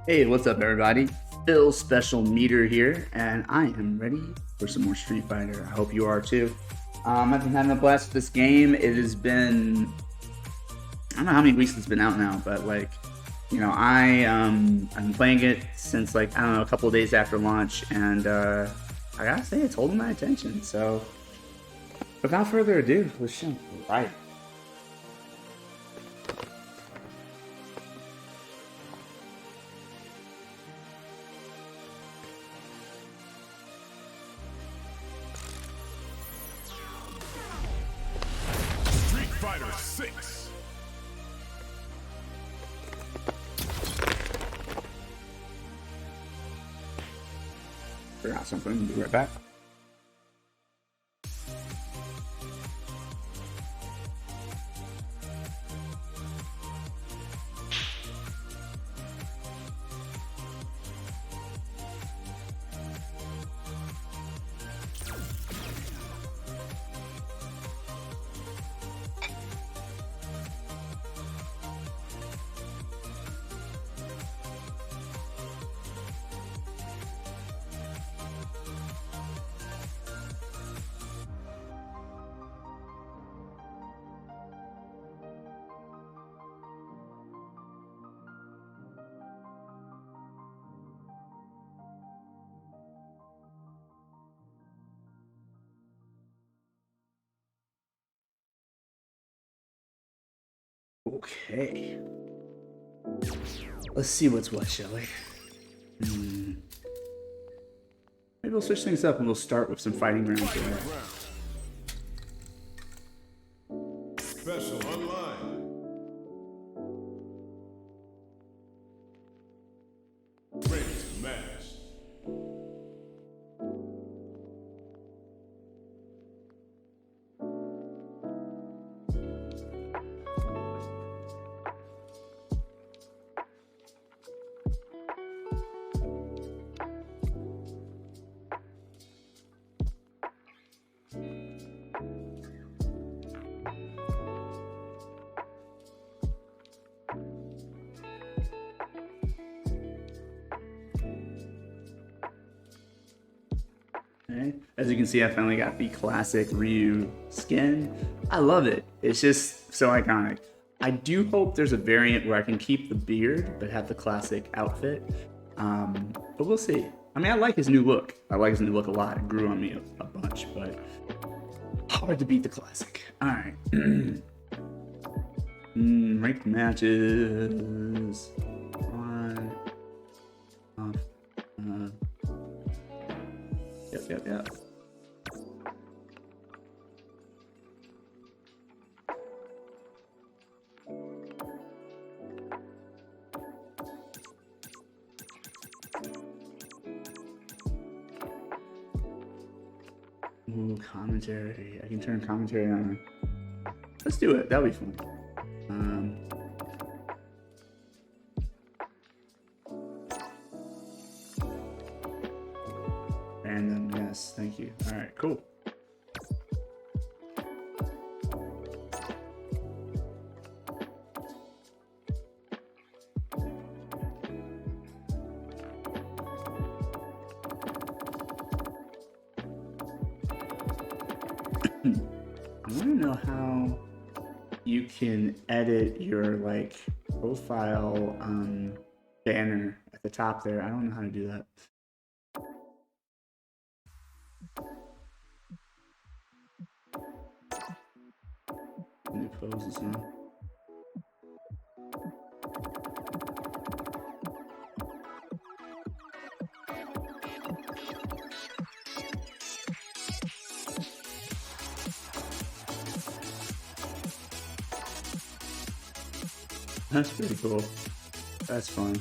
Hey, what's up, everybody? Phil Special Meter here, and I am ready for some more Street Fighter. I hope you are too. I've been having a blast with this game. It has been, I don't know how many weeks it's been out now, but I've been playing it since like I don't know a couple of days after launch, and I gotta say it's holding my attention. So, without further ado, let's jump right. Street Fighter 6. Forgot something. Be right back. Okay. Let's see what's what, shall we? Maybe we'll switch things up and we'll start with some fighting rounds here. Special online. Ready to match. Okay. As you can see, I finally got the classic Ryu skin. I love it. It's just so iconic. I do hope there's a variant where I can keep the beard but have the classic outfit. But we'll see. I mean, I like his new look. I like his new look a lot. It grew on me a bunch, but hard to beat the classic. All right. Ranked matches. On. Off. Yep. Ooh, commentary. I can turn commentary on. Let's do it. That'll be fun. Random, yes. Thank you. All right, cool. I want to know how you can edit your like profile banner at the top there. I don't know how to do that. New poses, huh? That's pretty cool. That's fun.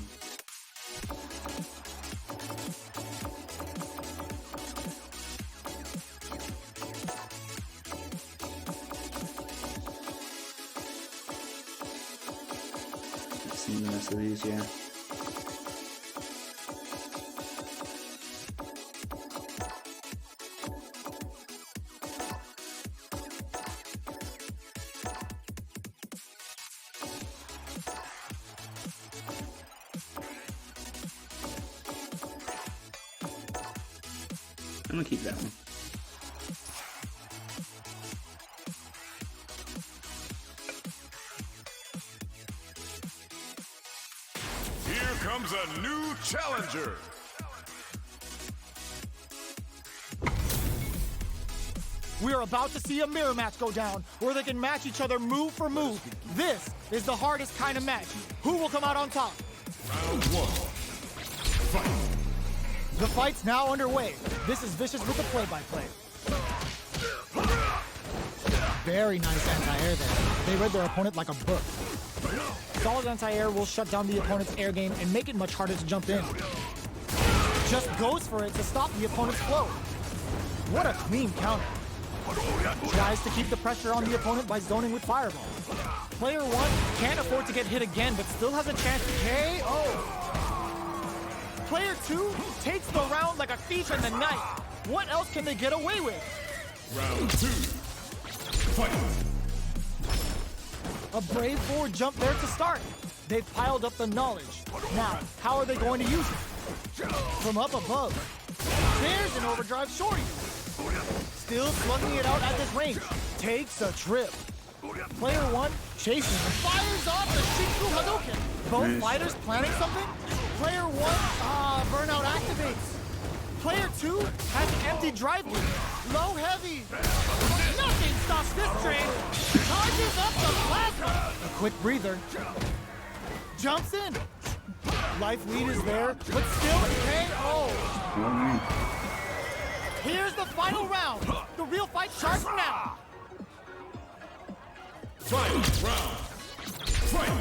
I've seen the rest of these, yeah. I'm gonna keep that one. Here comes a new challenger. We are about to see a mirror match go down, where they can match each other move for move. This is the hardest kind of match. Who will come out on top? Round one. Fight. The fight's now underway. This is Vicious with the play-by-play. Very nice anti-air there. They read their opponent like a book. Solid anti-air will shut down the opponent's air game and make it much harder to jump in. Just goes for it to stop the opponent's flow. What a clean counter. Tries to keep the pressure on the opponent by zoning with Fireball. Player 1 can't afford to get hit again, but still has a chance to KO. Player 2 takes the round like a thief in the night. What else can they get away with? Round two. Fight. A brave forward jump there to start. They've piled up the knowledge. Now, how are they going to use it? From up above. There's an overdrive shorty. Still slugging it out at this range. Takes a trip. Player 1 chases and fires off the Shinku Hadouken. Both fighters planning something. Player 1, burnout activates. Player 2 has an empty drive loop. Low heavy. Nothing stops this train. Charges up the plasma. A quick breather. Jumps in. Life lead is there, but still KO. Here's the final round. The real fight starts now. Final round. Fight.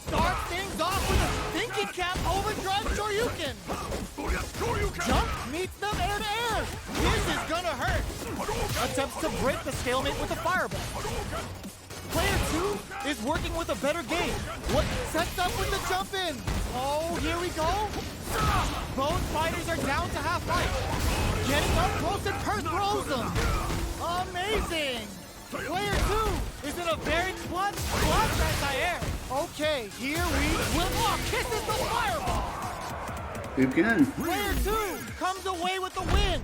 Start things off with a thinking cap overdrive Shoryuken. Jump meets them air to air. This is gonna hurt. Attempts to break the stalemate with a fireball. Player 2 is working with a better game. What sets up with the jump in? Oh, here we go. Both fighters are down to half life. Getting up close and Perth throws them. Amazing. Player 2 is in a very clutch anti-air. Okay, here we will. Oh, kisses the fireball. Who can? Player 2 comes away with the win.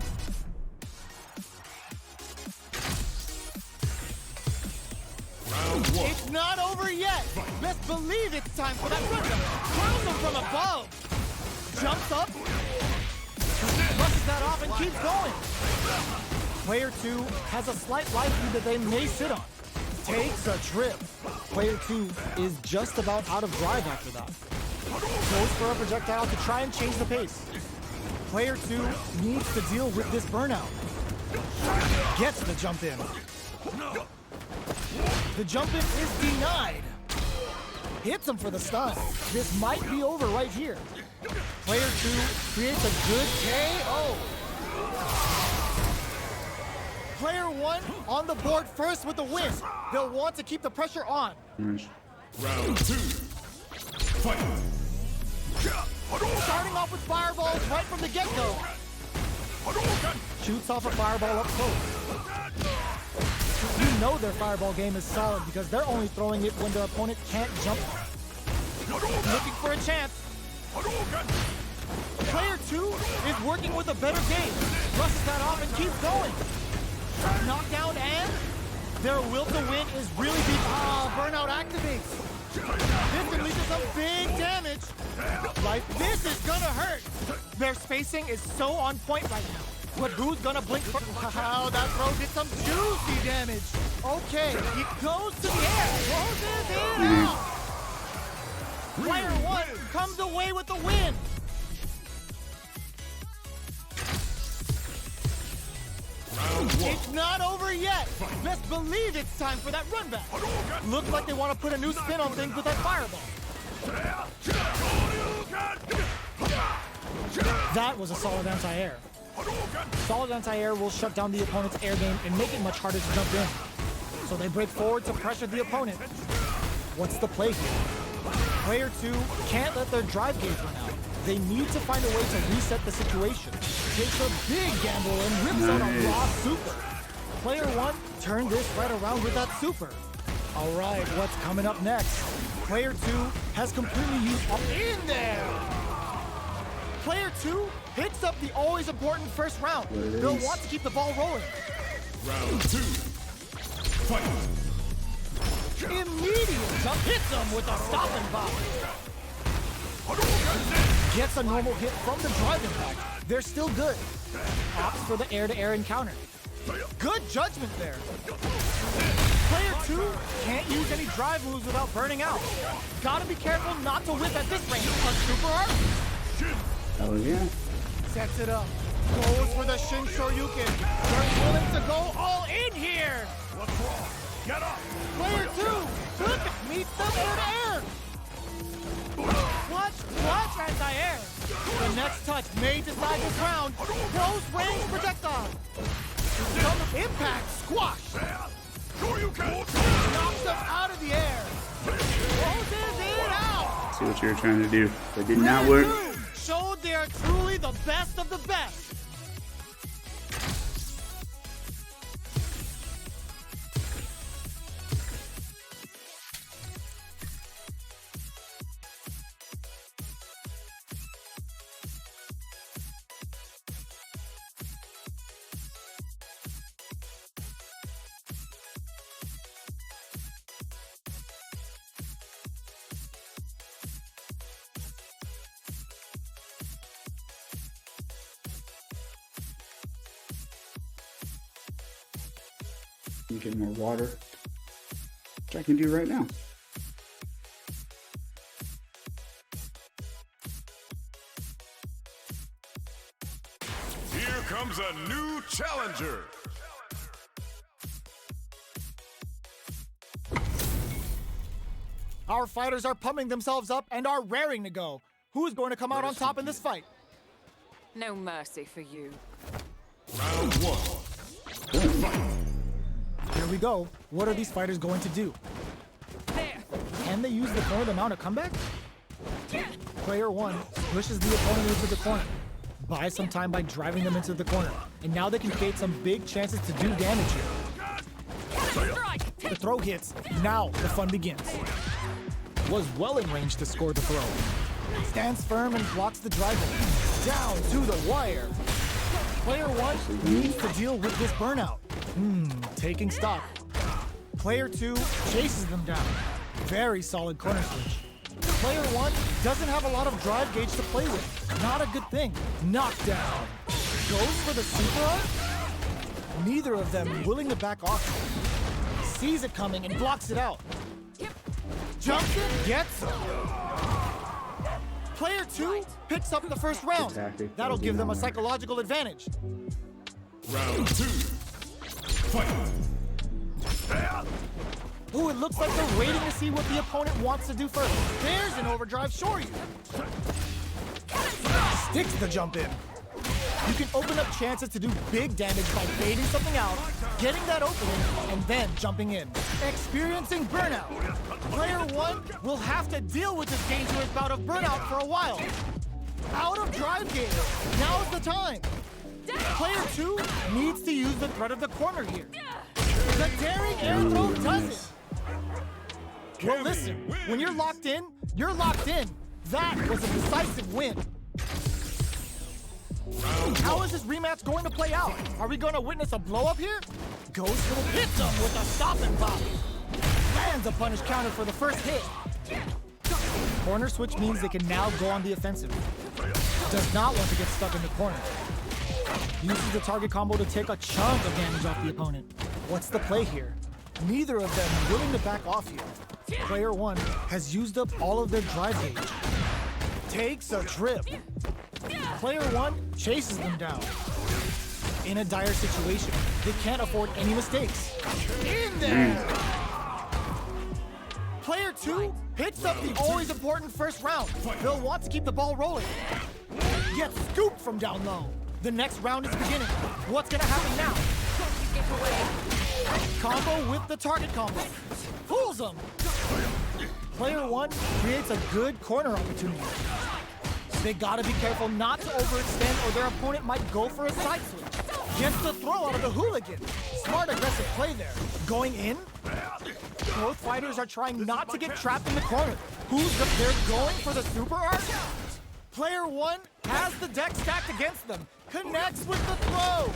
Round one. It's not over yet. Best believe it's time for that run. Throws him from above. Jumps up. Brushes that off and keeps going. Player 2 has a slight life lead that they may sit on. Takes a trip. Player 2 is just about out of drive after that. Goes for a projectile to try and change the pace. Player 2 needs to deal with this burnout. Gets the jump in. The jump in is denied. Hits him for the stun. This might be over right here. Player 2 creates a good KO. Player 1 on the board first with the win. They'll want to keep the pressure on. Round two. Fight. Starting off with fireballs right from the get-go. Shoots off a fireball up close. You know their fireball game is solid because they're only throwing it when their opponent can't jump. Looking for a chance. Player 2 is working with a better game. Brushes that off and keeps going. Knockdown and their will to win is really deep. Burnout activates. This can lead to some big damage. Like, this is gonna hurt. Their spacing is so on point right now. But who's gonna blink for? Wow, that throw did some juicy damage. Okay, he goes to the air. Closes it out. Player 1 comes away with the win. Round one. It's not over yet. Best believe it's time for that run back. Looks like they want to put a new spin on things with that fireball. That was a solid anti-air. Solid anti-air will shut down the opponent's air game and make it much harder to jump in. So they break forward to pressure the opponent. What's the play here? Player 2 can't let their drive gauge run out. They need to find a way to reset the situation. Takes a big gamble and rips out a raw super. Player 1 turned this right around with that super. All right, what's coming up next? Player 2 has completely used up in there. Player 2 picks up the always important first round. There it They'll is. want to keep the ball rolling. Round 2. Fight. Immediate jump hits him with a stop and pop. Gets a normal hit from the drive impact. They're still good. Opts for the air-to-air encounter. Good judgment there. Player 2 can't use any drive moves without burning out. Gotta be careful not to whip at this range. A super art Oh yeah. sets it up. Goes for the Shin Shoryuken. They're willing to go all in here. What's wrong? Get up. Player 2 meets the air-to-air. Clutch anti-air. The next touch may decide this round. Throws range projectile. Some impact squash. Knocks them out of the air. Closes it out. See what you were trying to do. That did not work. Player 2 showed they are truly the best of the best. You get more water, which I can do right now. Here comes a new challenger. Our fighters are pumping themselves up and are raring to go. Who's going to come out on top in this fight? No mercy for you. Round 1. Here we go. What are these fighters going to do? There. Can they use the corner to mount a comeback? Player 1 pushes the opponent into the corner. Buys some time by driving them into the corner. And now they can create some big chances to do damage here. Strike. The throw hits. Now the fun begins. Was well in range to score the throw. Stands firm and blocks the driver. Down to the wire. Player 1 needs to deal with this burnout. Taking stock. Player 2 chases them down. Very solid corner switch. Player 1 doesn't have a lot of drive gauge to play with. Not a good thing. Knockdown. Goes for the super art? Neither of them willing to back off. Sees it coming and blocks it out. Jumps it, gets it. Player 2 picks up the first round. Tactic. That'll give them a psychological advantage. Round 2. Fight. Ooh, it looks like they're waiting to see what the opponent wants to do first. There's an overdrive Shoryu. Sticks the jump in. You can open up chances to do big damage by baiting something out, getting that opening, and then jumping in. Experiencing burnout. Player 1 will have to deal with this dangerous bout of burnout for a while. Out of drive game. Now's the time. Player 2 needs to use the threat of the corner here. The daring air throw does it. Well, listen, when you're locked in, you're locked in. That was a decisive win. How is this rematch going to play out? Are we going to witness a blow up here? Goes for the hits him with a stop and pop. Lands a punish counter for the first hit. Corner switch means they can now go on the offensive. Does not want to get stuck in the corner. Uses the target combo to take a chunk of damage off the opponent. What's the play here? Neither of them are willing to back off here. Player 1 has used up all of their drive gauge. Takes a trip. Player 1 chases them down. In a dire situation, they can't afford any mistakes. In there! Player 2 picks up the always important first round. They'll want to keep the ball rolling. Gets scooped from down low. The next round is beginning. What's gonna happen now? Combo with the target combo. Fools them! Player 1 creates a good corner opportunity. They gotta be careful not to overextend or their opponent might go for a side switch. Gets the throw out of the hooligan. Smart aggressive play there. Going in? Both fighters are trying not to get trapped in the corner. They're going for the super art? Player 1 Has the deck stacked against them. Connects with the throw.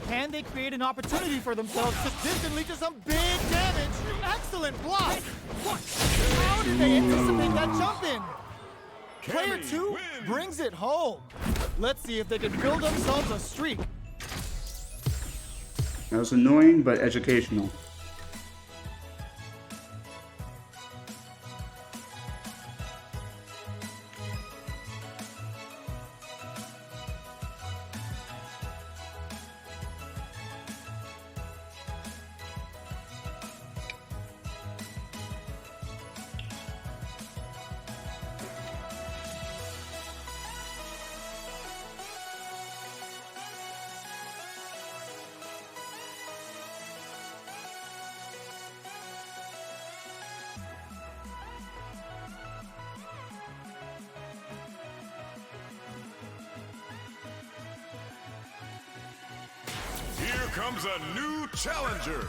Can they create an opportunity for themselves to distantly do some big damage? Excellent block. How did they anticipate that jump in? Player 2 brings it home. Let's see if they can build themselves a streak. That was annoying, but educational. Here comes a new challenger.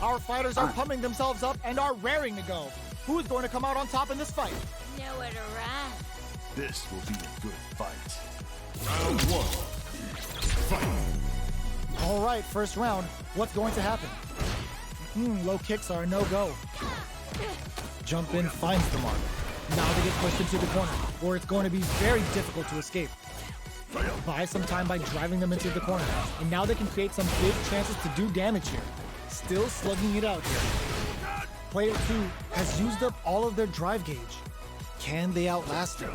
Our fighters are pumping themselves up and are raring to go. Who's going to come out on top in this fight? Nowhere to run. This will be a good fight. Round 1. Fight. All right, first round. What's going to happen? Low kicks are a no-go. Jump in finds the mark. Now they get pushed into the corner, or it's going to be very difficult to escape. Buy some time by driving them into the corner, and now they can create some big chances to do damage here. Still slugging it out here. Player 2 has used up all of their drive gauge. Can they outlast it?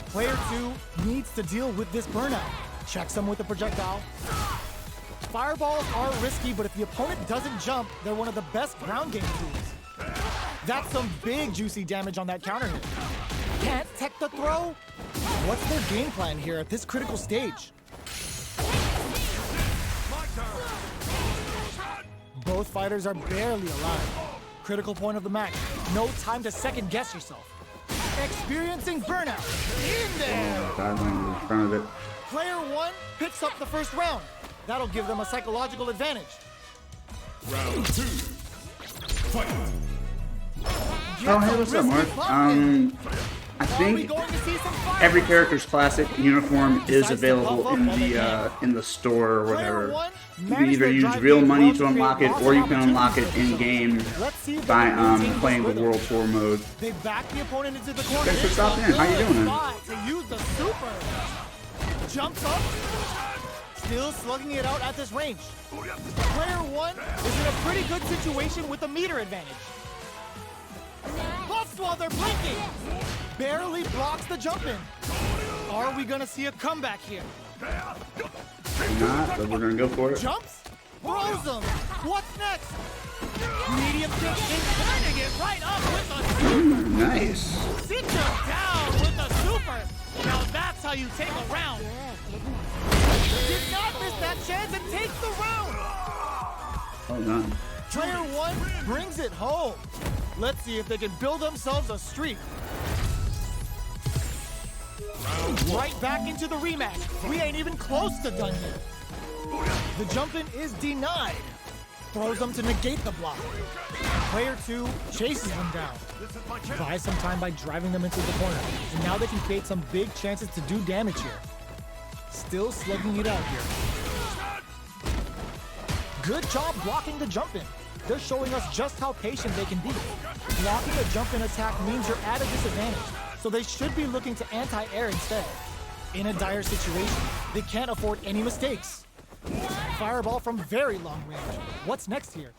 Player 2 needs to deal with this burnout. Checks them with a projectile. Fireballs are risky, but if the opponent doesn't jump, they're one of the best ground game tools. That's some big juicy damage on that counter hit. Can't tech the throw? What's their game plan here at this critical stage? Both fighters are barely alive. Critical point of the match. No time to second guess yourself. Experiencing burnout. In there! Dive in front of it. Player 1 picks up the first round. That'll give them a psychological advantage. Round 2. Fight. Oh, hey, what's up, Mark? I think every character's classic uniform is available in the store or whatever. You can either use real money to unlock it, or you can unlock it in game by playing the World Tour mode. They back the opponent into the corner. Thanks for stopping in. How you doing, man? To use the super. Jumps up. Still slugging it out at this range. Player 1 is in a pretty good situation with a meter advantage. Buffs while they're blinking. Barely blocks the jump in. Are we gonna see a comeback here? Not, but we're gonna go for it. Jumps? Throws them. What's next? Medium kick in, turning it right up with the super. Nice. Sit them down with the super. Now that's how you take a round. Did not miss that chance and takes the round. Hold on. Player 1 brings it home. Let's see if they can build themselves a streak. Right back into the rematch. We ain't even close to done yet. The jump in is denied. Throws them to negate the block. Player 2 chases them down. Buys some time by driving them into the corner. And now they can create some big chances to do damage here. Still slugging it out here. Good job blocking the jump in. They're showing us just how patient they can be. Blocking a jump in attack means you're at a disadvantage, so they should be looking to anti-air instead. In a dire situation, they can't afford any mistakes. Fireball from very long range. What's next here?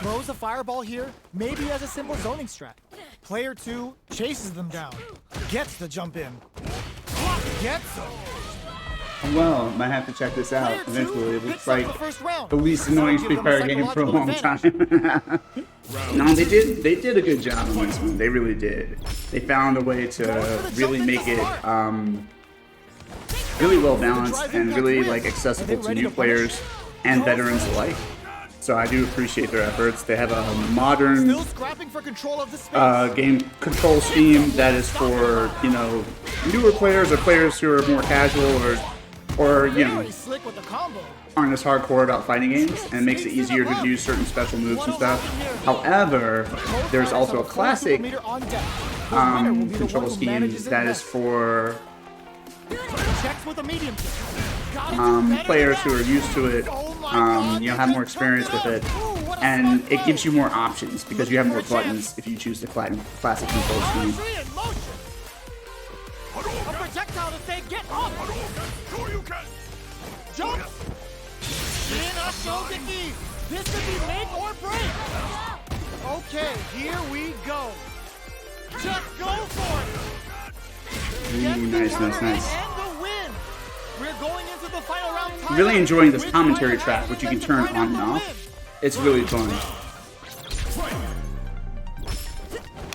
Throws a fireball here, maybe as a simple zoning strat. Player 2 chases them down. Gets the jump in. Gets them. Well, might have to check this out Player 2 eventually. It looks picks up like the first round. the least annoying That'll give Street them a Fighter game for a long psychological time. No, they did a good job on this one. They really did. They found a way to really make it really well balanced and really like accessible to new players and veterans alike. So I do appreciate their efforts. They have a modern Still scrapping for control of the space. game control scheme that is for, you know, newer players or players who are more casual or you know, Very slick with the combo. aren't as hardcore about fighting games, and it makes it easier to do certain special moves and stuff. However, there's also a classic control scheme that is for Checks with a medium kick. Got it. players who are used to it, you know, have more experience with it, and it gives you more options because you have more buttons if you choose the classic control scheme. A projectile to say get up. Jump. In a Shogeki. This could be make or break. Okay, here we go. Just go for it. Get the Nice, counter nice, nice. and the win. We're going into the final round. Really enjoying this commentary track, which you can turn on and off. It's really fun.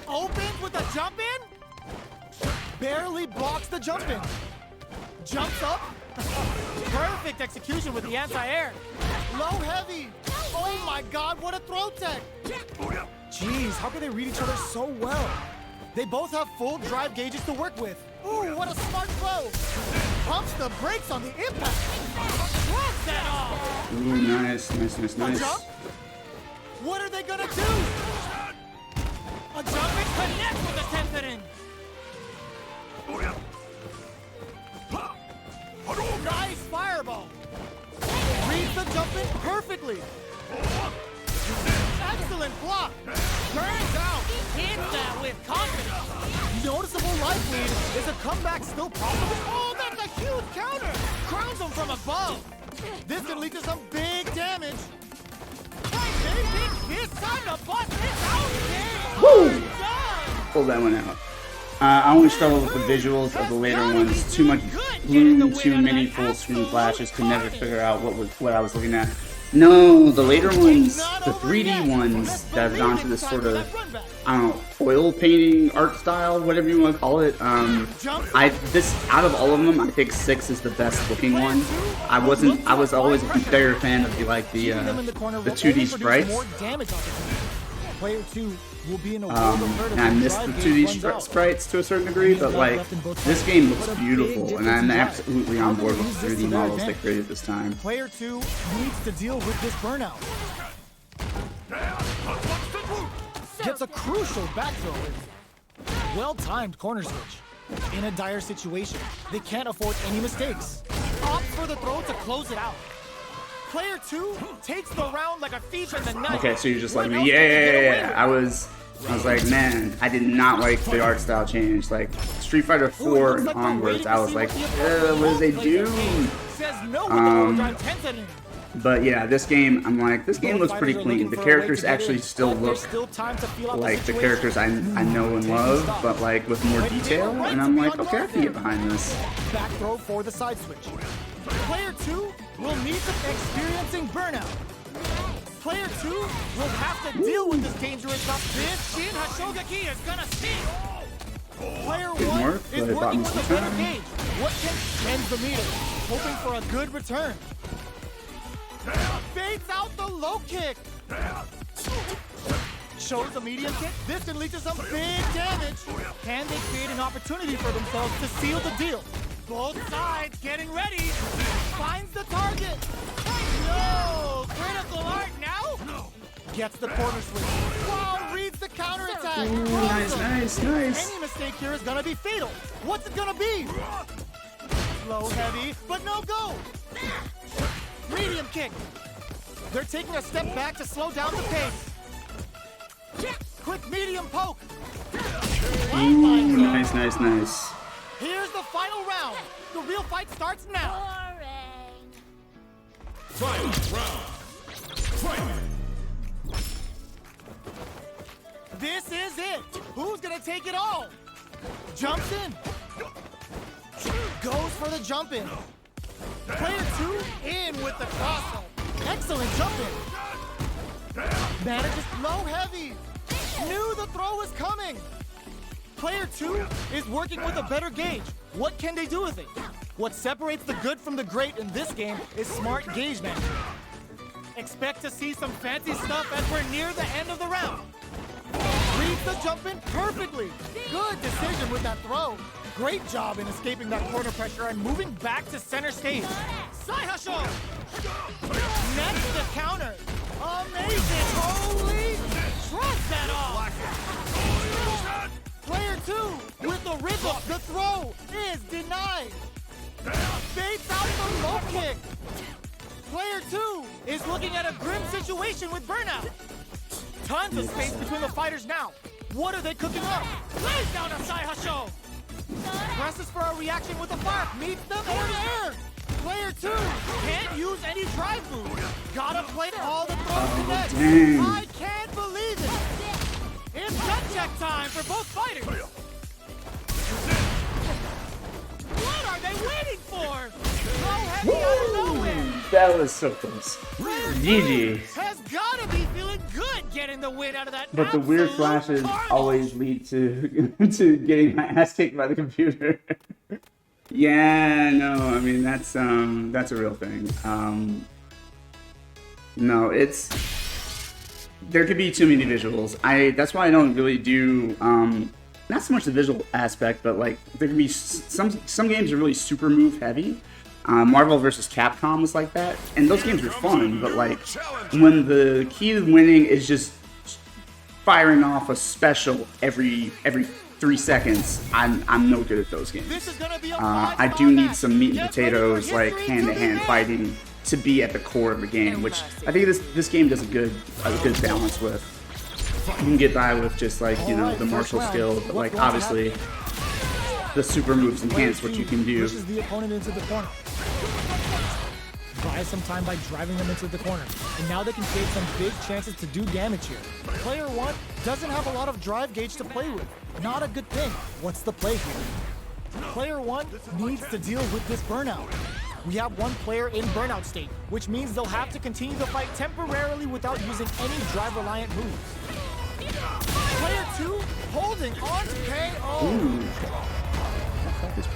Opens with a jump in. Barely blocks the jump in. Jumps up. Perfect execution with the anti-air. Low heavy. Oh my god, what a throw tech. Jeez, how can they read each other so well? They both have full drive gauges to work with. Ooh, what a smart throw. Pumps the brakes on the impact. Blocks that off. Ooh, nice, nice, nice, A nice. jump? What are they gonna do? A jump and connects with the Tenpin. Nice fireball. Reads the jump in perfectly. Excellent block. Turns out, hits that with confidence. Noticeable life lead. Is a comeback still possible? Oh, that's a huge counter. Crowns him from above. This could lead to some big damage. They think it's time to bust this out game. Woo! Done. Pull that one out. I always struggle with the visuals of the later ones. Too much bloom, too many full screen flashes. Could never figure out what I was looking at. No, the later ones, the 3D ones that have gone to this sort of, I don't know, oil painting art style, whatever you want to call it. Out of all of them, I think 6 is the best looking one. I was always a bigger fan of the 2D sprites. Player 2 will be in a world of hurt And I miss the 2D sprites to a certain degree, but like, this game looks beautiful, and I'm absolutely on board with the 3D models they created this time. Player 2 needs to deal with this burnout. Gets a crucial back throw in. Well-timed corner switch. In a dire situation, they can't afford any mistakes. Opts for the throw to close it out. Player 2 takes the round like a thief in the night. Okay, so you're just like me. Yeah. I was like, man, I did not like the art style change. Like Street Fighter 4 and onwards, I was like, what did they do? But yeah, this game, I'm like, this game looks pretty clean. The characters actually still look like the characters I know and love, but like with more detail. And I'm like, okay, I can get behind this. Back throw for the side switch. Player 2 will need some experiencing burnout. Player 2 will have to deal with this dangerous up. This Shin Hashogaki is gonna sting. Player 1 is working with a better gauge. What can end the meter? Hoping for a good return. Fades out the low kick. Shows a medium kick. This can lead to some big damage. Can they create an opportunity for themselves to seal the deal? Both sides getting ready. Finds the target. No! Critical art now? No. Gets the corner switch. Wow, reads the counterattack. Nice. Any mistake here is gonna be fatal. What's it gonna be? Low heavy, but no go. Medium kick. They're taking a step back to slow down the pace. Quick medium poke. Nice. Here's the final round. The real fight starts now. Final round. Fight. This is it. Who's gonna take it all? Jumps in. Goes for the jump in. Player 2 in with the cross. Excellent jump in. Manages low heavy. Knew the throw was coming. Player 2 is working with a better gauge. What can they do with it? What separates the good from the great in this game is smart gauge management. Expect to see some fancy stuff as we're near the end of the round. Reads the jump in perfectly. Good decision with that throw. Great job in escaping that corner pressure and moving back to center stage. Saihasho! Next the counter. Amazing! Holy! Trust that off! Player 2 with the rhythm. The throw is denied. Baits out the low kick. Player 2 is looking at a grim situation with burnout. Tons of space between the fighters now. What are they cooking up? Lays down a Saihasho. Presses for a reaction with the fire. Meets them air to air. Player 2 can't use any drive move. Gotta play all the throws connect. dang. I can't believe it. It's gut check time for both fighters. What are they waiting for? Throw heavy out of nowhere. That was so close. Player GG. 2 has gotta be feeling good getting the win out of that. But the weird absolute flashes carnage. always lead to to getting my ass kicked by the computer. Yeah, no, I mean that's a real thing. No, it's there could be too many visuals. That's why I don't really do not so much the visual aspect, but like there can be some games are really super move heavy. Marvel vs. Capcom was like that, and those games were fun. But like when the key to winning is just firing off a special every 3 seconds, I'm no good at those games. This is gonna be a I do need some meat and potatoes, like hand-to-hand fighting, to be at the core of the game, which I think this game does a good balance with. You can get by with just like the martial skill, but like obviously the super moves enhance what you can do. Pushes the opponent into the corner. Buys some time by driving them into the corner, and now they can create some big chances to do damage here. Player 1 doesn't have a lot of drive gauge to play with. Not a good thing. What's the play here? Player 1 needs to deal with this burnout. We have one player in burnout state, which means they'll have to continue the fight temporarily without using any drive-reliant moves. Player 2 holding on to KO.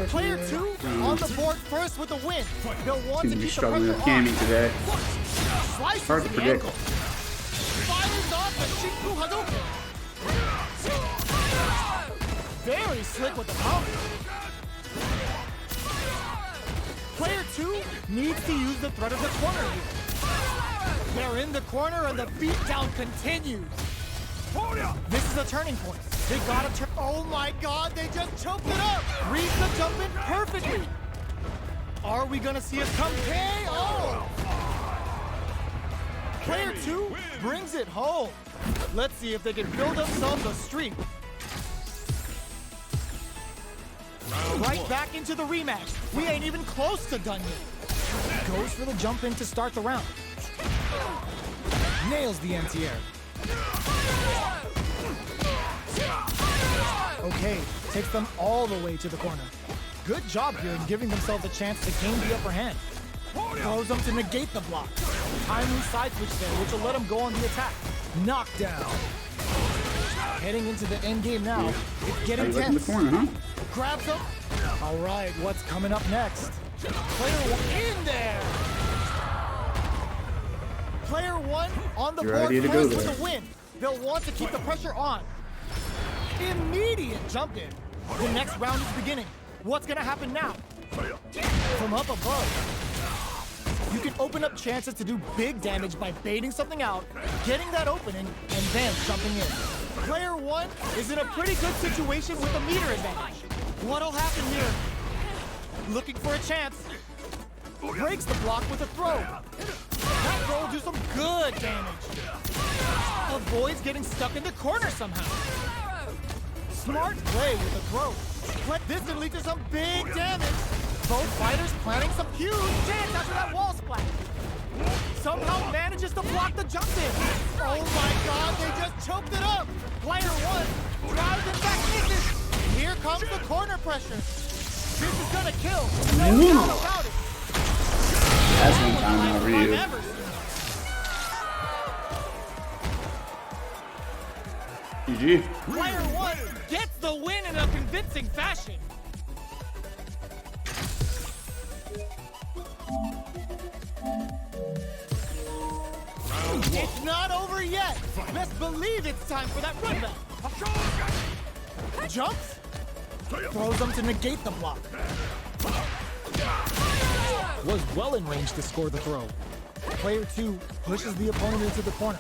Player 2 on the board first with the win. They'll want to Seems to be keep the struggling with pressure Cammy on. today. Slices Hard to the predict. ankle. Fires off the Shinku Hadouken. Very slick with the power. Player 2 needs to use the threat of the corner here. They're in the corner and the beatdown continues. This is a turning point. They gotta turn. Oh my god, they just choked it up! Reads the jump in perfectly. Are we gonna see a come KO? Player 2 brings it home. Let's see if they can build themselves a streak. Right back into the rematch. We ain't even close to done yet. Goes for the jump in to start the round. Nails the anti-air. Okay, takes them all the way to the corner. Good job here in giving themselves a chance to gain the upper hand. Throws them to negate the block. Timely side switch there, which will let them go on the attack. Knockdown. Heading into the end game now. It's getting In the tense. corner, huh? Grabs him. All right, what's coming up next? Player 1 in there. Player 1 on the You're board ready to go first with there. a win. They'll want to keep the pressure on. Immediate jump in. The next round is beginning. What's gonna happen now? From up above, you can open up chances to do big damage by baiting something out, getting that opening, and then jumping in. Player 1 is in a pretty good situation with a meter advantage. What'll happen here? Looking for a chance. Breaks the block with a throw. That throw will do some good damage. Avoids getting stuck in the corner somehow. Smart play with the throw. This can lead to some big damage. Both fighters planning some huge chance after that wall splash. Somehow manages to block the jump in. Oh my god, they just choked it up. Player 1 drives it back in. Here comes the corner pressure. This is gonna kill. No doubt about it. That's one time now, I've Ryu. ever seen. GG. Player 1 gets the win in a convincing fashion. It's not over yet. Best believe it's time for that run back. Jumps. Throws them to negate the block. Was well in range to score the throw. Player 2 pushes the opponent into the corner.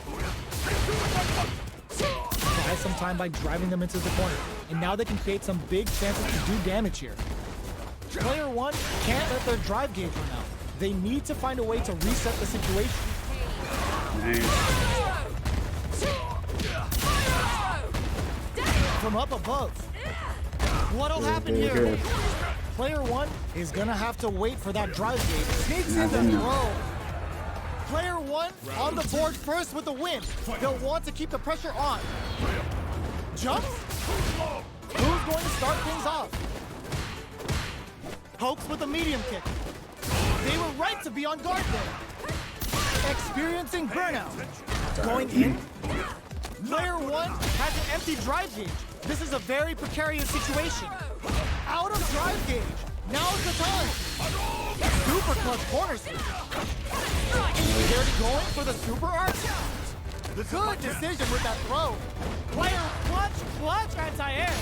Buys some time by driving them into the corner. And now they can create some big chances to do damage here. Player 1 can't let their drive gauge run out. They need to find a way to reset the situation. Nice. From up above. What'll happen here? Good. Player 1 is gonna have to wait for that drive gauge. Sneaks in the Nothing. throw. Player 1 on the board first with the win. They'll want to keep the pressure on. Jumps? Who's going to start things off? Pokes with a medium kick. They were right to be on guard there. Experiencing burnout. Going in. Player 1 has an empty drive gauge. This is a very precarious situation. Out of drive gauge. Now's the time. Super clutch corner sweep. They're going for the super arch. Good decision with that throw. Player clutch anti-air.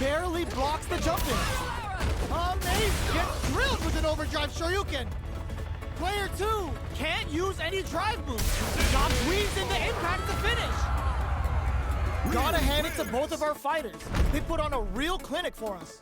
Barely blocks the jump in. Amazing. Gets drilled with an overdrive Shoryuken. Player 2 can't use any drive moves. Got squeezed into impact to finish. Gotta hand it to both of our fighters. They put on a real clinic for us.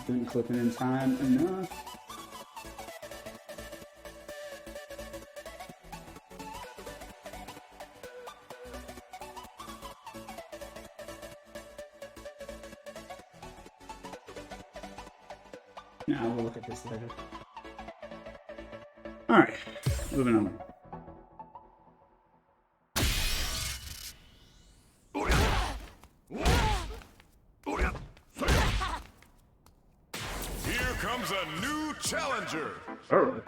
Didn't clip it in time enough. Now we'll look at this later. Alright, moving on. Here comes a new challenger. Oh.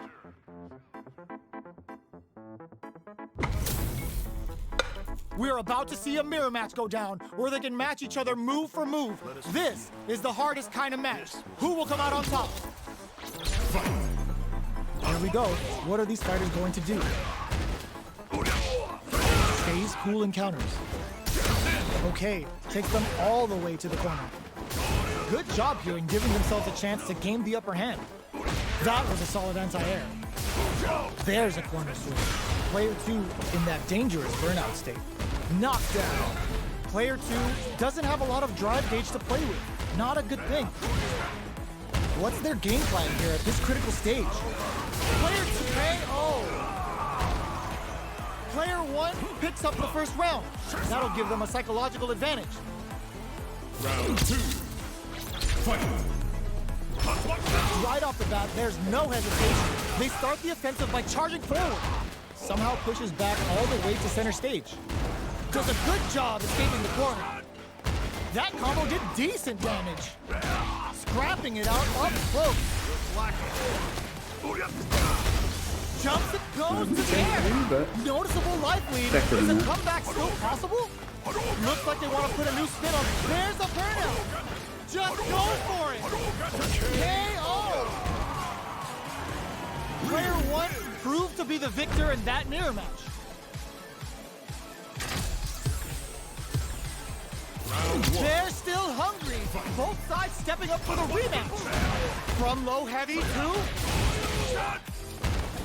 We're about to see a mirror match go down, where they can match each other move for move. This is the hardest kind of match. Who will come out on top? Here we go. What are these fighters going to do? Stays cool in counters. Okay, takes them all the way to the corner. Good job here in giving themselves a chance to gain the upper hand. That was a solid anti-air. There's a corner switch. Player 2 in that dangerous burnout state. Knocked down. Player 2 doesn't have a lot of drive gauge to play with. Not a good thing. What's their game plan here at this critical stage? Player 2 KO. Player 1 picks up the first round. That'll give them a psychological advantage. Round 2. Fight. Right off the bat, there's no hesitation. They start the offensive by charging forward. Somehow pushes back all the way to center stage. Does a good job escaping the corner. That combo did decent damage. Scrapping it out up close. Jumps and goes to the air. Noticeable life lead. Is a comeback still possible? Looks like they want to put a new spin on it. There's a burnout. Just go for it. KO. Player 1 proved to be the victor in that mirror match. They're still hungry. Both sides stepping up for the rematch. From low heavy to...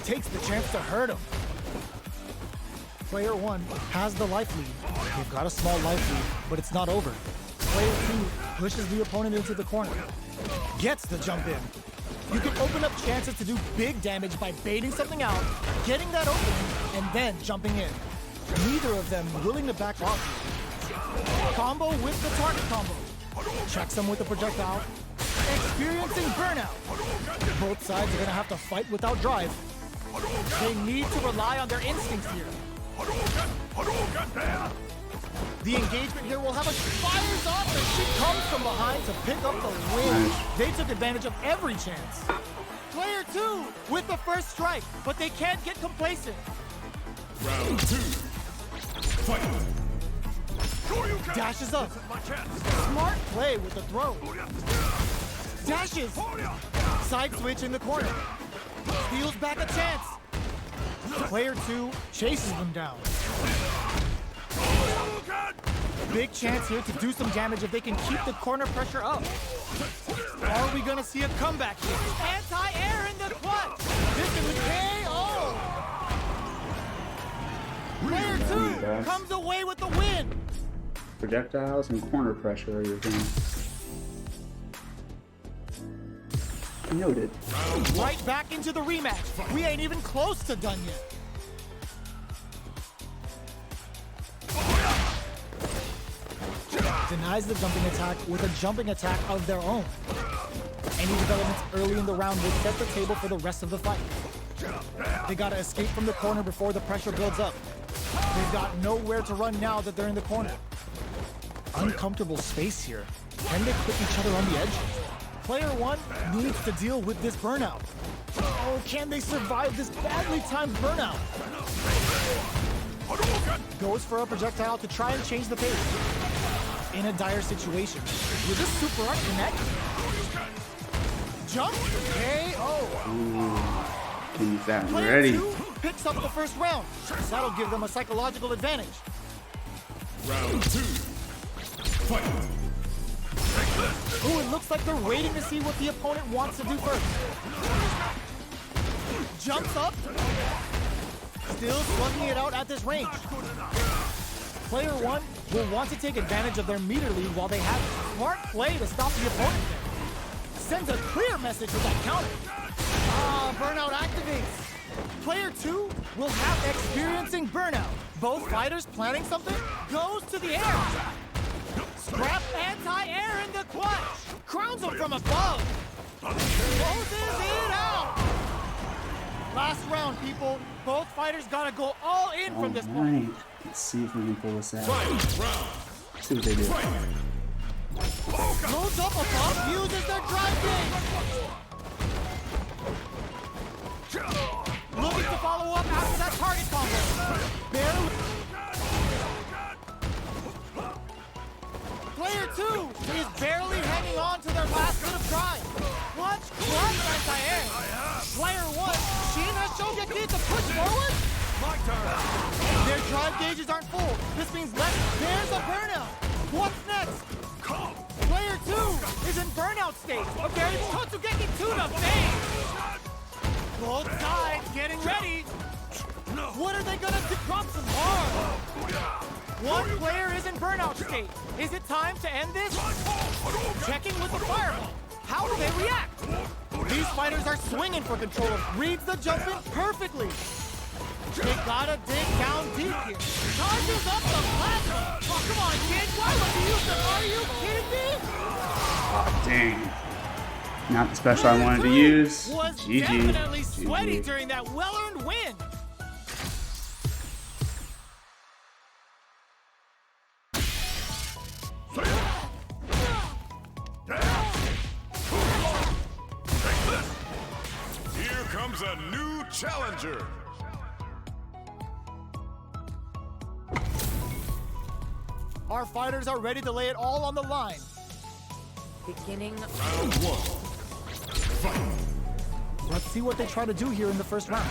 takes the chance to hurt him. Player 1 has the life lead. They've got a small life lead, but it's not over. Player 2 pushes the opponent into the corner. Gets the jump in. You can open up chances to do big damage by baiting something out, getting that opening, and then jumping in. Neither of them willing to back off you. Combo with the target combo. Checks them with the projectile. Experiencing burnout. Both sides are gonna have to fight without drive. They need to rely on their instincts here. The engagement here will have a fires off as she comes from behind to pick up the win. They took advantage of every chance. Player 2 with the first strike, but they can't get complacent. Round 2. Fight. Dashes up. Smart play with the throw. Dashes. Side switch in the corner. Steals back a chance. Player 2 chases them down. Big chance here to do some damage if they can keep the corner pressure up. Are we gonna see a comeback here? Anti-air in the clutch. This is KO. Player 2 comes away with the win. Projectiles and corner pressure are your things. Noted. Right back into the rematch. We ain't even close to done yet. Denies the jumping attack with a jumping attack of their own. Any developments early in the round will set the table for the rest of the fight. They gotta escape from the corner before the pressure builds up. They've got nowhere to run now that they're in the corner. Uncomfortable space here. Can they put each other on the edge? Player 1 needs to deal with this burnout. Oh, can they survive this badly timed burnout? Goes for a projectile to try and change the pace. In a dire situation. Will this super art connect? Jump! KO! Keep that Player ready. 2 picks up the first round. That'll give them a psychological advantage. Round 2. Fight. Ooh, it looks like they're waiting to see what the opponent wants to do first. Jumps up. Still slugging it out at this range. Player 1 will want to take advantage of their meter lead while they have it. Smart play to stop the opponent there. Sends a clear message with that counter. Burnout activates. Player 2 will have experiencing burnout. Both fighters planning something. Goes to the air. Scrap anti-air in the clutch. Crowns him from above. Closes it out. Last round, people. Both fighters gotta go all in from this point. Alright. Let's see if we can pull this out. Fight. Round. See what they do. Loads up above, uses their drive gauge. Looking to follow up after that target combo. Barely. Player 2 is barely hanging on to their last bit of drive. Clutch anti-air. Player 1, Shina Shogeki to push forward. My turn. Their drive gauges aren't full. This means there's a burnout. What's next? Player 2 is in burnout state. Okay, it's Totsugeki 2 to phase. Both sides getting ready. What are they gonna do? Drop some hard. One player is in burnout state. Is it time to end this? Checking with the fireball. How do they react? These fighters are swinging for control. Reads the jump in perfectly. They gotta dig down deep here. Charges up the plasma. Oh, come on, kid. Why would you use them? Are you kidding me? Oh, dang. Not the special I wanted to use. Was GG. definitely sweaty GG. during that well-earned win. Here comes a new challenger. Our fighters are ready to lay it all on the line. Beginning Round 1. Fight. Let's see what they try to do here in the first round.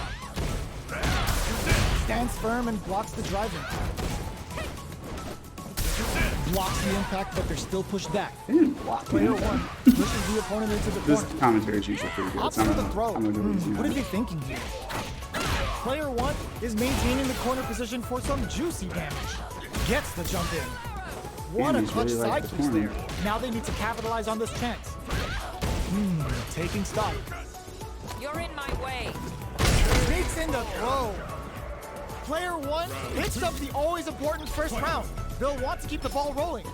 Stands firm and blocks the drive-in. Blocks the impact, but they're still pushed back. Player 1 pushes the opponent into the This corner. commentary is usually pretty good. Opts So for I'm the gonna- throw. I'm gonna do it easy What now. are they thinking here? Player 1 is maintaining the corner position for some juicy damage. Gets the jump in. What a Damn, he's clutch really like side the twist corner. there. Now they need to capitalize on this chance. Taking stock. You're in my way. Sneaks in the throw. Player 1 picks up the always important first round. They'll want to keep the ball rolling.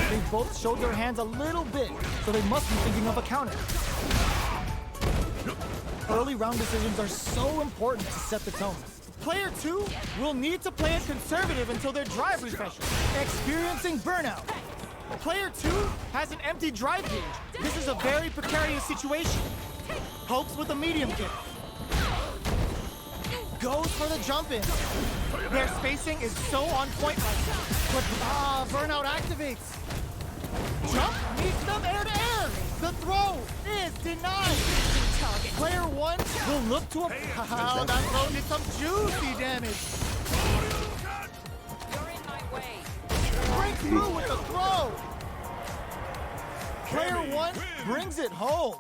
They both showed their hands a little bit, so they must be thinking of a counter. Early round decisions are so important to set the tone. Player 2 will need to play it conservative until their drive refreshes, experiencing burnout. Player 2 has an empty drive gauge. This is a very precarious situation. Hopes with a medium kick. Goes for the jump in. Their spacing is so on point right now. But burnout activates. Jump meets them air to air. The throw is denied. Player 1 will look to a... that throw did some juicy damage. You're in my way. Break through with the throw. Player 1 brings it home.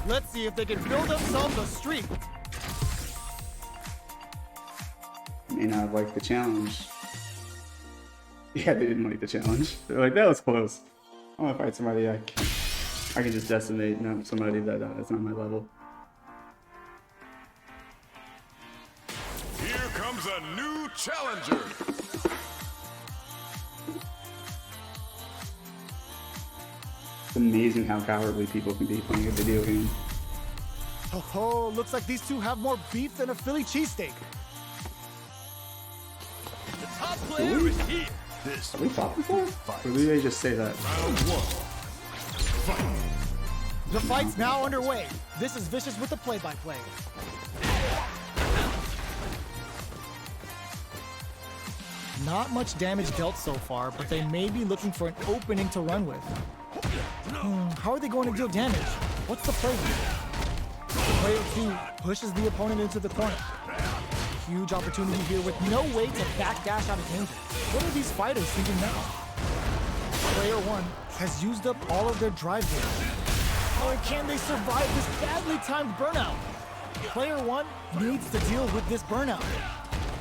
Let's see if they can build themselves a streak. May not have liked the challenge. Yeah, they didn't like the challenge. They're like, that was close. I want to fight somebody I can just decimate, not somebody that's not my level. Here comes a new challenger. It's amazing how cowardly people can be playing a video game. Oh, looks like these two have more beef than a Philly cheesesteak. The top player is here. This Have we fought before? Or did they just say that? round 1. Fight. The fight's now underway. This is Vicious with the play-by-play. Not much damage dealt so far, but they may be looking for an opening to run with. How are they going to deal damage? What's the play here? Player 2 pushes the opponent into the corner. Huge opportunity here with no way to backdash out of danger. What are these fighters thinking now? Player 1 has used up all of their drive damage. Or can they survive this badly timed burnout? Player 1 needs to deal with this burnout.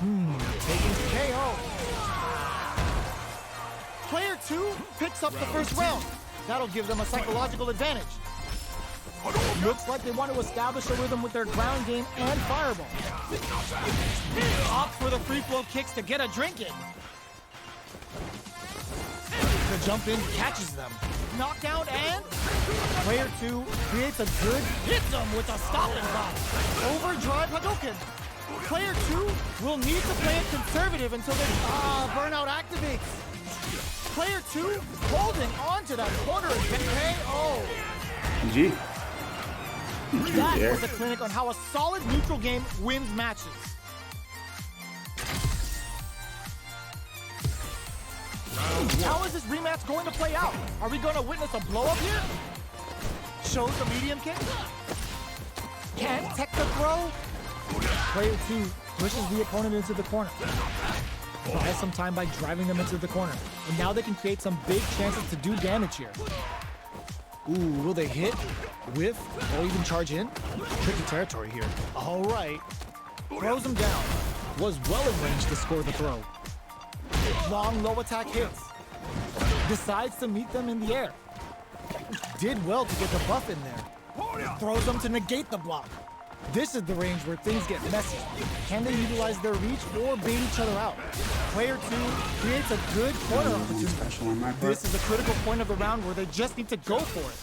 Taking KO. Player 2 picks up the first round. That'll give them a psychological advantage. Looks like they want to establish a rhythm with their ground game and fireball. Opt for the free flow kicks to get a drink in. The jump in catches them. Knockdown and player 2 creates a good hit them with a stop and drop. Overdrive Hadouken. Player 2 will need to play it conservative until their burnout activates. Player 2 holding on to that corner and KO. GG. That Yeah. was a clinic on how a solid neutral game wins matches. How is this rematch going to play out? Are we going to witness a blow up here? Shows the medium kick. Can't tech the throw. Player 2 pushes the opponent into the corner. Buys some time by driving them into the corner. And now they can create some big chances to do damage here. Ooh, will they hit, whiff, or even charge in? Tricky territory here. All right. Throws him down. Was well in range to score the throw. Long low attack hits. Decides to meet them in the air. Did well to get the buff in there. Throws them to negate the block. This is the range where things get messy. Can they utilize their reach or bait each other out? Player 2 creates a good corner opportunity. Special on my part. This is a critical point of the round where they just need to go for it.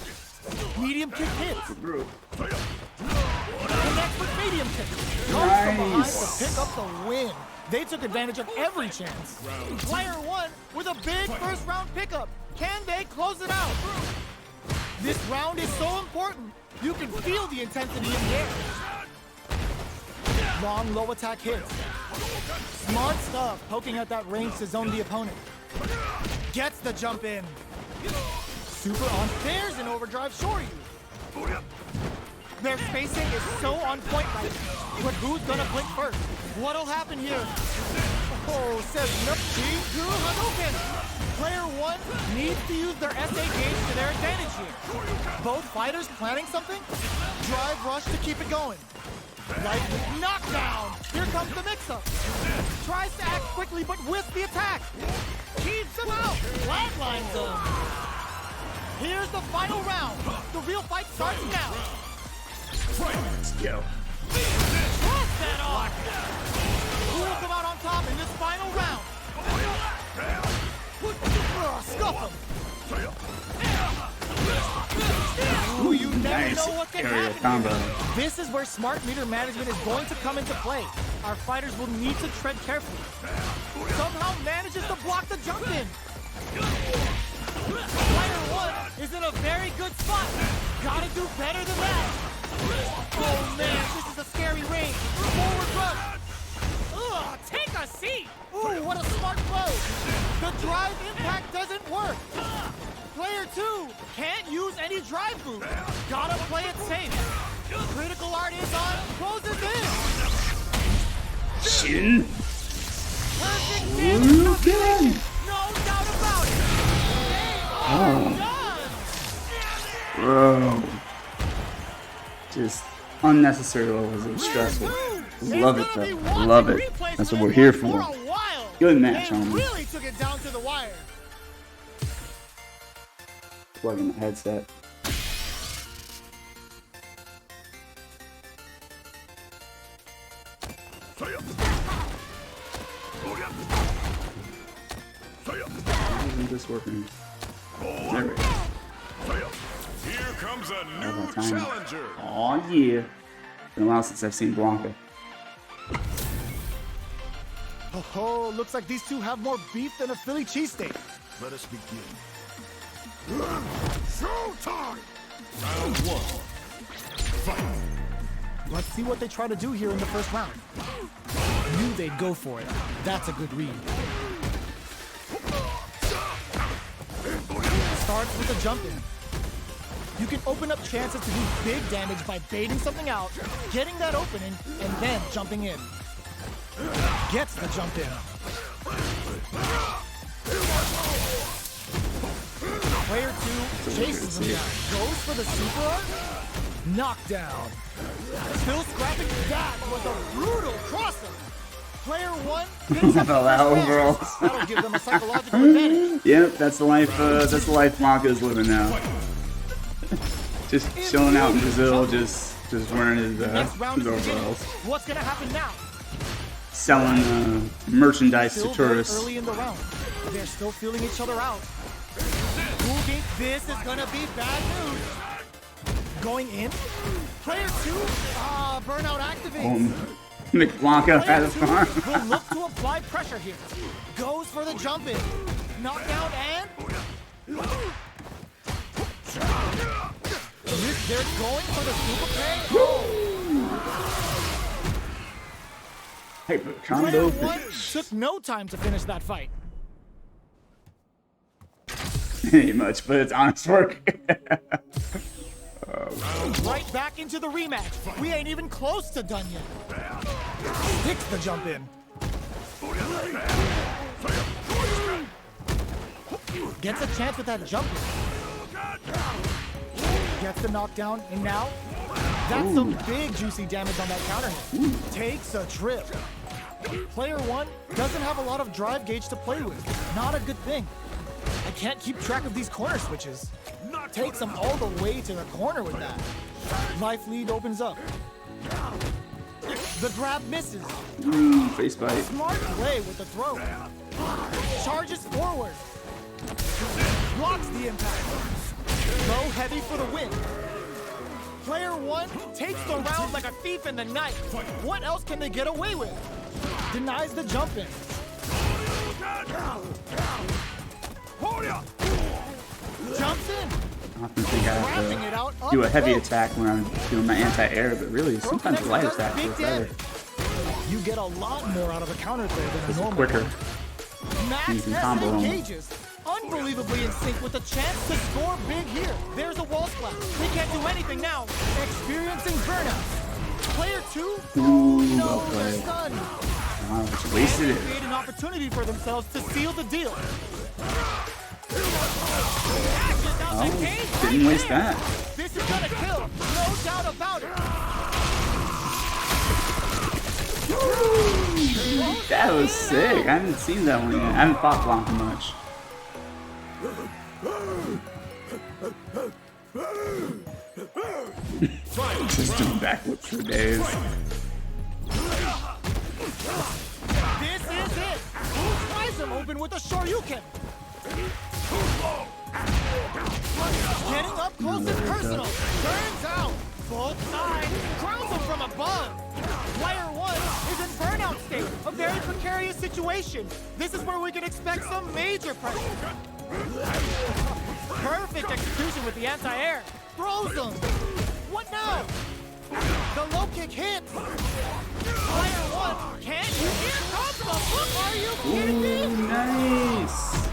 Medium kick hits. Connects with medium kick. Comes from behind to pick up the win. They took advantage of every chance. Player 1 with a big first round pickup. Can they close it out? This round is so important. You can feel the intensity in the air. Long low attack hits. Smart stuff, poking at that range to zone the opponent. Gets the jump in. Super on. There's an overdrive Shoryu. Their spacing is so on point right now. But who's gonna blink first? What'll happen here? Oh, says no. Jingu Hadouken! Player 1 needs to use their SA gauge to their advantage here. Both fighters planning something? Drive rush to keep it going. Right knockdown! Here comes the mix-up. Tries to act quickly, but whiffs the attack. Keeps him out. Flatlines him. Here's the final round. The real fight starts now. Let's go. Cross that off. Who will come out on top in this final round? Scuff him. Ooh, you never Nice know what can aerial happen. combo. This is where smart meter management is going to come into play. Our fighters will need to tread carefully. Somehow manages to block the jump in. Fighter 1 is in a very good spot. Gotta do better than that. Oh man, this is a scary range. Forward rush. Ugh, take a seat. Ooh, what a smart blow. The drive impact doesn't work. Player 2 can't use any drive boost. Gotta play it safe. Critical art is on. Closes in. Shin. Perfect damage Okay. calculation. No doubt about it. They are done. Bro. Just unnecessary levels of stressful. Love it though. Love it. That's what we're here for. Good match, and homie. really took it down to the wire. Plug in the headset. Isn't this working? There we go. Here comes a All new that time. challenger. Aw, yeah. Been a while since I've seen Blanca. Oh, looks like these two have more beef than a Philly cheesesteak. Let us begin. Showtime! Round 1. Fight! Let's see what they try to do here in the first round. Knew they'd go for it. That's a good read. Starts with a jump in. You can open up chances to do big damage by baiting something out, getting that opening, and then jumping in. Gets the jump in. Player 2 chases him down. Goes for the super art. Knockdown. Still scrapping. That was a brutal crosser. Player 1 picks up the Allow first overall. match. That'll give them a psychological advantage. Yep, that's the life. That's the life Blanca's living now. Just chilling out in Brazil, just wearing his Next round is beginning. overalls, What's gonna happen now? selling merchandise Still to very tourists. early in the round. They're still feeling each other out. Who thinks this is gonna be bad news? Going in? Player 2? Burnout activates. McBlanca had a Player 2 farm. will look to apply pressure here. Goes for the jump in. Knockdown and... They're going for the super play. Hyper Player combo 1 finish. took no time to finish that fight. Ain't much, but it's honest work. Right back into the rematch. We ain't even close to done yet. Hits the jump in. Gets a chance with that jump in. Gets the knockdown, and now that's some big juicy damage on that counter hit. Takes a trip. Player 1 doesn't have a lot of drive gauge to play with. Not a good thing. I can't keep track of these corner switches. Takes him all the way to the corner with that. Life lead opens up. The grab misses. Face bite. Smart play with the throw. Charges forward. Blocks the impact. Low heavy for the win. Player 1 takes the round like a thief in the night. What else can they get away with? Denies the jump in. Jumps in. I often think I Wrapping it have out to up do a heavy close. attack when I'm doing my anti-air, but really, Pro sometimes the Connection light does attack big is better. damage. You get a lot more out of a counter throw than a It's normal. quicker. Max You can has combo no them. gauges. unbelievably in sync with a chance to score big here. There's a wall splash. They can't do anything now. Experiencing burnout. Player 2? Ooh, No, well they're played. stunned. Oh, just wasted They it. create an opportunity for themselves to seal the deal. Oh, didn't waste that. This is gonna kill, no doubt about it. That was sick. I haven't seen that one yet. I haven't fought Blanca much. Just doing backflips for days. This is it. Who tries him open with a Shoryuken? Getting up close and personal. Turns out. Both sides. Crowns him from above. Player 1 is in burnout state. A very precarious situation. This is where we can expect some major pressure. Perfect execution with the anti-air. Throws him. What now? The low kick hits. Player 1 can't. Here comes the flip. Are you kidding me? Ooh, nice.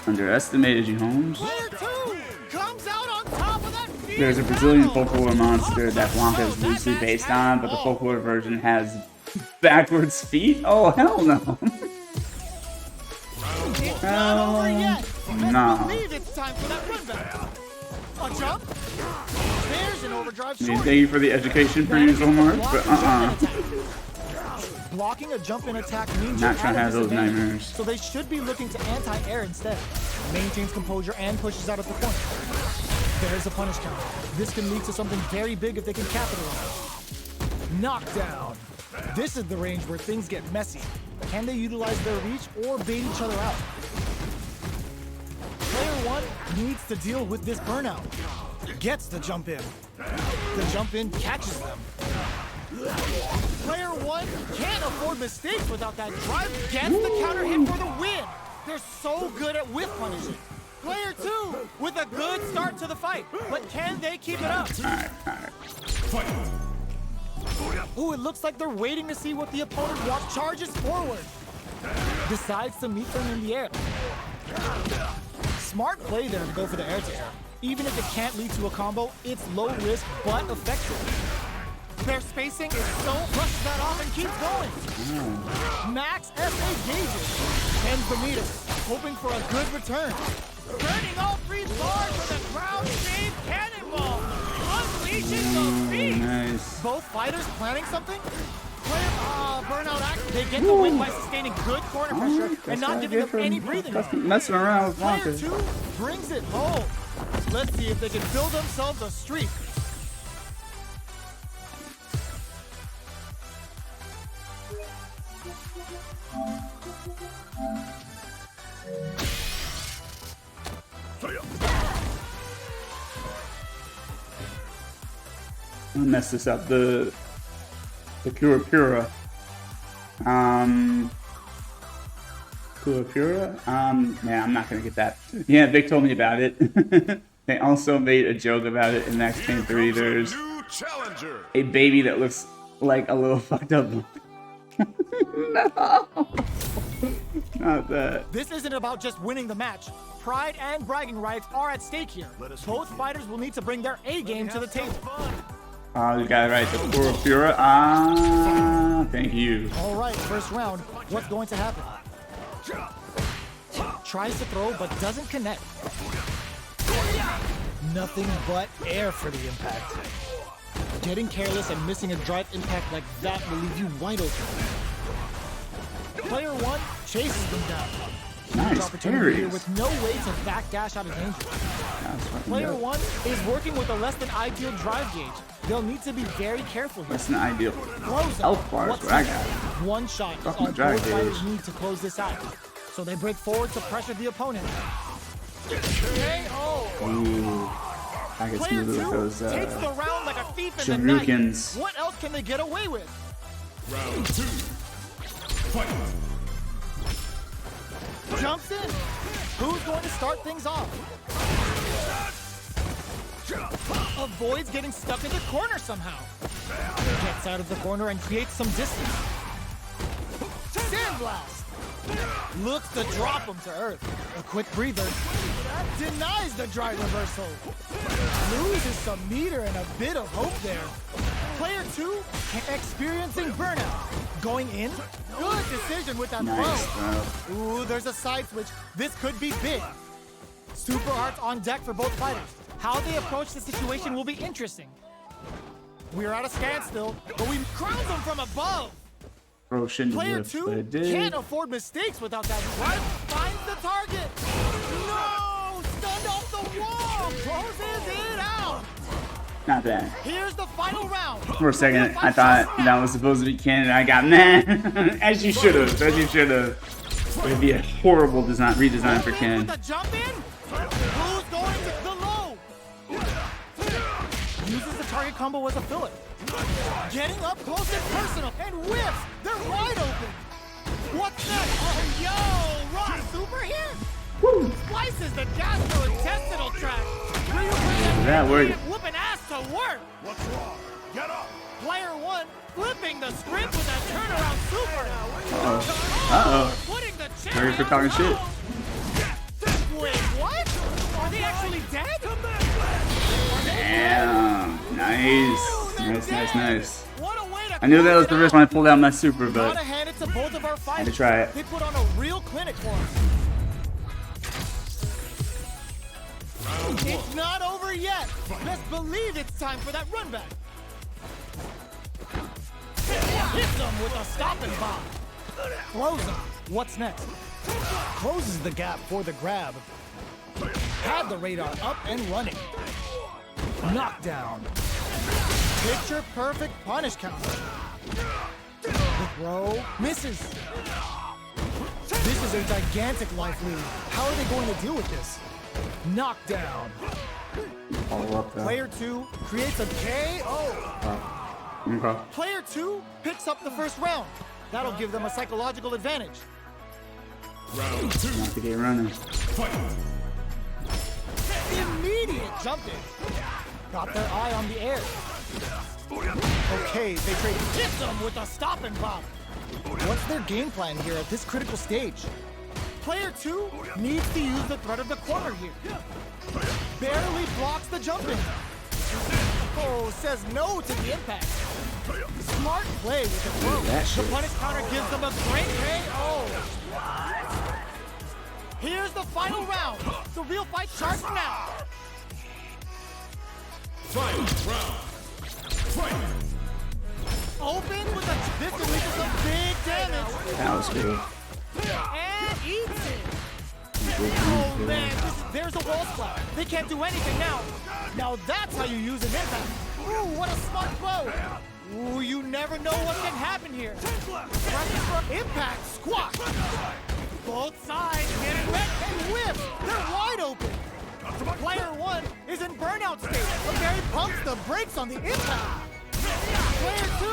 Underestimated you, Holmes. Player 2 comes out on top of that. There's a Brazilian folklore monster that Blanca is loosely based on, but the folklore version has backwards feet? Oh, hell no. It's not over yet. Best no. believe it's time for that run back. A jump. There's an overdrive I mean, short. thank you for the education for you so much, but Blocking a jump in attack means Not you're trying to at have a those disadvantage. nightmares. So they should be looking to anti-air instead. Maintains composure and pushes out at the point. There's a punish count. This can lead to something very big if they can capitalize. Knockdown. This is the range where things get messy. Can they utilize their reach or bait each other out? Player 1 needs to deal with this burnout. Gets the jump in. The jump in catches them. Player 1 can't afford mistakes without that drive. Gets the counter hit for the win. They're so good at whiff punishing. Player 2 with a good start to the fight. But can they keep it up? alright. Ooh, it looks like they're waiting to see what the opponent wants. Charges forward. Decides to meet them in the air. Smart play there to go for the air-to-air. Even if it can't lead to a combo, it's low risk but effective. Their spacing is so brushes that off and keeps going. Max SA gauges. Ends the meter, hoping for a good return. Burning all 3 bars with a crowd save cannonball. Unleashing the beast. Nice. Both fighters planning something? Burnout act. They get the win by sustaining good corner pressure and not giving them any breathing room. Messing around with Player Blanca. 2 brings it home. Let's see if they can build themselves a streak. I'm gonna mess this up. The Kurapura. Kurapura? Man, I'm not gonna get that. Yeah, Vic told me about it. They also made a joke about it in Max Payne 3. There's New challenger. a baby that looks like a little fucked up. No! Not that. This isn't about just winning the match. Pride and bragging rights are at stake here. Both fighters will need to bring their A game to the table. Oh, you got it right. The Kurapura. Ah, thank you. All right, first round. What's going to happen? Tries to throw, but doesn't connect. Nothing but air for the impact. Getting careless and missing a drive impact like that will leave you wide open. Player 1 chases them down. Huge Nice opportunity here parries. with no way to backdash out of danger. That's fucking Player dope. 1 is working with a less than ideal drive gauge. They'll need to be very careful here. That's an ideal. Close them. Health bar is What's what I next? got. One shot is Fuck all my drive both fighters gauge. need to close this out. So they break forward to pressure the opponent. KO! Ooh. I can Player smooth it 2 with those takes the round like a thief in the night. Shoryukens. What else can they get away with? Round 2. Fight. Jumps in. Who's going to start things off? Avoids getting stuck in the corner somehow. Gets out of the corner and creates some distance. Sandblast. Looks to drop him to earth. A quick breather. Denies the drive reversal. Loses some meter and a bit of hope there. Player 2 experiencing burnout. Going in. Good decision with that Nice, throw. bro. Ooh, there's a side switch. This could be big. Super Arts on deck for both fighters. How they approach the situation will be interesting. We're at a standstill, but we crowned them from above. Bro, shouldn't have Player lived, but 2 it did. can't afford mistakes without that drive. Finds the target. No! Stunned off the wall. Closes it out. Not bad. Here's the final round. For a second, I thought that was supposed to be canon. I got mad. As you should have. As you should have. It would be a horrible redesign for Ken. With the jump in. Who's going to the low? Uses the target combo as a filler. Getting up close and personal. And whips. They're wide open. What's next? Oh, yo! Raw super here. Slices the gastrointestinal tract. That worked. Whooping ass to work. What's wrong? Get up! Player 1 flipping the script with a turnaround super. Uh-oh. Putting the Sorry for talking shit. Wait, what? Are they actually dead? Damn. Nice. Nice. What a way to I knew that was the risk when I pulled out my super, Gotta but hand it to both of our fighters. to try it. They put on a real clinic for us. It's not over yet. Best believe it's time for that run back. Hits them with a stopping bomb. Throws them. What's next? Closes the gap for the grab. Had the radar up and running. Knockdown. Picture perfect punish counter. The throw misses. This is a gigantic life lead. How are they going to deal with this? Knockdown. Follow up though. Player 2 creates a KO. Okay. Player 2 picks up the first round. That'll give them a psychological advantage. Round 2. Not to get running. Immediate jump in. Got their eye on the air. Okay, they trade hits them with a stopping bomb. What's their game plan here at this critical stage? Player 2 needs to use the threat of the corner here. Barely blocks the jump in. Oh, says no to the impact. Smart play with the throw. that shit The punish counter gives them a great KO. Here's the final round. The real fight starts now. Final round. Fight! Open with a this releases some big damage. That was good. And eats it. Oh man, there's a wall splat. They can't do anything now. Now that's how you use an impact. Ooh, what a smart blow. Ooh, you never know what can happen here. Pressure for impact squat. Both sides getting wet and whipped. They're wide open. Player 1 is in burnout state, but Barry pumps the brakes on the impact. Player 2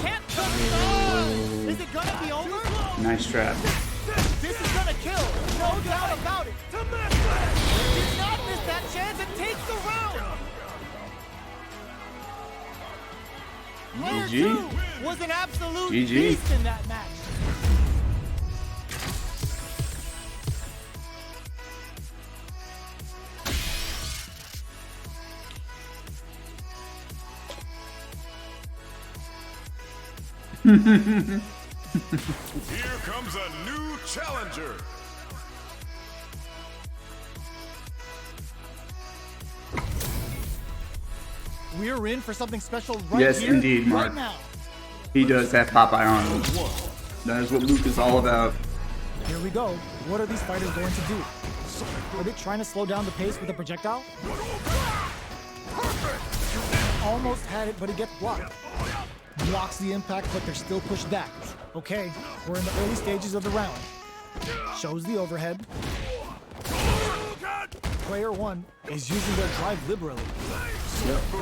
can't touch the Is it gonna be over? Nice trap. This is gonna kill, no doubt about it. Did not miss that chance and takes the round. Player GG. 2 was an absolute GG. beast in that match. Here comes a new challenger. We're in for something special right Yes, here, indeed, Mark. right now. He does have Popeye on him. That is what Luke is all about. Here we go. What are these fighters going to do? Are they trying to slow down the pace with a projectile? Almost had it, but it gets blocked. Blocks the impact, but they're still pushed back. Okay, we're in the early stages of the round. Shows the overhead. Player 1 is using their drive liberally.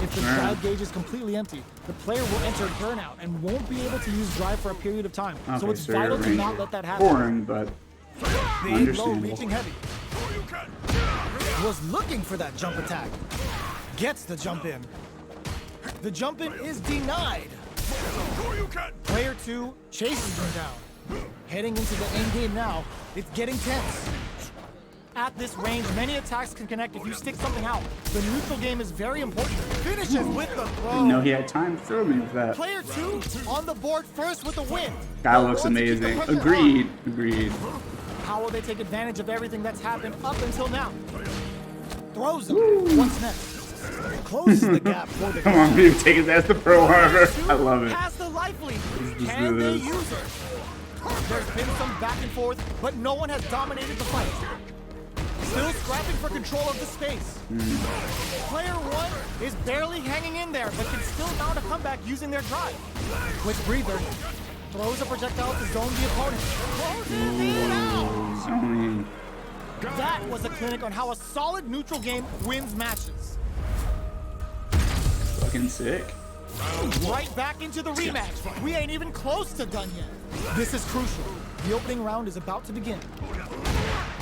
If the drive gauge is completely empty, the player will enter burnout and won't be able to use drive for a period of time. So Okay, it's you're vital a to not ranger. let that happen. Boring, but Big low, understandable. reaching heavy. Was looking for that jump attack. Gets the jump in. The jump in is denied. Player 2 chases them down. Heading into the end game now, it's getting tense. At this range, many attacks can connect if you stick something out. The neutral game is very important. Finishes with the throw. Didn't know he had time to throw me with that. Player 2 on the board first with the win. Guy They'll looks want to keep the amazing. pressure Agreed. on. Agreed. How will they take advantage of everything that's happened up until now? Throws them. What's next? Closes the gap for the Come on, dude. Take his ass to Pearl Harbor. I love it. Pass the life lead. just Can do they this. use it? There's been some back and forth, but no one has dominated the fight. Still scrapping for control of the space. Player 1 is barely hanging in there, but can still mount a comeback using their drive. Quick breather. Throws a projectile to zone the opponent. Closes it out. Zoning. That was a clinic on how a solid neutral game wins matches. Fucking sick. Right back into the rematch. We ain't even close to done yet. This is crucial. The opening round is about to begin.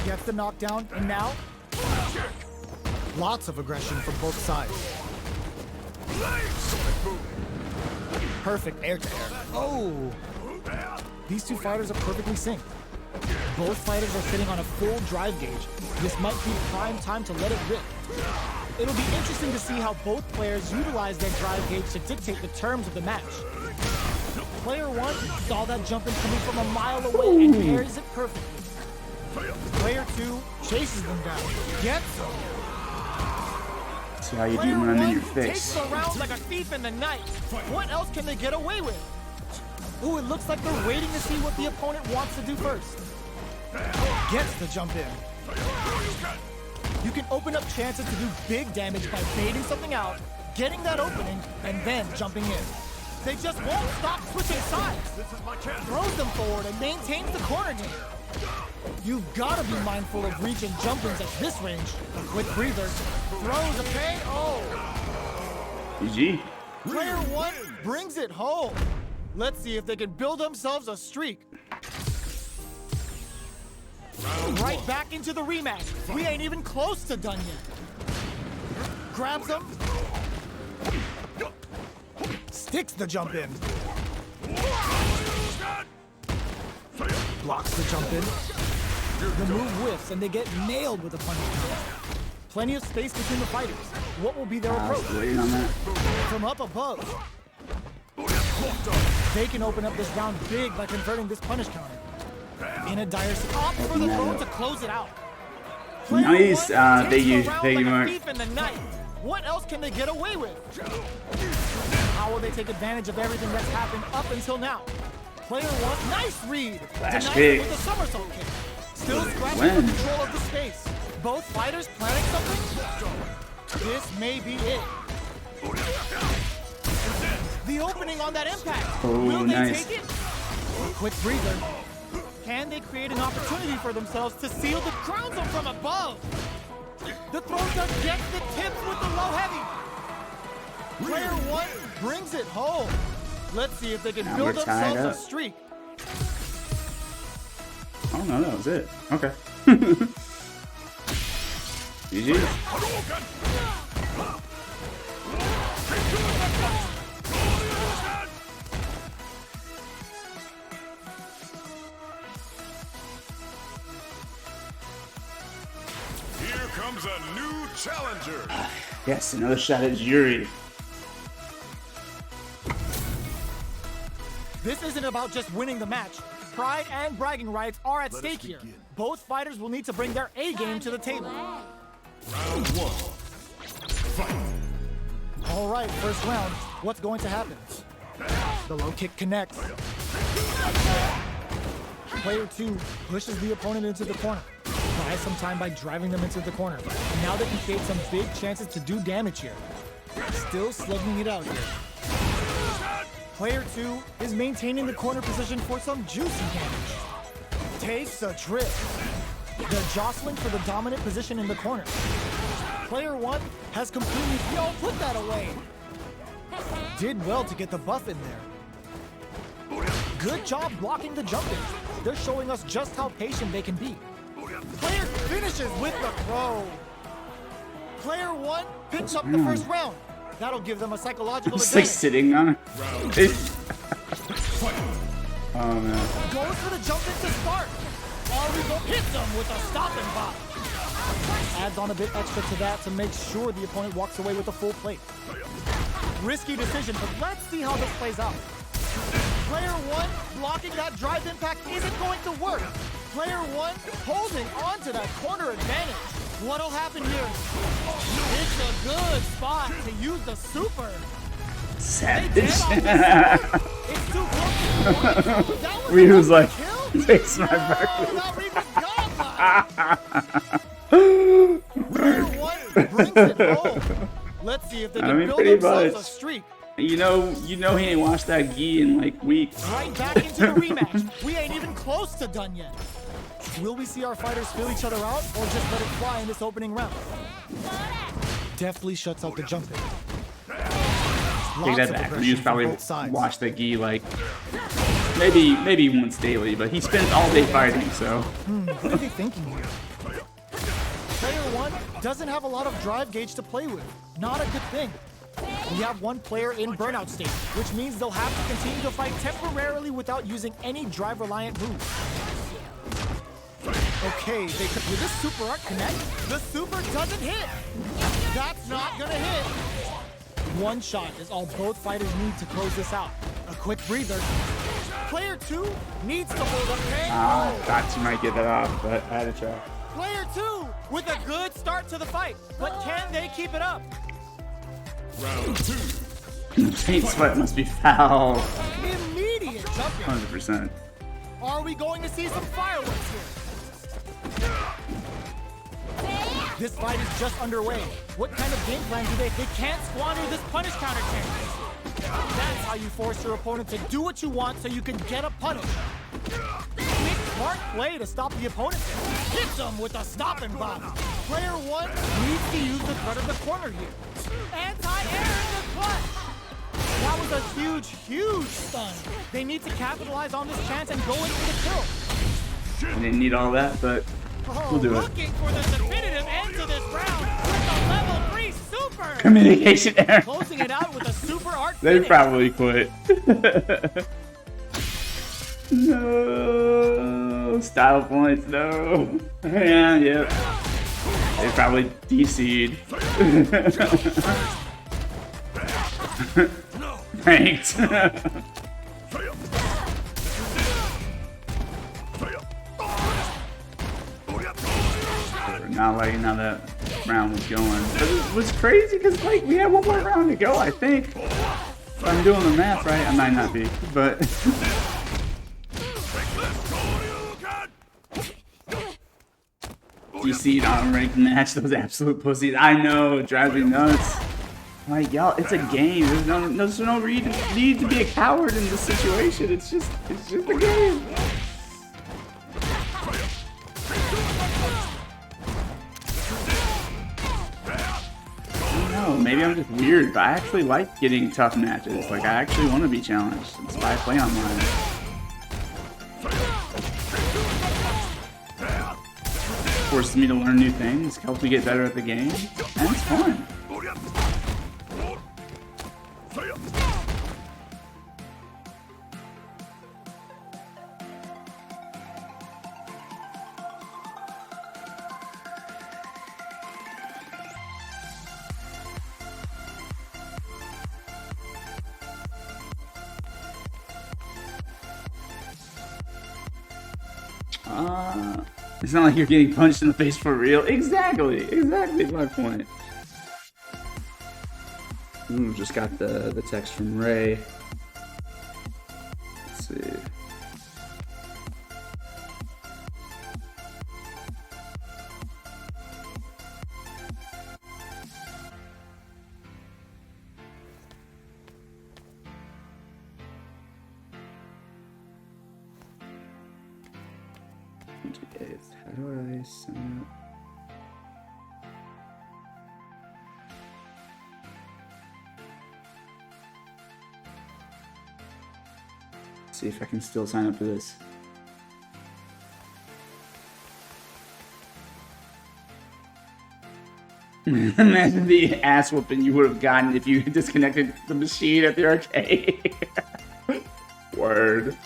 Gets the knockdown, and now lots of aggression from both sides. Perfect air to air. Oh! These two fighters are perfectly synced. Both fighters are sitting on a full drive gauge. This might be prime time to let it rip. It'll be interesting to see how both players utilize their drive gauge to dictate the terms of the match. Player 1 saw that jump in coming from a mile away and parries it perfectly. Player 2 chases them down, gets them. See how you do Player when I'm in 1 your takes face. the round like a thief in the night. What else can they get away with? Ooh, it looks like they're waiting to see what the opponent wants to do first. Gets the jump in. You can open up chances to do big damage by baiting something out, getting that opening, and then jumping in. They just won't stop switching sides. Throws them forward and maintains the corner game. You've got to be mindful of reach and jump-ins at this range. A quick breather. Throws a pay. Oh. GG. Player 1 brings it home. Let's see if they can build themselves a streak. Right back into the rematch. We ain't even close to done yet. Grabs him. Sticks the jump in. Blocks the jump in. The move whiffs and they get nailed with a punch. Plenty of space between the fighters. What will be their I was approach? waiting on that. From up above. They can open up this round big by converting this punish counter. In a dire opt for the throw to close it out. Player Nice. 1 Thank takes you. the round Thank you, like a Mark. thief in the night. What else can they get away with? How will they take advantage of everything that's happened up until now? Player 1, nice read. Flash Denies kick. it with a somersault kick. Still scratching Win. for control of the space. Both fighters planning something? This may be it. The opening on that impact. Oh, Will they nice. take it? Quick breather. Can they create an opportunity for themselves to seal the crown zone from above? The throw does get the tips with the low heavy. Player 1 brings it home. Let's see if they can Now build we're tied themselves a up. streak. Oh no, that was it. Okay. GG. Here comes a new challenger. Yes, another shot at Yuri. This isn't about just winning the match. Pride and bragging rights are at Let stake us here. begin. Both fighters will need to bring their A game to the table. Round 1. Fight. All right, first round. What's going to happen? The low kick connects. Player 2 pushes the opponent into the corner. Buys some time by driving them into the corner. And now they can create some big chances to do damage here. Still slugging it out here. Player 2 is maintaining the corner position for some juicy damage. Takes a trip. They're jostling for the dominant position in the corner. Player 1 has completely, put that away. Did well to get the buff in there. Good job blocking the jump in. They're showing us just how patient they can be. Player finishes with the throw. Player 1 picks up the first round. That'll give them a psychological It's like advantage. sitting on it. Oh man. Goes for the jump in to start. Arigo hits him with a stopping block. Adds on a bit extra to that to make sure the opponent walks away with a full plate. Risky decision, but let's see how this plays out. Player 1 blocking that drive impact isn't going to work. Player 1 holding on to that corner advantage. What'll happen here? It's a good spot to use the super. Savage. It's too close. That was Ryu was like, kill? it's my No, birthday. not even godlike. Player 1 brings it home. Let's see if they I can mean, build pretty themselves a much. streak. You know he ain't watched that gi in like weeks. Right back into the rematch. We ain't even close to done yet. Will we see our fighters fill each other out or just let it fly in this opening round? Deftly shuts out the jumping. Take that back. Ryu's probably watched that gi like maybe once daily, but he spends all day fighting, so. What are they thinking here? Player 1 doesn't have a lot of drive gauge to play with. Not a good thing. We have one player in burnout state, which means they'll have to continue to fight temporarily without using any drive-reliant moves. Okay, they could. Will this super art connect? The super doesn't hit. That's not gonna hit. One shot is all both fighters need to close this out. A quick breather. Player 2 needs to hold up and Thought you might get that off, but I had to try. Player 2 with a good start to the fight, but can they keep it up? Round 2. Paint sweat must be foul. Immediate jumping. 100%. Are we going to see some fireworks here? This fight is just underway. What kind of game plan do they? They can't squander this punish counter chance. That's how you force your opponent to do what you want so you can get a punish. Quick, smart play to stop the opponent. Hits him with a stopping block. Player 1 needs to use the threat of the corner here. Anti-air in the clutch. That was a huge, huge stun. They need to capitalize on this chance and go in for the kill. I didn't need all that, but we'll do it. Looking for the definitive end to this round with the level 3 super. Communication error. Closing it out with a super art They finish. probably quit. No. Style points, no. Yeah, yep. They probably DC'd. Thanks. Not liking how that round was going. But it was crazy because like we had one more round to go, I think. If I'm doing the math right, I might not be, but DC'd on a ranked match, those absolute pussies. I know, it drives me nuts. Like y'all, it's a game. There's no need to be a coward in this situation. It's just a game. No, maybe I'm just weird, but I actually like getting tough matches. Like, I actually want to be challenged. That's why I play online. Forces me to learn new things, helps me get better at the game, and it's fun. It's not like you're getting punched in the face for real. Exactly my point. Ooh, just got the text from Ray. Let's see. How do I sign up? Let's see if I can still sign up for this. Imagine the ass whooping you would have gotten if you disconnected the machine at the arcade. Word.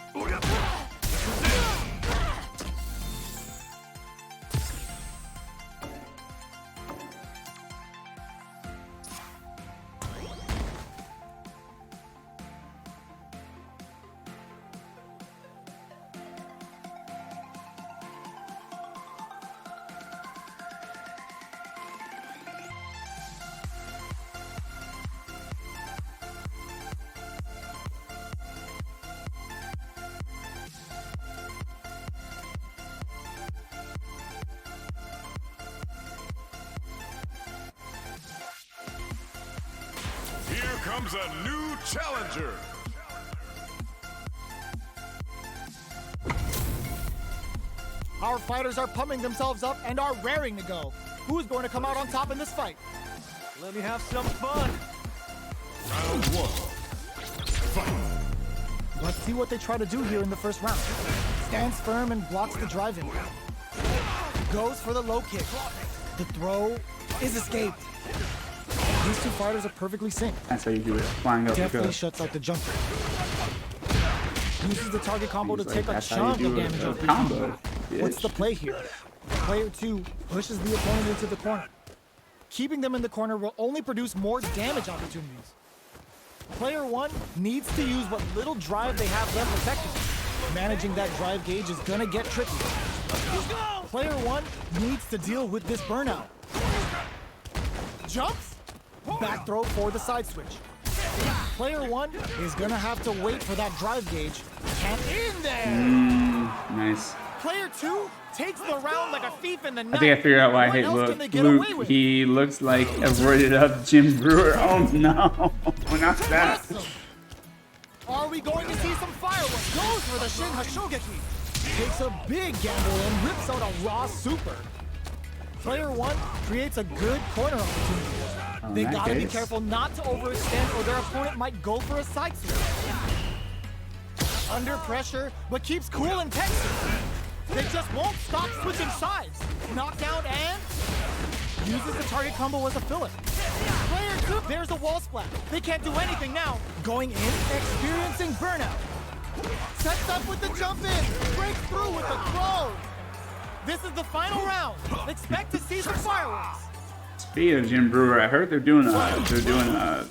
comes a new challenger. Our fighters are pumping themselves up and are raring to go. Who's going to come out on top in this fight? Let me have some fun. Round one. Fight. Let's see what they try to do here in the first round. Stands firm and blocks the drive-in. Goes for the low kick. The throw is escaped. These two fighters are perfectly synced. That's how you do it. Flying up the Definitely go. shuts out the jumper. Uses the target combo to He's take like, a that's how chunk you of do damage a off the combo. What's the bitch. play here? Player 2 pushes the opponent into the corner. Keeping them in the corner will only produce more damage opportunities. Player 1 needs to use what little drive they have left effectively. Managing that drive gauge is gonna get tricky. Player 1 needs to deal with this burnout. Jumps, back throw for the side switch. Player 1 is gonna have to wait for that drive gauge. And in there! Nice. Player 2 takes the round like a thief in the night. I think I figured out why I What hate else can they Luke. get away Luke, with? he looks like a roided up Jim Brewer. Oh no. Not that. Awesome. Are we going to see some fireworks? Goes for the Shin Hashogeki. Takes a big gamble and rips out a raw super. Player 1 creates a good corner opportunity. They in that gotta be case. careful not to overextend or their opponent might go for a side switch. Under pressure, but keeps cool and tense. They just won't stop switching sides. Knockdown and uses the target combo as a filler. Player 2, there's a wall splat. They can't do anything now. Going in, experiencing burnout. Sets up with the jump in, breaks through with the throw. This is the final round. Expect to see some fireworks. Speaking of Jim Brewer, I heard they're doing a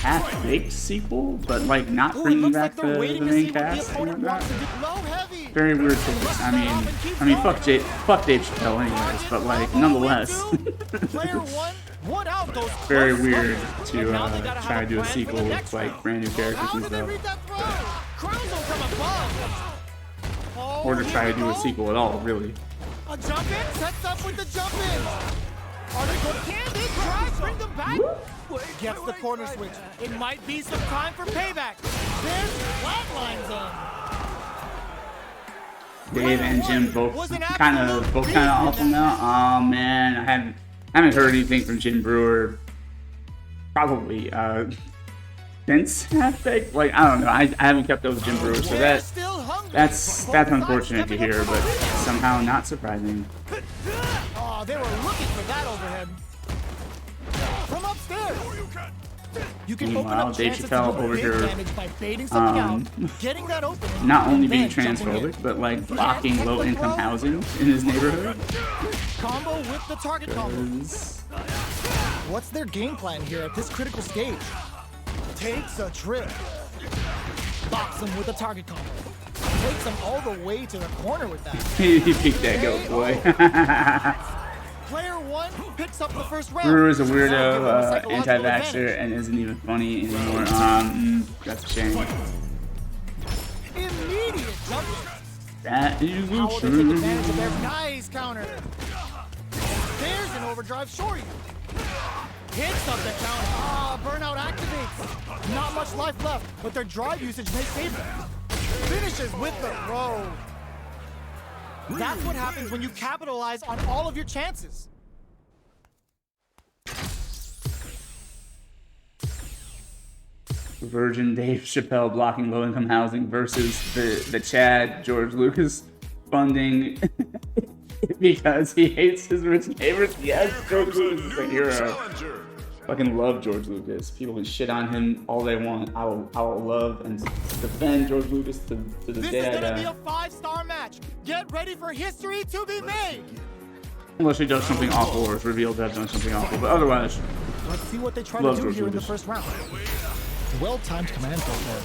half-baked sequel, but like not Ooh, it bringing looks back like they're the waiting to see main what the cast and opponent whatnot. wants to do. Low heavy. Very weird choice. I mean, fuck Dave Chappelle anyways, but like nonetheless, Player 1, what out goes very close weird up. to And now they gotta try have to do a plan for sequel the with next like round. brand new characters How and did they stuff, read that throw? Crown's from above. Oh, or to try here to do we a go. sequel at all, really. A jump in, sets up with the jump in. Are they going? Can they try bring them back? Gets the corner switch. It might be some time for payback. There's flatline zone. Dave and Jim both kind of awful now. Oh man, I haven't heard anything from Jim Brewer. Probably since half-baked. Like I don't know. I haven't kept up with Jim Brewer, so They're still hungry. that's Both sides unfortunate to stepping hear, up but for the somehow not surprising. Oh, they were looking for that overhead. From upstairs. You can open Meanwhile, up Dave chances to Chappelle do over big here, damage by baiting something out, getting that opening, Not only and being then jumping in. transphobic, but like blocking low-income housing in his neighborhood. Combo with the target combo. 'Cause What's their game plan here at this critical stage? Takes a trip. Box him with a target combo. Takes him all the way to the corner with that. he picked that goat boy. Player 1 picks up the first round. Brewer is a Give him weirdo, psychological anti-vaxxer, advantage. and isn't even funny anymore. That's a shame. Immediate jump. That is How a will they take advantage of shame. their nice counter? There's an overdrive shorty. Hits up the counter. Ah, burnout activates. Not much life left, but their drive usage may save them. Finishes with the throw. That's what happens when you capitalize on all of your chances. Virgin Dave Chappelle blocking low-income housing versus the Chad George Lucas funding because he hates his rich neighbors. Yes, George Lucas is a hero. Challenger. Fucking love George Lucas. People can shit on him all they want. I will love and defend George Lucas to the This day is I gonna be die. a 5-star match. Get ready for history to be made. Unless he does something awful or is revealed to have done something awful. But otherwise, Let's see what they try Love to do George here in the Lucas. first round. Well-timed command throw there.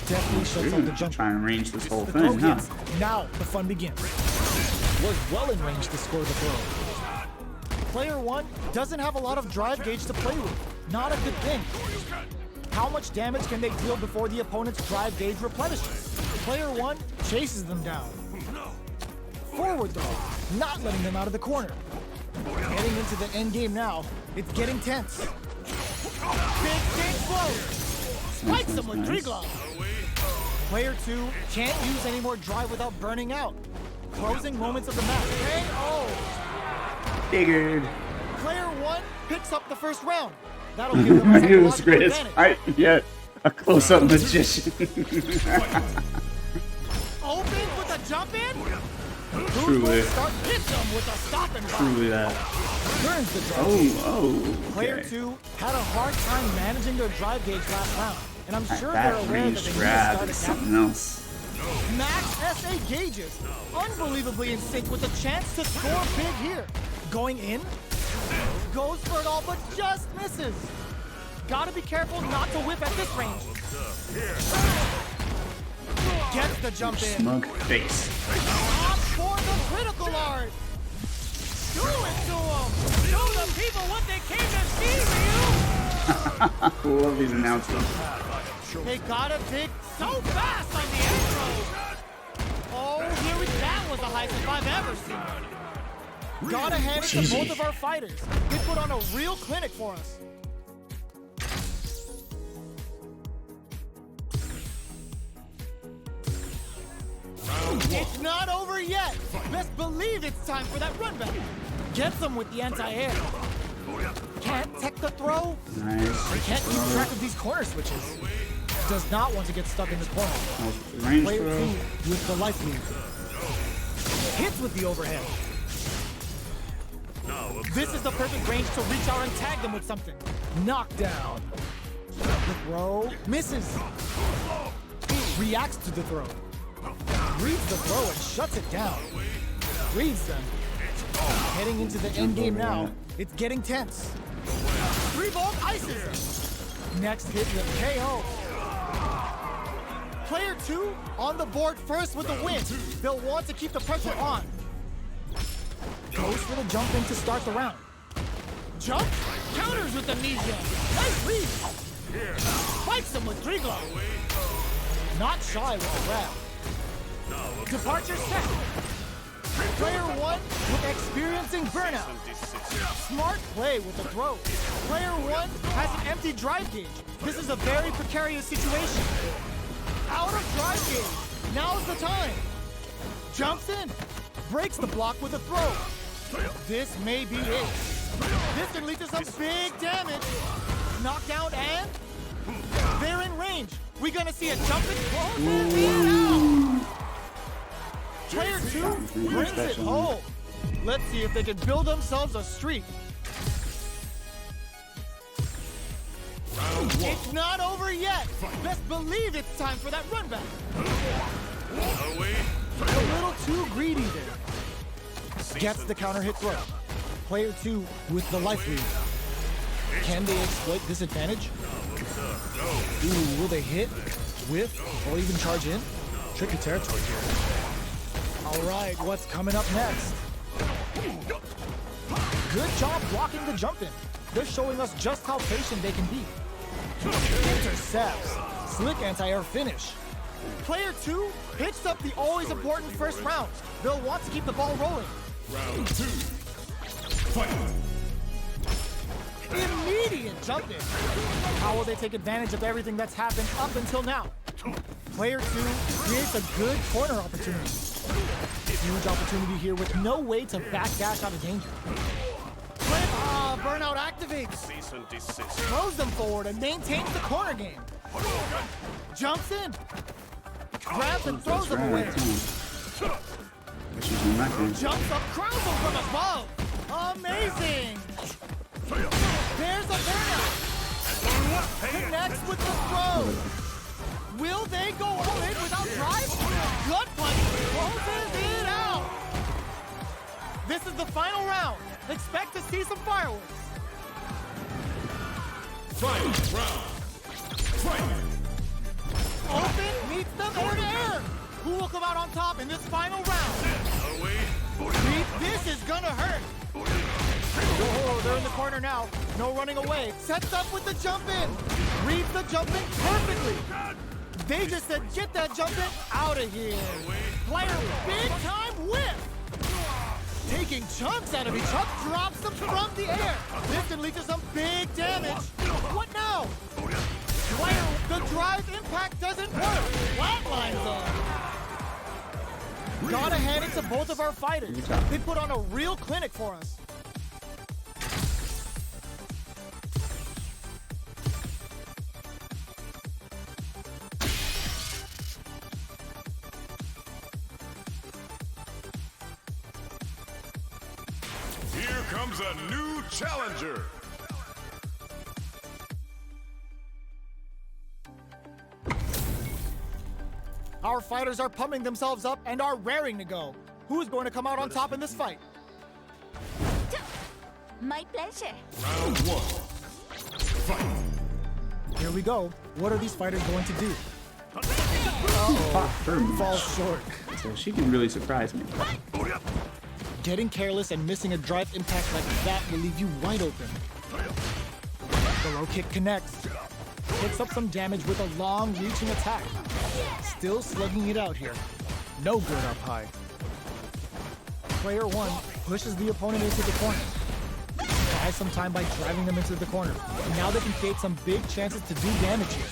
Definitely shuts off the jump. trying to arrange this whole The throw thing, huh? hits. Now the fun begins. Was well in range to score the throw. Player 1 doesn't have a lot of drive gauge to play with. Not a good thing. How much damage can they deal before the opponent's drive gauge replenishes? Player 1 chases them down. Forward throw, not letting them out of the corner. Heading into the end game now. It's getting tense. Big blow. Spikes him with three gloves. Player 2 can't use any more drive without burning out. Closing moments of the match. KO. Figured. Player 1 picks up the first round. That'll give them a I knew it was the psychological greatest advantage. fight yet. A close-up magician. Opens with a jump in. Who's Truly. going to start? Hits him with a stop and block. Truly that. Turns the drive. Oh. Player Okay. 2 had a hard time managing their drive gauge last round, and I'm sure they're That aware that range they need to grab start is attacking. something else. Max SA gauges, unbelievably in sync with a chance to score big here. Going in, goes for it all, but just misses. Gotta be careful not to whip at this range. Gets the jump in. Smug face. Opt for the critical art. Do it to them. Show the people what they came to see, Ryu. Love these announcements. They got a dig so fast on the intro. Oh, that was the highest I've ever seen. Gotta hand it to Cheesy. both of our fighters. They put on a real clinic for us. It's not over yet. Best believe it's time for that run back. Gets them with the anti-air. Can't tech the throw. Nice. Can't keep track of these corner switches. Does not want to get stuck in this corner. Range Player throw. 2 with the life lead. Hits with the overhead. This is the perfect range to reach out and tag them with something. Knockdown. The throw misses. Reacts to the throw. Reads the throw and shuts it down. Reads them. Heading into the end game now. It's getting tense. 3-volt ices him. Next hit with KO. Player 2 on the board first with the win. They'll want to keep the pressure on. Goes for the jump in to start the round. Jump, counters with the knee jab. Nice lead. Spikes him with 3 gloves. Not shy with the grab. Departure set. Player 1 with experiencing burnout. Smart play with the throw. Player 1 has an empty drive gauge. This is a very precarious situation. Out of drive gauge. Now's the time. Jumps in. Breaks the block with a throw. This may be it. This can lead to some big damage. Knockdown and they're in range. We're gonna see a jump and close it out. Player 2 brings it home. Let's see if they can build themselves a streak. It's not over yet. Best believe it's time for that run back. A little too greedy there. Gets the counter hit throw. Player 2 with the life lead. Can they exploit this advantage? Ooh, will they hit, whiff, or even charge in? Tricky territory here. All right, what's coming up next? Good job blocking the jump in. They're showing us just how patient they can be. Intercepts. Slick anti-air finish. Player 2 picks up the always important first round. They'll want to keep the ball rolling. Round 2. Fight. Immediate jump in. How will they take advantage of everything that's happened up until now? Player 2 creates a good corner opportunity. Huge opportunity here with no way to backdash out of danger. Burnout activates. Throws them forward and maintains the corner game. Jumps in. Grabs and throws them away. Jumps up, crowns them from above. Amazing. There's a burnout. Connects with the throw. Will they go all in without drive? Gut punch closes it out. This is the final round. Expect to see some fireworks. Final round. Fight. Open meets them air to air. Who will come out on top in this final round? This is gonna hurt. Oh, they're in the corner now. No running away. Sets up with the jump in. Reads the jump in perfectly. They just said, get that jump in out of here. Player big time whip. taking chunks out of each other, drops them from the air. This can lead to some big damage. What now? Player, the drive impact doesn't work. Flatlines on. Gotta hand it to both of our fighters. They put on a real clinic for us. Here comes a new challenger. Our fighters are pumping themselves up and are raring to go. Who's going to come out on top in this fight? My pleasure. Round one. Fight. Here we go. What are these fighters going to do? Fought her match, Falls short. so she can really surprise me. Getting careless and missing a drive impact like that will leave you wide open. The low kick connects. Picks up some damage with a long-reaching attack. Still slugging it out here. No good up high. Player one pushes the opponent into the corner. Buys some time by driving them into the corner. And now they can create some big chances to do damage here.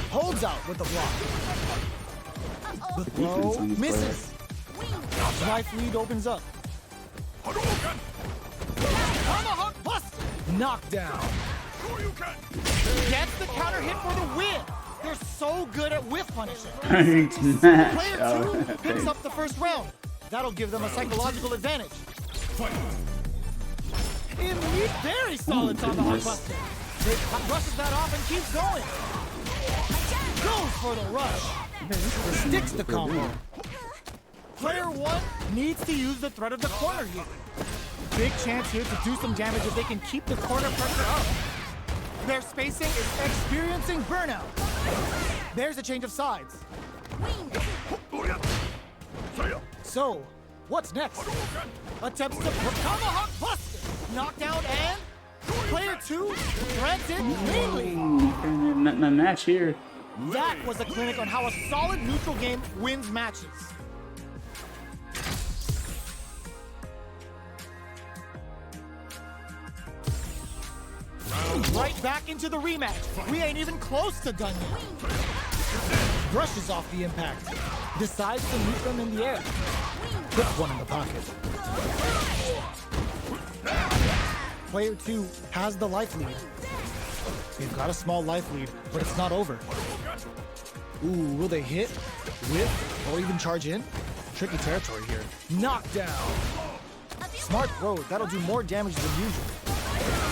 Holds out with the block. The throw defense on this misses. Life lead opens up. Tomahawk bust! Knockdown. Gets the counter hit for the win. They're so good at whiff punishing. Player two picks up the first round. That'll give them a psychological advantage. Very solid Tomahawk goodness. buster. They rushes that off and keeps going. Goes for the rush. Sticks the combo. Player one needs to use the threat of the corner here. Big chance here to do some damage if they can keep the corner pressure up. Their spacing is experiencing burnout. There's a change of sides. So, what's next? Attempts to put Tomahawk Buster. Knockdown and player two threads it cleanly. My match here. That was a clinic on how a solid neutral game wins matches. Right back into the rematch. We ain't even close to done yet. Brushes off the impact. Decides to meet them in the air. Puts one in the pocket. Player two has the life lead. They've got a small life lead, but it's not over. Ooh, will they hit, whip, or even charge in? Tricky territory here. Knockdown. Smart throw. That'll do more damage than usual.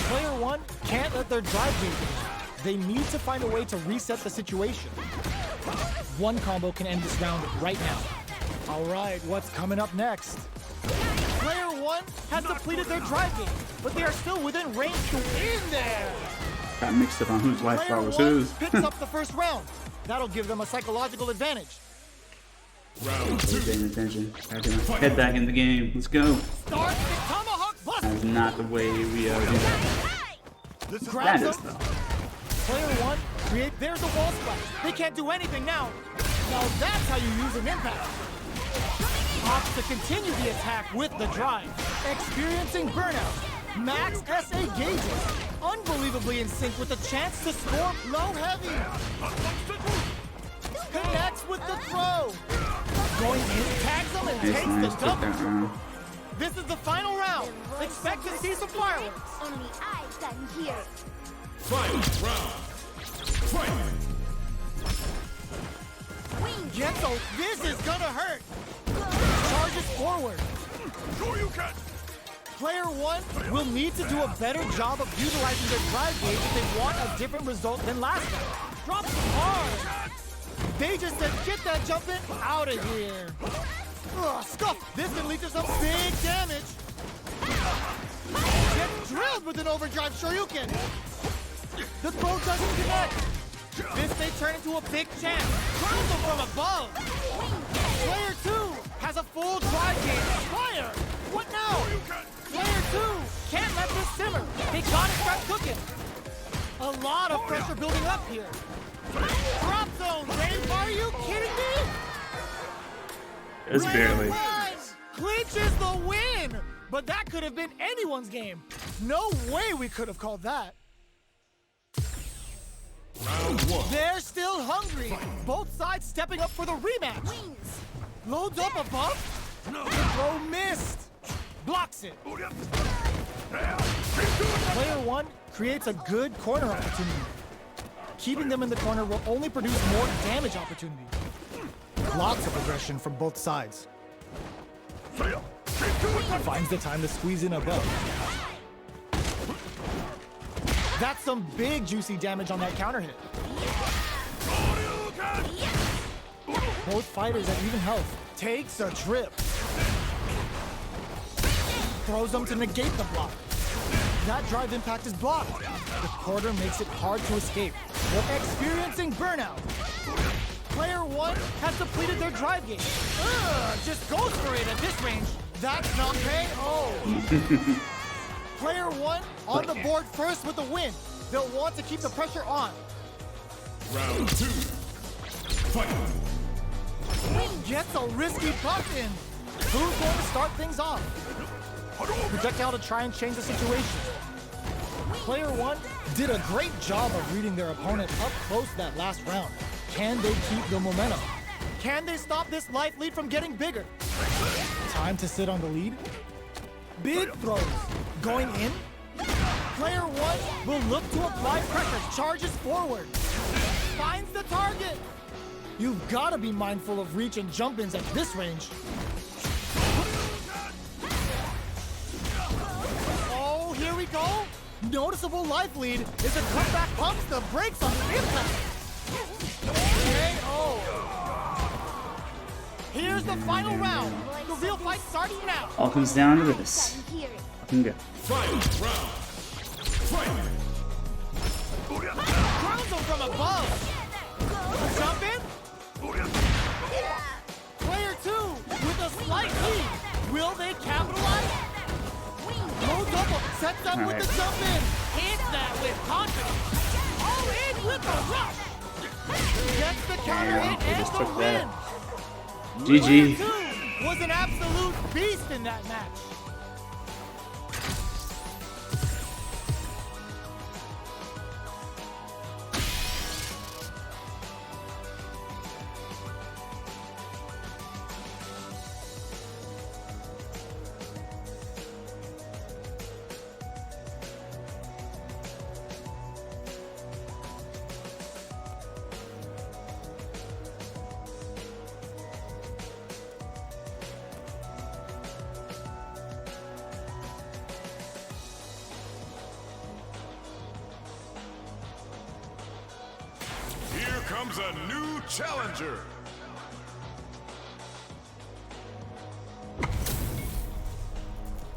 Player one can't let their drive game in. They need to find a way to reset the situation. One combo can end this round right now. All right, what's coming up next? Player one has depleted their drive game, but they are still within range to win there. Got mixed up on whose life Player bar was one whose. picks up the first round. That'll give them a psychological advantage. Round two. Paying attention. Head back in the game. Let's go. Start the Tomahawk Buster. That's not the way we do that. That Grabs is them. though. Player one, there's a wall splash. They can't do anything now. Now that's how you use an impact. Opts to continue the attack with the drive. Experiencing burnout. Max SA gauges. Unbelievably in sync with a chance to score low heavy. Connects with the throw. Going in, tags them and It's takes nice. the Took double. that round. This is the final round. Expect to see some fireworks. Only I can hear it. Final round. Fight. Genzo, this is gonna hurt. Charges forward. Player one will need to do a better job of utilizing their drive gauge if they want a different result than last time. Drops hard. They just said, get that jump in out of here. Ugh, scuff. This can lead to some big damage. Gets drilled with an overdrive Shoryuken. The throw doesn't connect. This may turn into a big chance. Throws them from above. Player two has a full drive game. Fire! What now? Player two can't let this simmer. They gotta start cooking. A lot of pressure building up here. Drop zone, Rafe. Are you kidding me? It's barely. Rise. clinches the win! But that could have been anyone's game. No way we could have called that. Round one. They're still hungry. Both sides stepping up for the rematch. Wins. Loads up above. The throw missed. Blocks it. Player one creates a good corner opportunity. Keeping them in the corner will only produce more damage opportunity. Lots of aggression from both sides. Finds the time to squeeze in above. That's some big juicy damage on that counter hit. Both fighters at even health. Takes a trip. Throws them to negate the block. That drive impact is blocked. The quarter makes it hard to escape. They're experiencing burnout. Player one has depleted their drive game. Just goes for it at this range. That's not KO. Player one on the board first with the win. They'll want to keep the pressure on. Round two. Fight. Gets a risky buff in. Who's going to start things off? Projectile to try and change the situation. Player one did a great job of reading their opponent up close that last round. Can they keep the momentum? Can they stop this life lead from getting bigger? Time to sit on the lead. Big throws. Going in. Player one will look to apply pressure. Charges forward. Finds the target. You've got to be mindful of reach and jump-ins at this range. Oh, here we go. Noticeable life lead is a comeback pumps the brakes on the impact. KO. Here's the final round. The real fight starts now. All comes down to this. Done here. Fucking go. Fight. Round. Fight. Grounds him from above. Jump in. Player two with a slight lead. Will they capitalize? No double. Sets up with the jump in. Hits that with confidence. All in with the rush. Gets the counter Damn, hit they and just the took that. win. GG. Player two was an absolute beast in that match. Here comes a new challenger.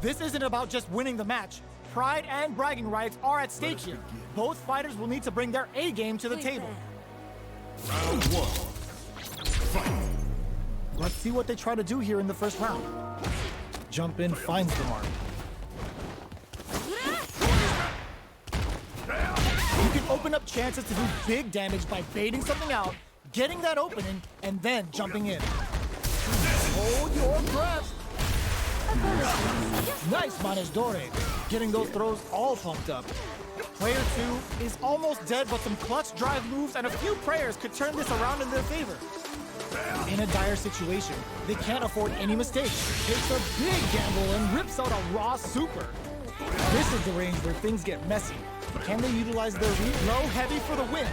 This isn't about just winning the match. Pride and bragging rights are at stake here. Both fighters will need to bring their A game to the table. Round one. Fight. Let's see what they try to do here in the first round. Jump in finds the mark. You can open up chances to do big damage by baiting something out, getting that opening, and then jumping in. Hold your breath. Nice managed Dore, getting those throws all pumped up. Player two is almost dead, but some clutch drive moves and a few prayers could turn this around in their favor. In a dire situation, they can't afford any mistakes. Takes a big gamble and rips out a raw super. This is the range where things get messy. Can they utilize their reach? Low heavy for the win.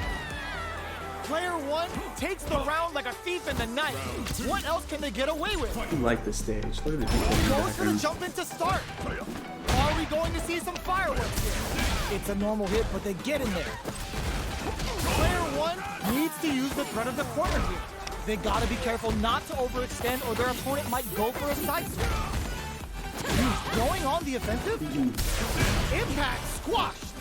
Player one takes the round like a thief in the night. What else can they get away with? I like this stage. Look at the people in the Goes for the background. jump in to start. Are we going to see some fireworks here? It's a normal hit, but they get in there. Player one needs to use the threat of the corner here. They gotta be careful not to overextend or their opponent might go for a side swing. Going on the offensive? Impact squashed.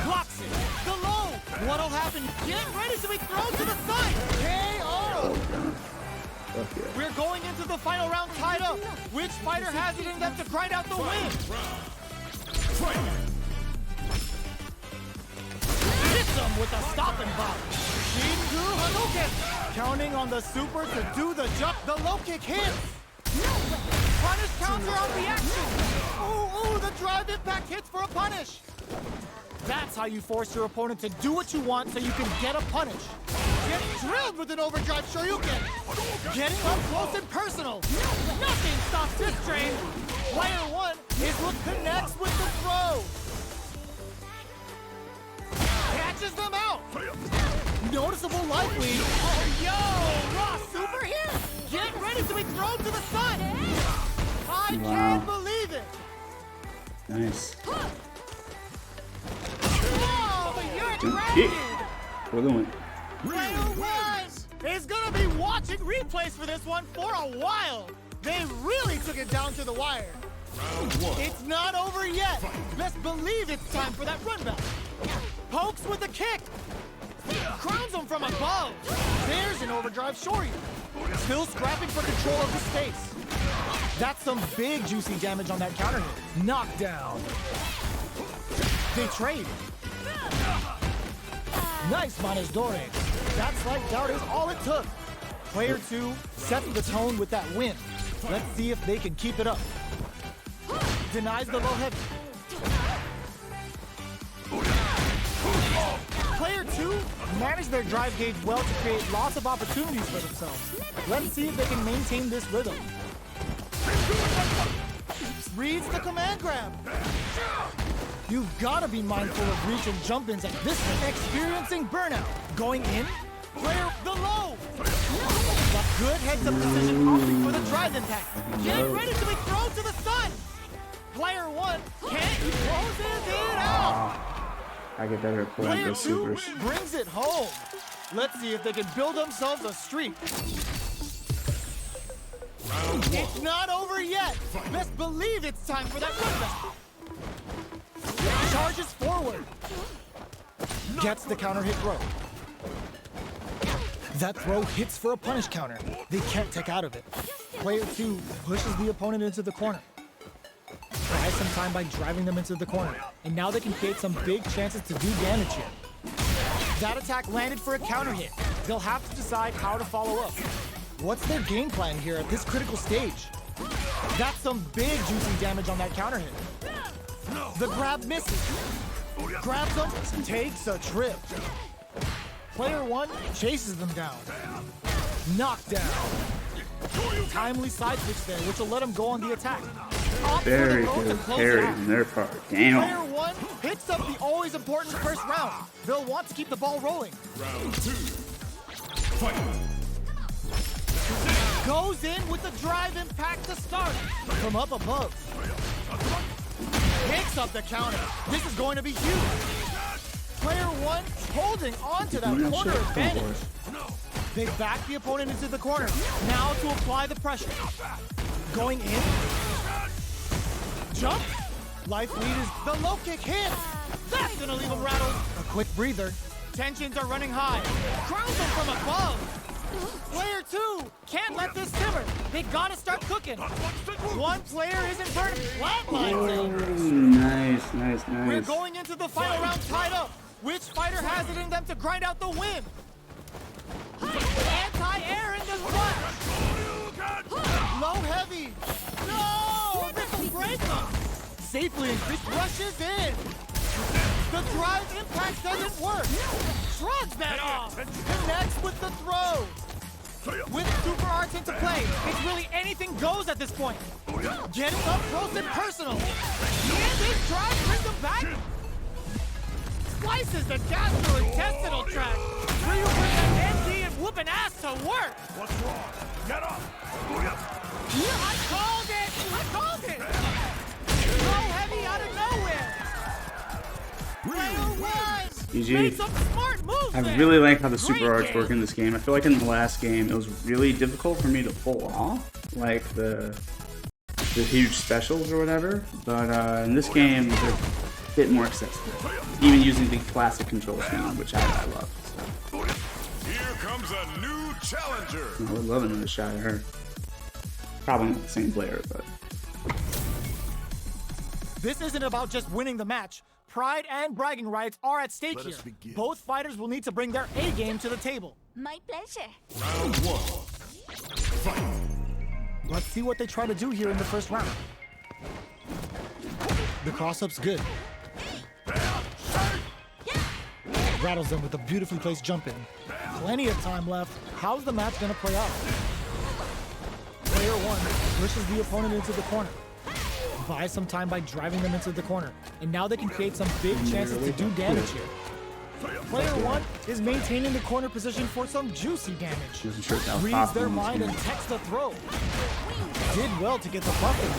Blocks it. The low. What'll happen? Get ready to be thrown to the side. KO. Okay. We're going into the final round tied up. Which fighter has it in them to grind out the win? Hits him with a stop and pop. Shingu Hadouken. Counting on the super to do the jump. The low kick hits. Punish counter on reaction. Ooh, the drive impact hits for a punish. That's how you force your opponent to do what you want so you can get a punish. Get drilled with an overdrive Shoryuken. Getting up close and personal. Nothing stops this train. Player one is what connects with the throw. Catches them out. Noticeable life lead. Oh, yo, raw super here. Get ready to be thrown to the sun. I can't believe it. Nice. Oh, but you're Good grounded. kick for the win. Player one is gonna be watching replays for this one for a while. They really took it down to the wire. It's not over yet. Best believe it's time for that run back. Pokes with a kick. Crowns him from above. There's an overdrive Shoryu. Still scrapping for control of the space. That's some big juicy damage on that counter hit. Knockdown. They trade. Nice Manes Dore. That slight doubt is all it took. Player two sets the tone with that win. Let's see if they can keep it up. Denies the low heavy. Player two managed their drive gauge well to create lots of opportunities for themselves. Let's see if they can maintain this rhythm. Reads the command grab. You've got to be mindful of reach and jump-ins at this point. Experiencing burnout. Going in. Player the low. Good heads-up decision opting for the drive impact. Get ready to be thrown to the sun. Player one can't closes it out. I get better at pulling Player those two supers. brings it home. Let's see if they can build themselves a streak. It's not over yet. Best believe it's time for that run back. Charges forward. Gets the counter hit throw. That throw hits for a punish counter. They can't take out of it. Player two pushes the opponent into the corner. Buys some time by driving them into the corner. And now they can create some big chances to do damage here. That attack landed for a counter hit. They'll have to decide how to follow up. What's their game plan here at this critical stage? That's some big juicy damage on that counter hit. The grab misses. Grabs them, takes a trip. Player one chases them down. Knockdown. Timely side switch there, which will let him go on the attack. Opts for the Very throw to good close parry it out. on their part. Player Damn. one picks up the always important first round. They'll want to keep the ball rolling. Round two. Fight. Goes in with the drive impact to start. From up above. Picks up the counter. This is going to be huge. Player one holding on to that corner advantage. They back the opponent into the corner. Now to apply the pressure. Going in. Jump. Life lead is the low kick hit. That's gonna leave him rattled. A quick breather. Tensions are running high. Crowns him from above. Player two can't let this simmer. They gotta start cooking. One player isn't burning. Flatlines him. Nice, nice, We're nice. going into the final round tied up. Which fighter has it in them to grind out the win? Anti-air in the run. Low heavy. No! This will break them. Safely increased rushes in. The drive impact doesn't work. Shrugs that off. Connects with the throw. With super arts into play, it's really anything goes at this point. Getting up close and personal. And this drive brings them back. Slices the gastrointestinal tract. Where you bring that MD and whooping ass to work. What's wrong? Get up. I called it. I called it. Low heavy out of nowhere. Player one. GG. Made some smart moves I there. really like how the Great super arts game. work in this game. I feel like in the last game it was really difficult for me to pull off, like the huge specials or whatever. But in this game, they're a bit more accessible, even using the classic control scheme, which I love. So, Here comes a new challenger. I would love another shot at her. Probably not the same player, but This isn't about just winning the match. Pride and bragging rights are at stake Let here. us begin. Both fighters will need to bring their A game to the table. My pleasure. Round one. Fight. Let's see what they try to do here in the first round. The cross-up's good. Rattles them with a beautifully placed jump in. Plenty of time left. How's the match gonna play out? Player one pushes the opponent into the corner. Buys some time by driving them into the corner. And now they can create some big chances to do damage here. Player one is maintaining the corner position for some juicy damage. Wasn't sure if that was Reads possible their in this mind game. and techs the throw. Did well to get the buff in.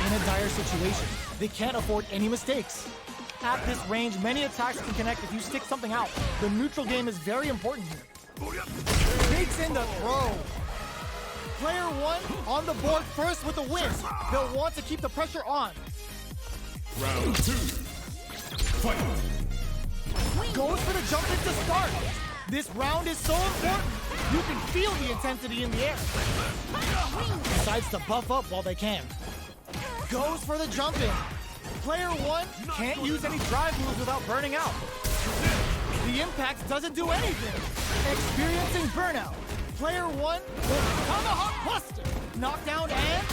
In a dire situation, they can't afford any mistakes. At this range, many attacks can connect if you stick something out. The neutral game is very important here. Takes in the throw. Player one on the board first with the win. They'll want to keep the pressure on. Round 2. Fight. Goes for the jump in to start. This round is so important. You can feel the intensity in the air. Decides to buff up while they can. Goes for the jump in. Player one can't use any drive moves without burning out. The impact doesn't do anything. Experiencing burnout. Player one will tomahawk buster. Knockdown and...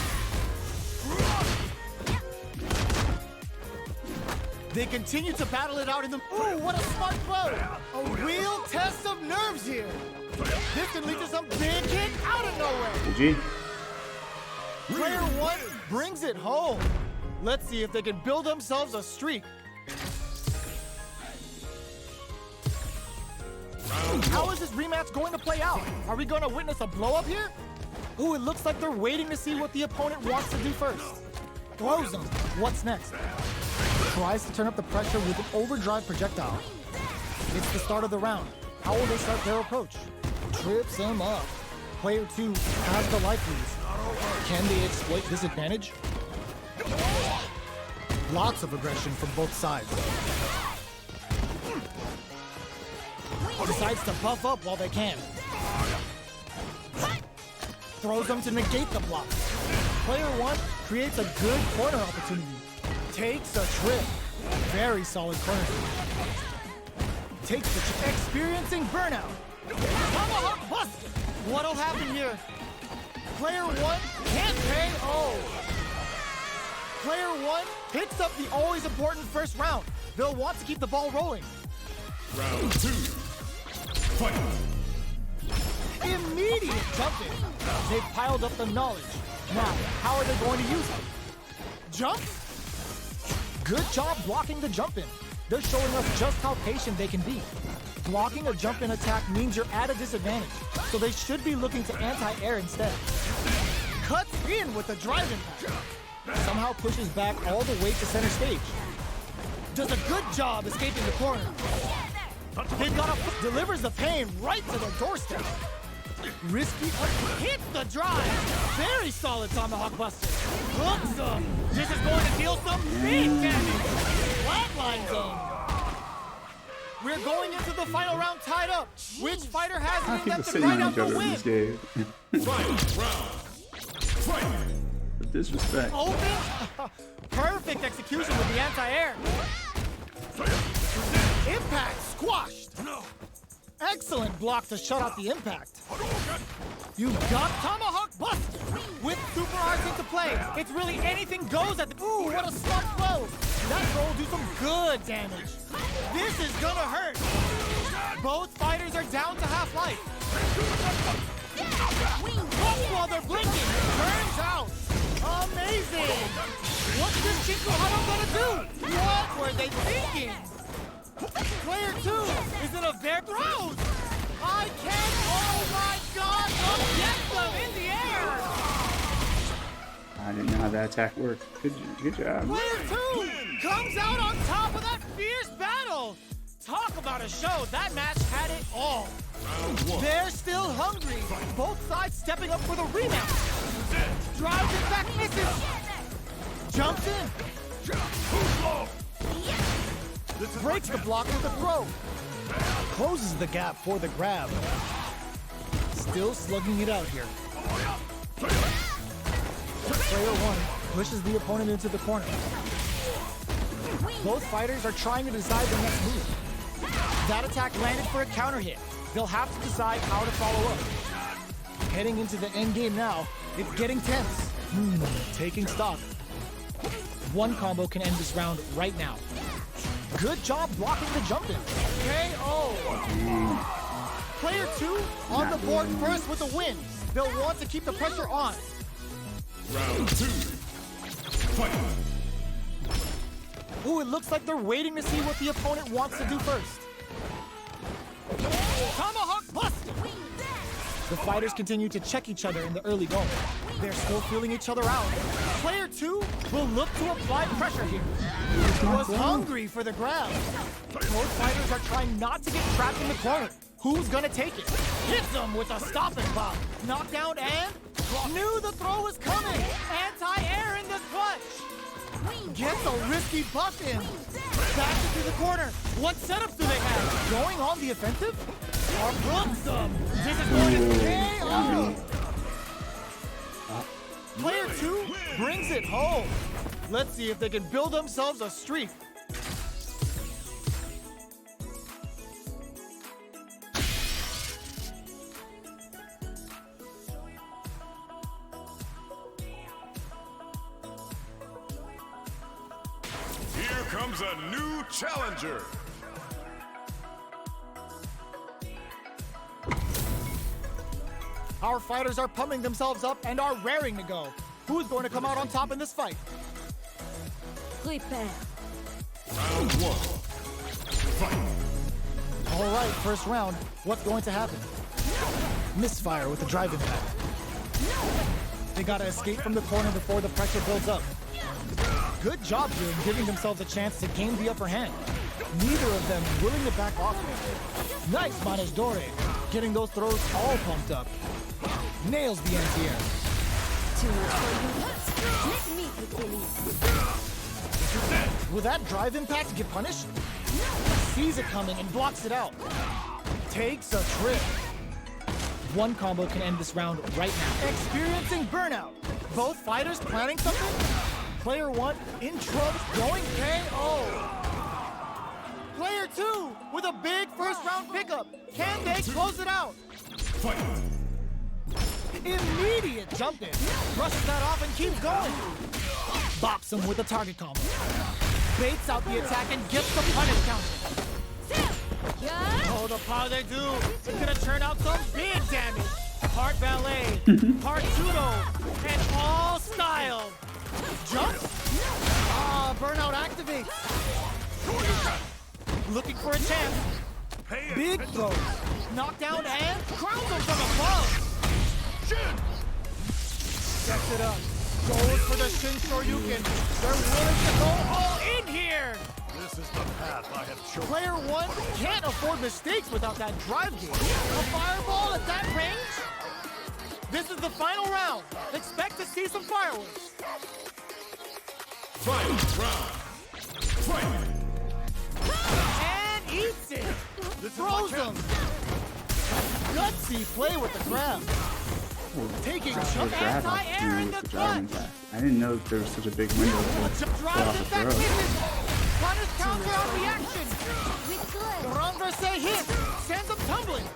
They continue to battle it out in the... Ooh, what a smart throw! A real test of nerves here. This can lead to some big hit out of nowhere. GG. Player one brings it home. Let's see if they can build themselves a streak. How is this rematch going to play out? Are we going to witness a blow-up here? Ooh, it looks like they're waiting to see what the opponent wants to do first. Throws them. What's next? Tries to turn up the pressure with an overdrive projectile. It's the start of the round. How will they start their approach? Trips him up. Player two has the life lead. Can they exploit this advantage? Lots of aggression from both sides. Decides to buff up while they can. Throws them to negate the block. Player one creates a good corner opportunity. Takes a trip. Very solid corner. Takes the trip. Experiencing burnout. Tomahawk buster. What'll happen here? Player one can't pay. Oh. Player one picks up the always important first round. They'll want to keep the ball rolling. Round 2. Fight. Immediate jumping. They've piled up the knowledge. Now, how are they going to use it? Jump? Good job blocking the jump in. They're showing us just how patient they can be. Blocking a jump in attack means you're at a disadvantage, so they should be looking to anti-air instead. Cuts in with the drive impact. Somehow pushes back all the way to center stage. Does a good job escaping the corner. They've got a delivers the pain right to their doorstep. Risky hits the drive. Very solid tomahawk buster. Hooks them. This is going to deal some big damage. Flatline zone. We're going into the final round tied up. Which fighter has it in People them to sitting grind on out each the other in win? this game. Fight. Round. Fight. The disrespect. Open. Perfect execution with the anti-air. Impact squashed. Excellent block to shut out the impact. You've got Tomahawk Buster. With super arts into play, it's really anything goes at the... Ooh, what a smart throw. That throw will do some good damage. This is gonna hurt. Both fighters are down to half life. Look while they're blinking. Turns out. Amazing. What's this Chico Hado gonna do? What were they thinking? Player two is in a very throws. I can't. Oh my God! Get them in the air. I didn't know how that attack worked. Good job. Player two comes out on top of that fierce battle. Talk about a show. That match had it all. They're still hungry. Both sides stepping up for the rematch. Drives it back, misses. Jumps in. Breaks the block with a throw. Closes the gap for the grab. Still slugging it out here. Player one pushes the opponent into the corner. Both fighters are trying to decide their next move. That attack landed for a counter hit. They'll have to decide how to follow up. Heading into the end game now, it's getting tense. Taking stock. One combo can end this round right now. Good job blocking the jump in. KO! Player 2 on the board first with the win. They'll want to keep the pressure on. Round 2. Fight. Ooh, it looks like they're waiting to see what the opponent wants to do first. Tomahawk busted! The fighters continue to check each other in the early going. They're still feeling each other out. Player 2 will look to apply pressure here. He was hungry for the grab. Both fighters are trying not to get trapped in the corner. Who's gonna take it? Hits him with a stopping block. Knockdown and knew the throw was coming. Anti-air in this clutch. Gets a risky buff in. Back into the corner. What setups do they have? Going on the offensive? Or Brooks them. This is going to KO. Player 2 brings it home. Let's see if they can build themselves a streak. Here comes a new challenger. Our fighters are pumping themselves up and are raring to go. Who's going to come out on top in this fight? Prepare. Round 1. Fight. All right, first round. What's going to happen? Misfire with the drive impact. They gotta escape from the corner before the pressure builds up. Good job here in giving themselves a chance to gain the upper hand. Neither of them willing to back off. Nice Manejidore, getting those throws all pumped up. Nails the anti-air. Let me quickly. Will that drive impact get punished? Sees it coming and blocks it out. Takes a trip. One combo can end this round right now. Experiencing burnout. Both fighters planning something? Player 1 in trouble, going KO. Player 2 with a big first round pickup. Can they close it out? Fight. Immediate jump in. Brushes that off and keeps going. Bops him with a target combo. Baits out the attack and gets the punish counter. Oh, the power they do. It's gonna turn out some big damage. Part ballet, part judo, and all style. Jump. Burnout activates. Looking for a chance. Big throws. Knockdown and crowns him from above. Sets it up. Goes for the Shin Shoryuken. They're willing to go all in here. This is the path I have chosen. Player 1 can't afford mistakes without that drive game. A fireball at that range? This is the final round. Expect to see some fireworks. Fight. Round. Fight. And eats it. Throws him. Gutsy play with the grab. Taking jump Grab off anti-air in with the the drive clutch. impact. I didn't know there was such a big window to pull Drives off it the back throw. misses. Punish counter on reaction. We good. Renversé hit. Sends him tumbling.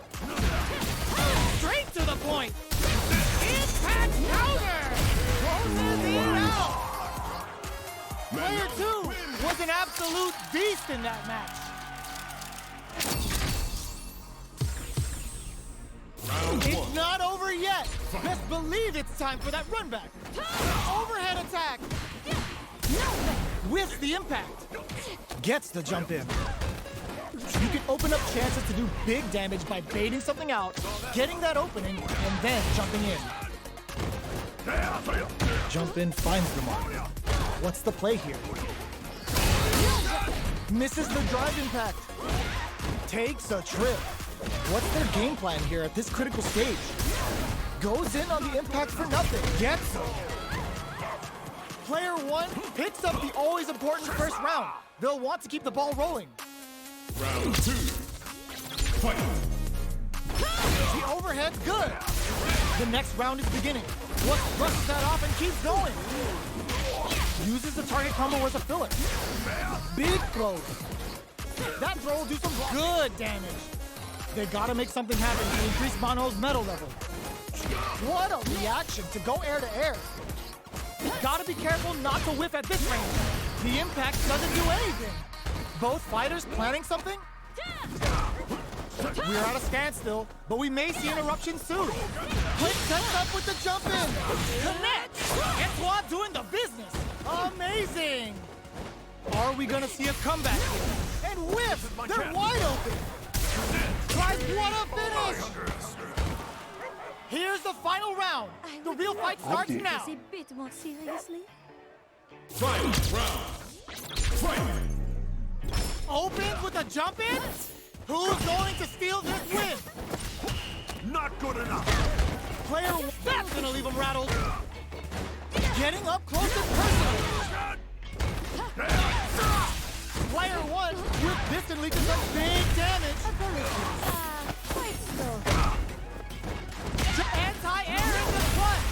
Straight to the point. Impact counter. Closes it out. Player 2 was an absolute beast in that match. It's not over yet. Best believe it's time for that run back. Overhead attack. Whiffs the impact. Gets the jump in. You can open up chances to do big damage by baiting something out, getting that opening, and then jumping in. Jump in finds the mark. What's the play here? Misses the drive impact. Takes a trip. What's their game plan here at this critical stage? Goes in on the impact for nothing. Gets him. Player 1 picks up the always important first round. They'll want to keep the ball rolling. Round 2. Fight. The overhead's good. The next round is beginning. What brushes that off and keeps going. Uses the target combo as a filler. Big throws. That throw will do some good damage. They gotta make something happen to increase Mono's metal level. What a reaction to go air to air. Gotta be careful not to whiff at this range. The impact doesn't do anything. Both fighters planning something? We're at a standstill, but we may see an eruption soon. Quick sets up with the jump in. Connect! Antoine doing the business. Amazing! Are we gonna see a comeback here? And whiff! They're wide open! Guys, what a finish! Here's the final round. The real fight starts now. A bit more seriously. Opens with a jump in? Who's going to steal this win? Not good enough. Player, that's gonna leave him rattled. Getting up close and personal. Player one with distantly to some big damage. Quite slow. Anti-air in the front.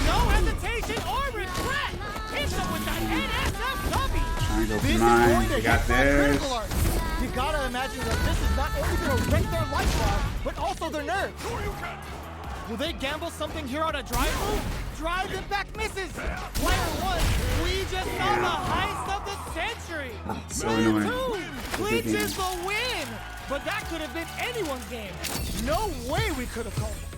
No hesitation or regret. Hits him with that NSFW. Trying to go This for is mine. going to They got hit my theirs. critical art. You gotta imagine that this is not only gonna wreck their lifestyle, but also their nerves. Will they gamble something here on a drive move? Drive impact misses. Player one, we just saw the heist of the century. So Player annoying. two clinches the win. But that could have been anyone's game. No way we could have called it.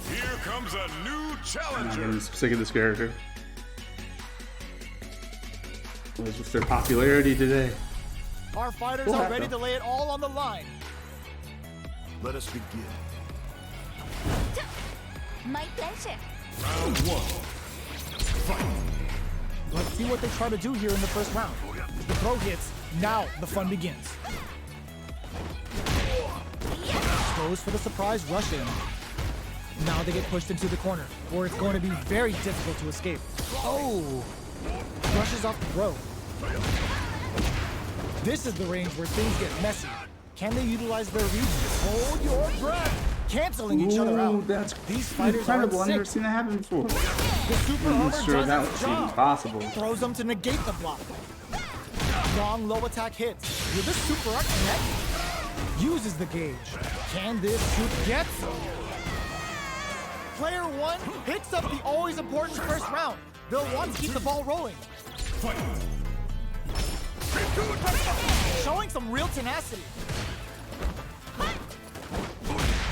Here comes a new I'm challenger. sick of this character. What is with their popularity today? Our fighters We'll are have ready to. to lay it all on the line. Let us begin. My pleasure. Round one. Fight. Let's see what they try to do here in the first round. The throw hits, now the fun begins. Goes for the surprise rush in. Now they get pushed into the corner, where it's going to be very difficult to escape. Oh! Brushes off the throw. This is the range where things get messy. Can they utilize their reach? Hold your breath! Canceling each other out. That's These fighters are incredible. I've never sick. seen that happen before. The super I'm armor not sure does that its was even job. possible. Throws them to negate the block. Long low attack hits. Will this super art connect? Uses the gauge. Can this shoot get some? Player one picks up the always important first round. They'll want to keep the ball rolling. Showing some real tenacity.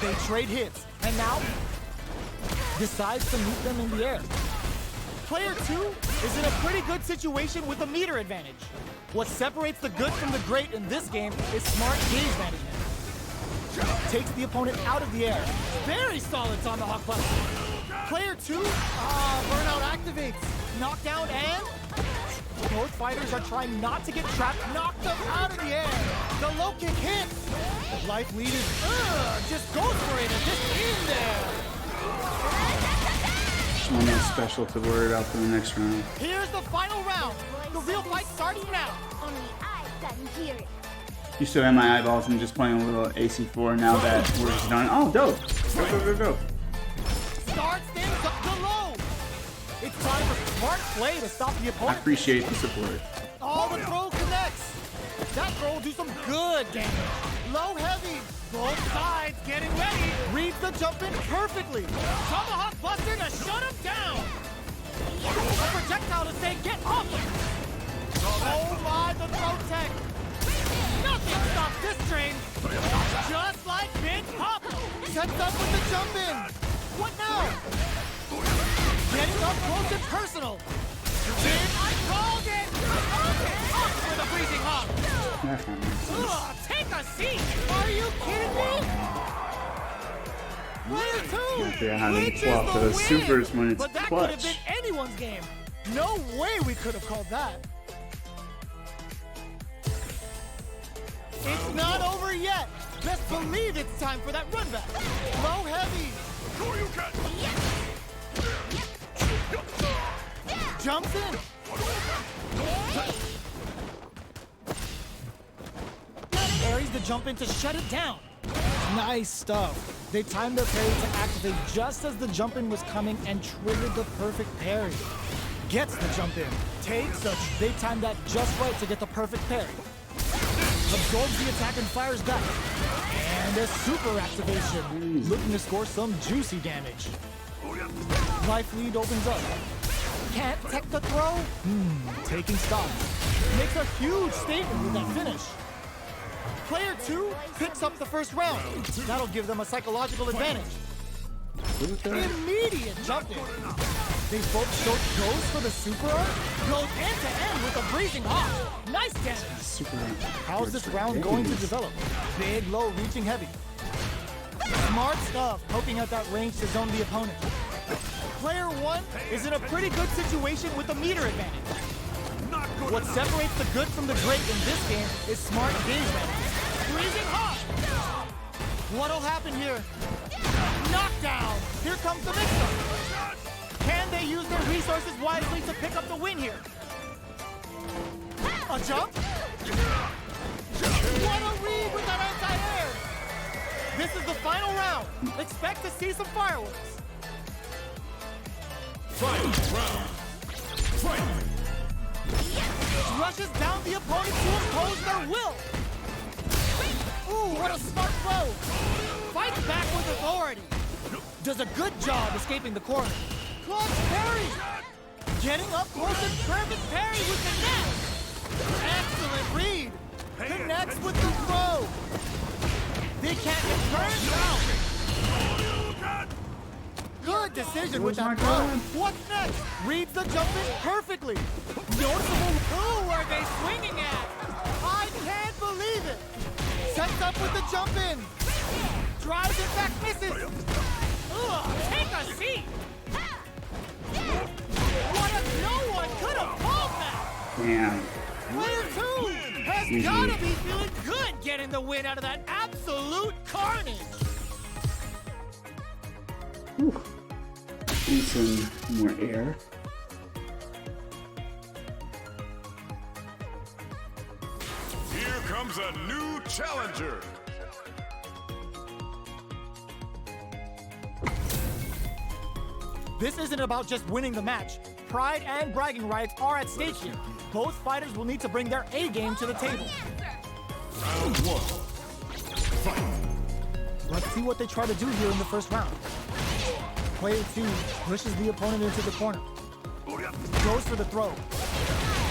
They trade hits, and now decides to meet them in the air. Player two is in a pretty good situation with a meter advantage. What separates the good from the great in this game is smart gauge management. Takes the opponent out of the air. Very solid tomahawk punch. Player two, burnout activates. Knockdown and both fighters are trying not to get trapped, knock them out of the air. The low kick hits. Life lead is, just goes for it and just in there. Nothing special to worry about for the next round. Here's the final round. The real fight starts now. Only I can hear it. You still have my eyeballs. I'm just playing a little AC4 now that we're just done. Oh, dope. Go. Starts things up to low. It's time for smart play to stop the I opponent. appreciate the support. All the throw connects. That throw will do some good damage. Low heavy. Both sides getting ready. Reads the jump in perfectly. Tomahawk buster to shut him down. A projectile to say get off him. Oh my, the throw tech. Nothing stops this train. Just like Big Pop. Sets up with the jump in. What now? Getting up close and personal. I called it. Up with a freezing Ugh, take a seat! Are you kidding me? Player two! Can't figure out how to Which is pull off the those win? supers when it's But that could have clutch. been anyone's game. No way we could have called that. It's not over yet. Best believe it's time for that run back. Low heavy. Jumps in. Parries the jump in to shut it down. Nice stuff. They timed their parry to activate just as the jump in was coming and triggered the perfect parry. Gets the jump in. Takes a... They timed that just right to get the perfect parry. Absorbs the attack and fires back. And a super activation. Looking to score some juicy damage. Life lead opens up. Can't tech the throw? Taking stock. Makes a huge statement with that finish. Player two picks up the first round. That'll give them a psychological advantage. Immediate jump in. They both goes for the super arc, goes end to end with a breezing off. Nice damage. Super. How's this round going to develop? Big, low, reaching heavy. Smart stuff, poking at that range to zone the opponent. Player one is in a pretty good situation with a meter advantage. What separates the good from the great in this game is smart gauge management. Freezing hot! What'll happen here? Knockdown! Here comes the mix-up. Can they use their resources wisely to pick up the win here? A jump? What a read with that anti-air! This is the final round. Expect to see some fireworks. Final round. Fight! Rushes down the opponent to impose their will. Ooh, what a smart throw. Fights back with authority. Does a good job escaping the corner. Clutch parry. Getting up close and perfect parry with the net. Excellent read. Connects with the throw. They can't get turned down. Good decision with that throw. What's next? Reads the jump in perfectly. Noticeable. Who are they swinging at? I can't believe it. Sets up with the jump in. Drives it back, misses. Ugh, take a seat. What if no one could have called that? Damn. Player two has gotta be feeling good getting the win out of that absolute carnage. Need some more air. Here comes a new challenger. This isn't about just winning the match. Pride and bragging rights are at stake here. Both fighters will need to bring their A game to the table. Round one. Fight! Let's see what they try to do here in the first round. Player two pushes the opponent into the corner. Goes for the throw.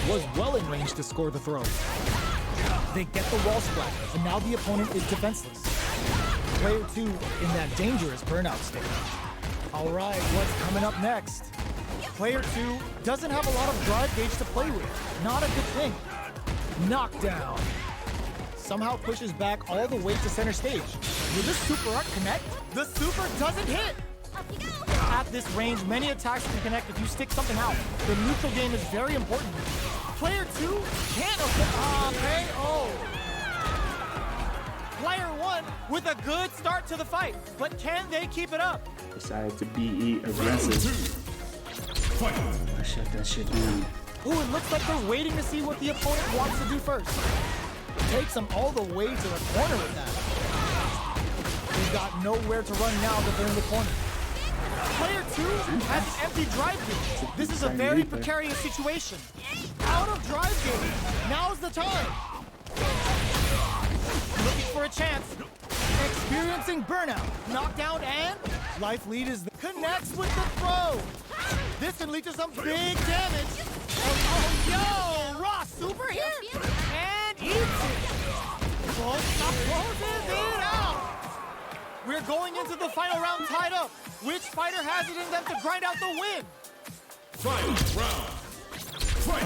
Was well in range to score the throw. They get the wall strike, and now the opponent is defenseless. Player two in that dangerous burnout state. All right, what's coming up next? Player two doesn't have a lot of drive gauge to play with. Not a good thing. Knockdown. Somehow pushes back all the way to center stage. Will this super arc connect? The super doesn't hit. At this range, many attacks can connect if you stick something out. The neutral game is very important. Player two can't KO. Player one with a good start to the fight, but can they keep it up? Decided to be aggressive. I shut that shit down. Ooh, it looks like they're waiting to see what the opponent wants to do first. Takes them all the way to the corner with that. They've got nowhere to run now that they're in the corner. Player two has an empty drive gauge. This is a very precarious situation. Out of drive gauge. Now's the time. Looking for a chance. Experiencing burnout. Knockdown and life lead is connects with the throw. This can lead to some big damage. Oh, yo! Raw super here. And eats it. Closes it out. We're going into the final round tied up. Which fighter has it in them to grind out the win? Final round. Fight!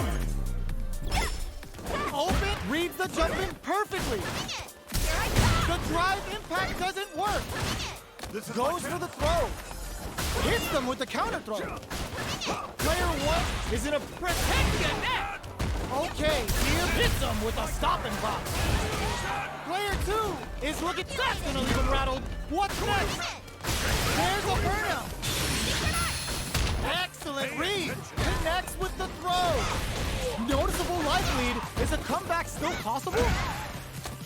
Open Reads the jump in perfectly. The drive impact doesn't work. Goes for the throw. Hits them with the counter throw. Player 1 is in a protect the net. Okay, here hits them with a stop and pop. Player 2 is looking, that's gonna leave him rattled. What's next? There's a burnout. Excellent read. Connects with the throw. Noticeable life lead. Is a comeback still possible?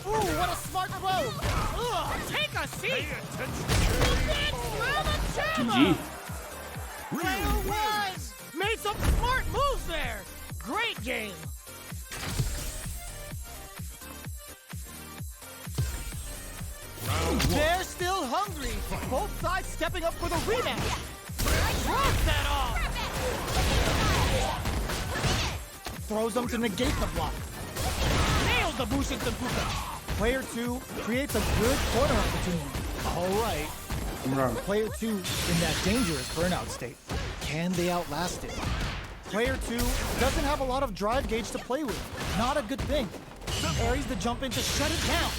Ooh, what a smart throw. Ugh, take a seat. GG. Player 1 made some smart moves there. Great game. They're still hungry. Both sides stepping up for the rematch. Drops that off. Throws them to negate the block. Nails the Bushin Senpuka. Player 2 creates a good corner opportunity. All right. Player 2 in that dangerous burnout state. Can they outlast it? Player 2 doesn't have a lot of drive gauge to play with. Not a good thing. Parries the jump in to shut it down.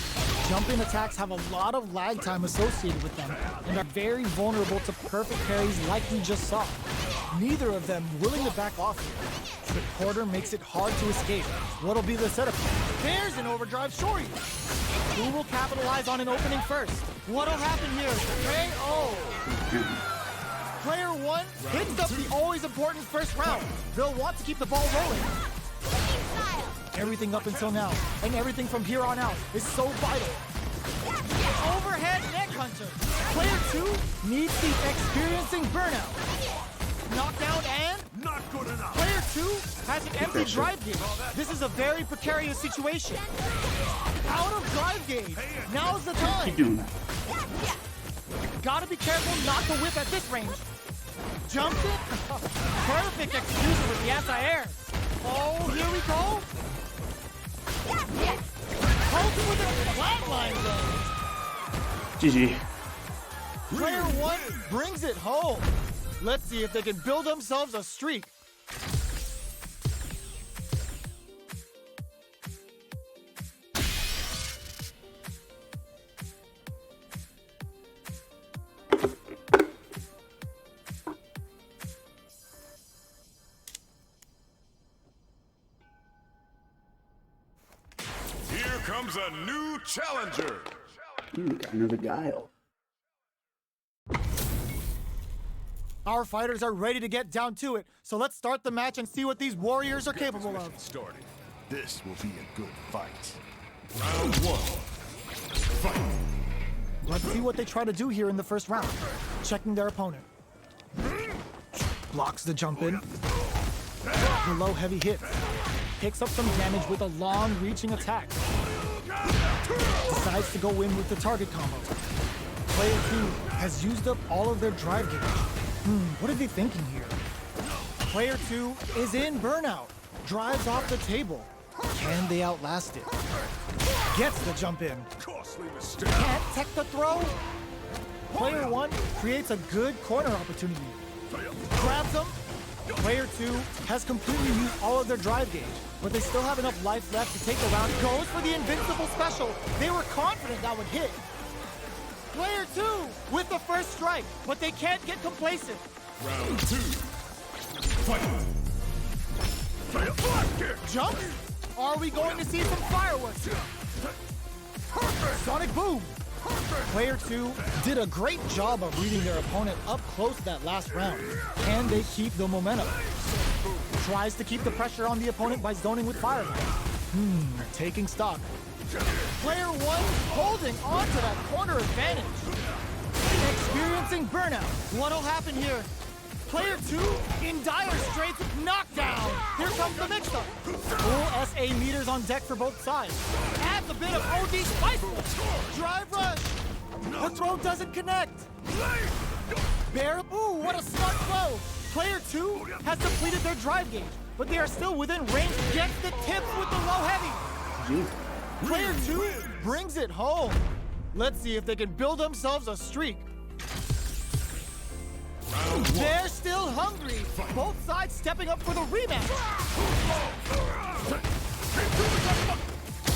Jump in attacks have a lot of lag time associated with them and are very vulnerable to perfect parries like we just saw. Neither of them willing to back off here. The quarter makes it hard to escape. What'll be the setup? There's an overdrive shorty. Who will capitalize on an opening first? What'll happen here? Player 1 hits up the always important first round. They'll want to keep the ball rolling. Everything up until now, and everything from here on out, is so vital. Overhead neck hunter. Player 2 needs the experiencing burnout. Knockdown and... Not good enough. Player 2 has an empty drive gauge. This is a very precarious situation. Out of drive gauge. Now's the time. Keep doing that. Gotta be careful not to whip at this range. Jumped it. Perfect execution with the anti-air. Oh, here we go. Hulk with a flatline though. GG. Player 1 brings it home. Let's see if they can build themselves a streak. Here comes a new challenger. Got another Guile. Our fighters are ready to get down to it, so let's start the match and see what these warriors are capable of. Started. This will be a good fight. Round 1. Fight. Let's see what they try to do here in the first round. Checking their opponent. Blocks the jump in. The low heavy hit. Picks up some damage with a long reaching attack. Decides to go in with the target combo. Player 2 has used up all of their drive gauge. What are they thinking here? Player 2 is in burnout. Drives off the table. Can they outlast it? Gets the jump in. Costly mistake. Can't tech the throw. Player 1 creates a good corner opportunity. Grabs him. Player 2 has completely used all of their drive gauge, but they still have enough life left to take the round. Goes for the invincible special. They were confident that would hit. Player 2 with the first strike, but they can't get complacent. Round 2. Fight. Jump? Are we going to see some fireworks? Sonic boom. Player 2 did a great job of reading their opponent up close that last round. Can they keep the momentum? Tries to keep the pressure on the opponent by zoning with fireball. Taking stock. Player 1 holding on to that corner advantage. Experiencing burnout. What'll happen here? Player 2 in dire straits with knockdown. Here comes the mix-up. Full SA meters on deck for both sides. Adds a bit of OD spice. Drive rush. The throw doesn't connect. Ooh, what a smart throw. Player 2 has depleted their drive gauge, but they are still within range. Gets the tips with the low heavy. Player 2 brings it home. Let's see if they can build themselves a streak. They're still hungry. Both sides stepping up for the rematch.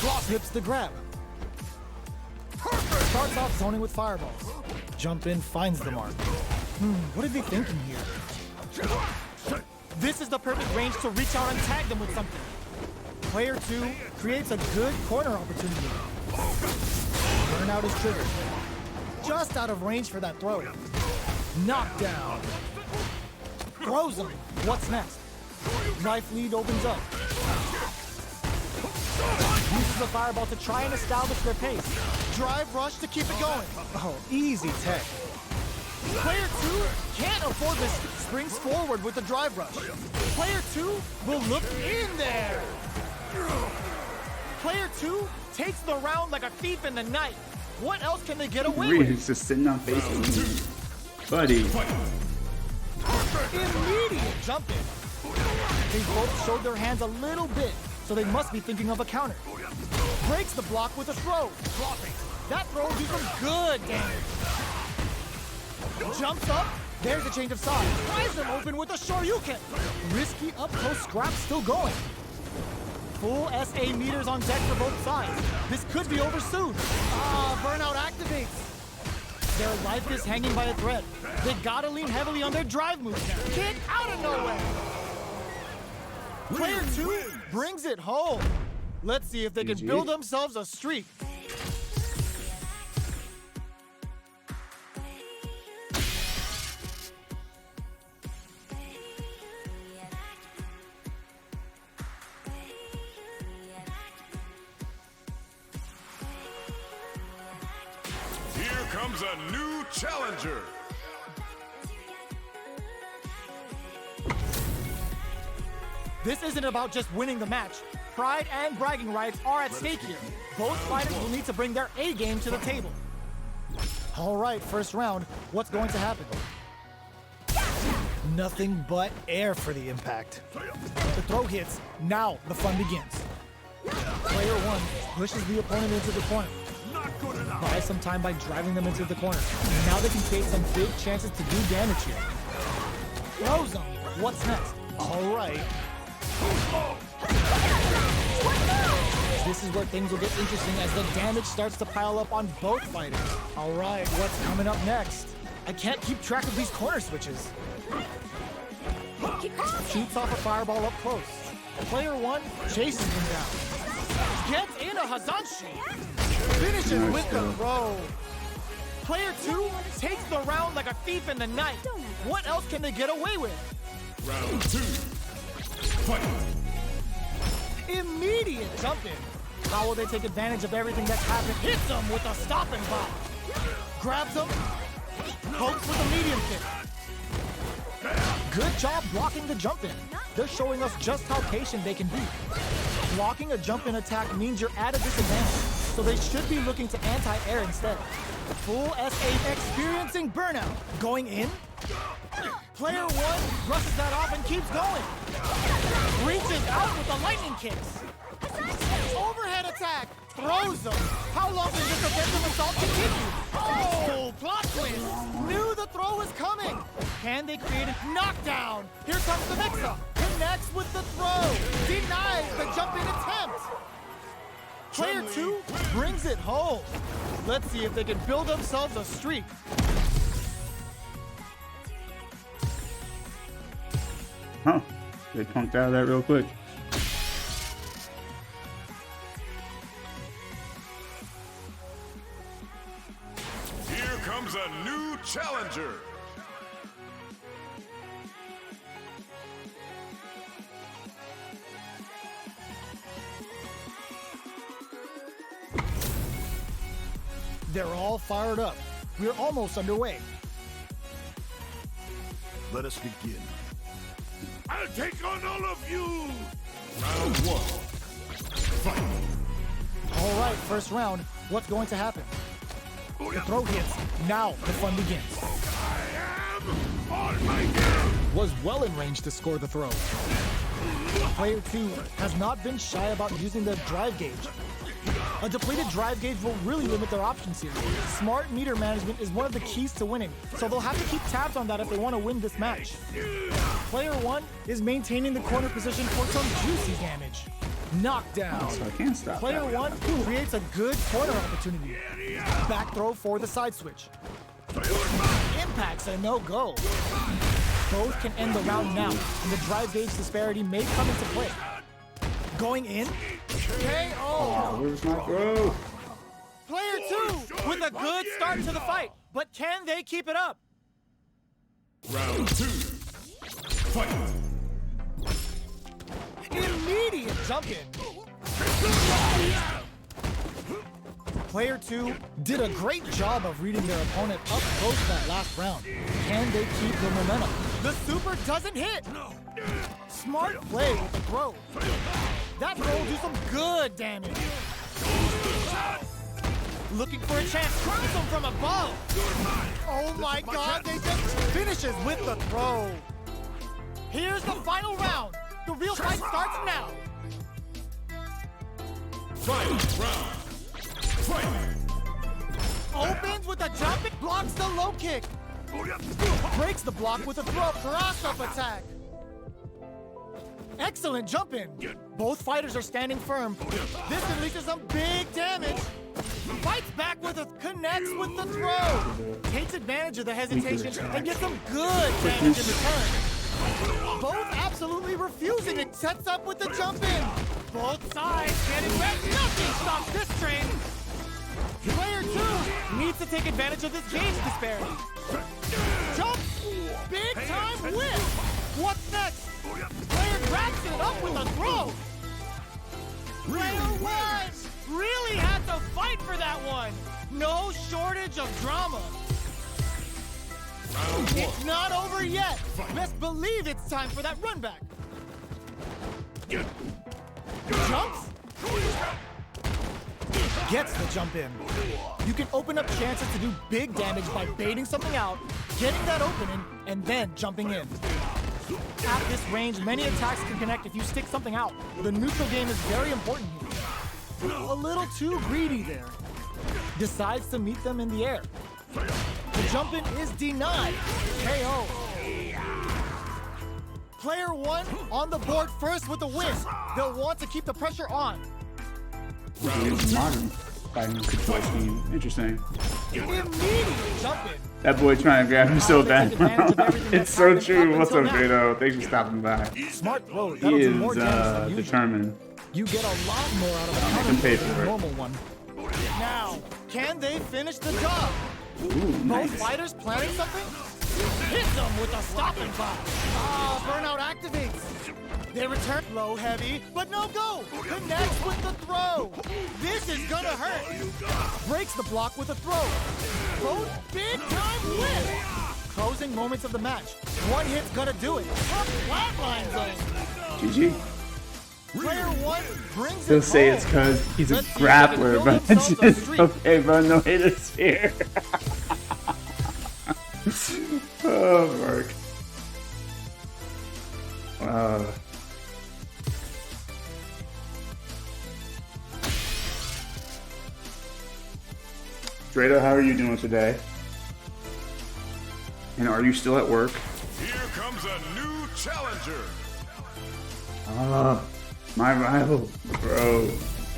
Slips the grab. Starts off zoning with fireballs. Jump in, finds the mark. What are they thinking here? This is the perfect range to reach out and tag them with something. Player 2 creates a good corner opportunity. Burnout is triggered. Just out of range for that throw. Knockdown. Throws him. What's next? Knife lead opens up. Uses the fireball to try and establish their pace. Drive rush to keep it going. Oh, easy tech. Player 2 can't afford this. Springs forward with the drive rush. Player 2 will look in there. Player 2 takes the round like a thief in the night. What else can they get away with? He's just sitting on faces. Buddy. Immediate jump in. They both showed their hands a little bit, so they must be thinking of a counter. Breaks the block with a throw. That throw will do some good damage. Jumps up. There's a change of side. Tries them open with a Shoryuken. Risky up-close scrap still going. Full SA meters on deck for both sides. This could be over soon. Burnout activates. Their life is hanging by a thread. They gotta lean heavily on their drive moves now. Kick out of nowhere. Player 2 brings it home. Let's see if they can build themselves a streak. Here comes a new challenger. This isn't about just winning the match. Pride and bragging rights are at stake here. Both fighters will need to bring their A game to the table. All right, first round. What's going to happen? Nothing but air for the impact. The throw hits. Now the fun begins. Player 1 pushes the opponent into the corner. Buys some time by driving them into the corner. Now they can take some big chances to do damage here. Throws them. What's next? All right. This is where things will get interesting as the damage starts to pile up on both fighters. All right, what's coming up next? I can't keep track of these corner switches. Shoots off a fireball up close. Player 1 chases them down. Gets in a Hazanshi. Finishes with the throw. Player 2 takes the round like a thief in the night. What else can they get away with? Round 2. Fight. Immediate jump in. How will they take advantage of everything that's happened? Hits them with a stop and pop. Grabs them. Pokes with a medium kick. Good job blocking the jump in. They're showing us just how patient they can be. Blocking a jump in attack means you're at a disadvantage, so they should be looking to anti-air instead. Full SA experiencing burnout. Going in. Player 1 brushes that off and keeps going. Reaches out with the lightning kicks. Overhead attack. Throws them. How long does this offensive assault continue? Oh, plot twist. Knew the throw was coming. Can they create a knockdown? Here comes the mix-up. Connects with the throw. Denies the jump-in attempt. Player 2 brings it home. Let's see if they can build themselves a streak. Huh. They punked out of that real quick. Here comes a new challenger. They're all fired up. We're almost underway. Let us begin. I'll take on all of you. Round 1. Fight. All right, first round. What's going to happen? The throw hits. Now the fun begins. I am on my game. Was well in range to score the throw. Player 2 has not been shy about using the drive gauge. A depleted drive gauge will really limit their options here. Smart meter management is one of the keys to winning, so they'll have to keep tabs on that if they want to win this match. Player 1 is maintaining the corner position for some juicy damage. Knockdown. So I can't stop Player that. one creates a good corner opportunity. Back throw for the side switch. Impact's a no-go. Both can end the round now, and the drive gauge disparity may come into play. Going in. KO. Oh, where's my bro? Player two with a good start to the fight, but can they keep it up? Round 2. Fight. Immediate jump in. Player two did a great job of reading their opponent up close that last round. Can they keep the momentum? The super doesn't hit. Smart play with the throw. That throw will do some good damage. Looking for a chance, throws him from above. Oh my god, they just finishes with the throw. Here's the final round. The real fight starts now. Final round. Fight. Opens with a jump, blocks the low kick. Breaks the block with a throw, cross-up attack. Excellent jump in. Both fighters are standing firm. This unleashes some big damage. Fights back with a connects with the throw. Takes advantage of the hesitation and gets some good damage in return. Both absolutely refusing it. Sets up with the jump in. Both sides getting ready. Nothing stops this train. Player two needs to take advantage of this gauge disparity. Jump! Big time whip! What's next? Player grabs it up with a throw. Player one really had to fight for that one. No shortage of drama. It's not over yet. Best believe it's time for that run back. Jumps. Gets the jump in. You can open up chances to do big damage by baiting something out, getting that opening, and then jumping in. At this range, many attacks can connect if you stick something out. The neutral game is very important here. A little too greedy there. Decides to meet them in the air. The jump in is denied. KO. Player one on the board first with the win. They'll want to keep the pressure on. Modern fighting control scheme. Interesting. Immediate jump in. That boy trying to grab him so bad. It's so happened true. up What's up, until now. Fredo? Thanks for stopping by. Smart throw. He That'll do is more damage than usual. determined. You get a lot more out of a I'll make counter him pay than for a it. normal one. Now, can they finish the job? Ooh, Both nice. fighters planning something? Hit them with a stopping block. Ah, burnout activates. They return low, heavy, but no go. Connects with the throw. This is gonna hurt. Breaks the block with a throw. Both big time whip. Closing moments of the match. One hit's gonna do it. Tough flatline zone. GG. Player one brings He'll it say home. it's because he's a Let's see if they can grappler, build but it's themselves a just streak. okay, bro. No haters here. Oh, Mark. Drado, how are you doing today? And are you still at work? Here comes a new challenger. My rival, bro.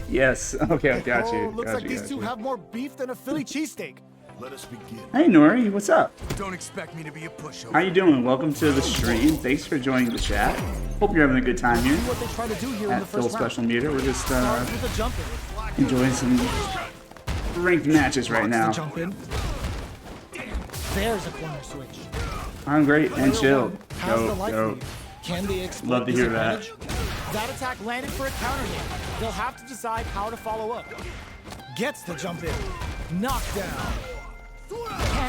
Yes. Okay, I got you. Oh, looks got like you, these got two you. have more beef than a Philly cheesesteak. Let us begin. Hey, Nori, what's up? Don't expect me to be a pushover. How you doing? Welcome to the stream. Thanks for joining the chat. Hope you're having a good time here See what they try to do here in at the Phil first round. Special Meter. We're just Starts with a jump in. enjoying some ranked matches right Blocks the now. jump in. There's a corner switch. I'm great and chill. Player one has the Dope, life dope. lead. Can they exploit Love to this hear that. advantage? That attack landed for a counter hit. They'll have to decide how to follow up. Gets the jump in. Knockdown.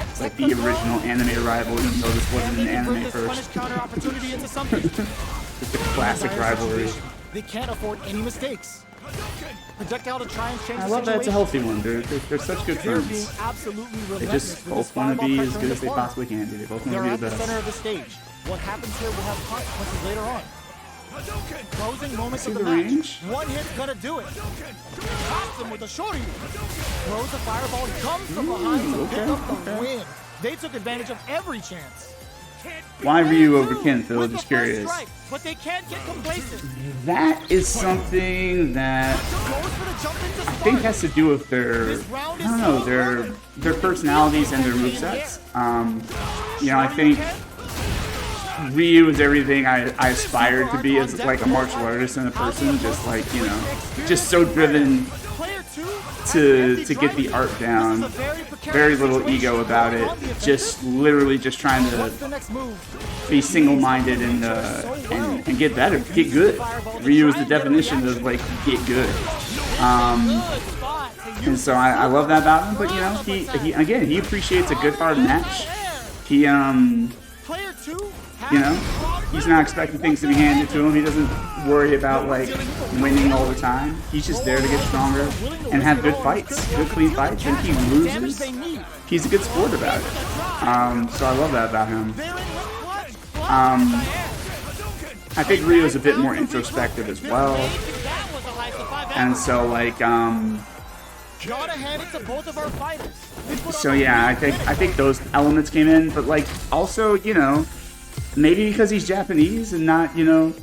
It's like the original anime rival, even though this wasn't an They convert anime this first. punish counter opportunity into something. It's the classic Dire rivalry. situation. They can't afford any mistakes. Projectile to try and change I the love that it's a situation. healthy one. They're such good They're being friends. absolutely They relentless just with both this want to fireball be as pressure in good the as they corner. possibly can be. They both want They're to at be the the center best. of the stage. What happens here will have consequences later on. Closing moments of See the the match. range? One hit's gonna do it. Pops him with a shorty. Throws a fireball, comes from behind to pick okay, up the okay. win. They took advantage of every chance. Why Ryu over Ken, Phil? With the Just first curious. strike, but they can't get complacent. That is something that Goes for the jump into I think has to do with their, This round is I don't know, so their personalities and their movesets. You know, I think Ryu is everything I aspired to be as like a martial artist and a person, just like, you know, just so driven Player 2 to get the art down. Very little ego about it. Just literally just trying to What's the next move? be single-minded and get better, get good. Ryu is the definition of like get good. And so I love that about him. But you know, he again he appreciates a good hard match. He Player 2 you know, he's not expecting things to be handed to him. He doesn't worry about like winning all the time. He's just there to get stronger and have good fights, good clean fights. And if he loses, he's a good sport about it. So I love that about him. I think Ryu is a bit more introspective as well. And so like Gotta hand it to both of our fighters. so yeah, I think those elements came in, but like also, you know, maybe because he's Japanese and not, you know,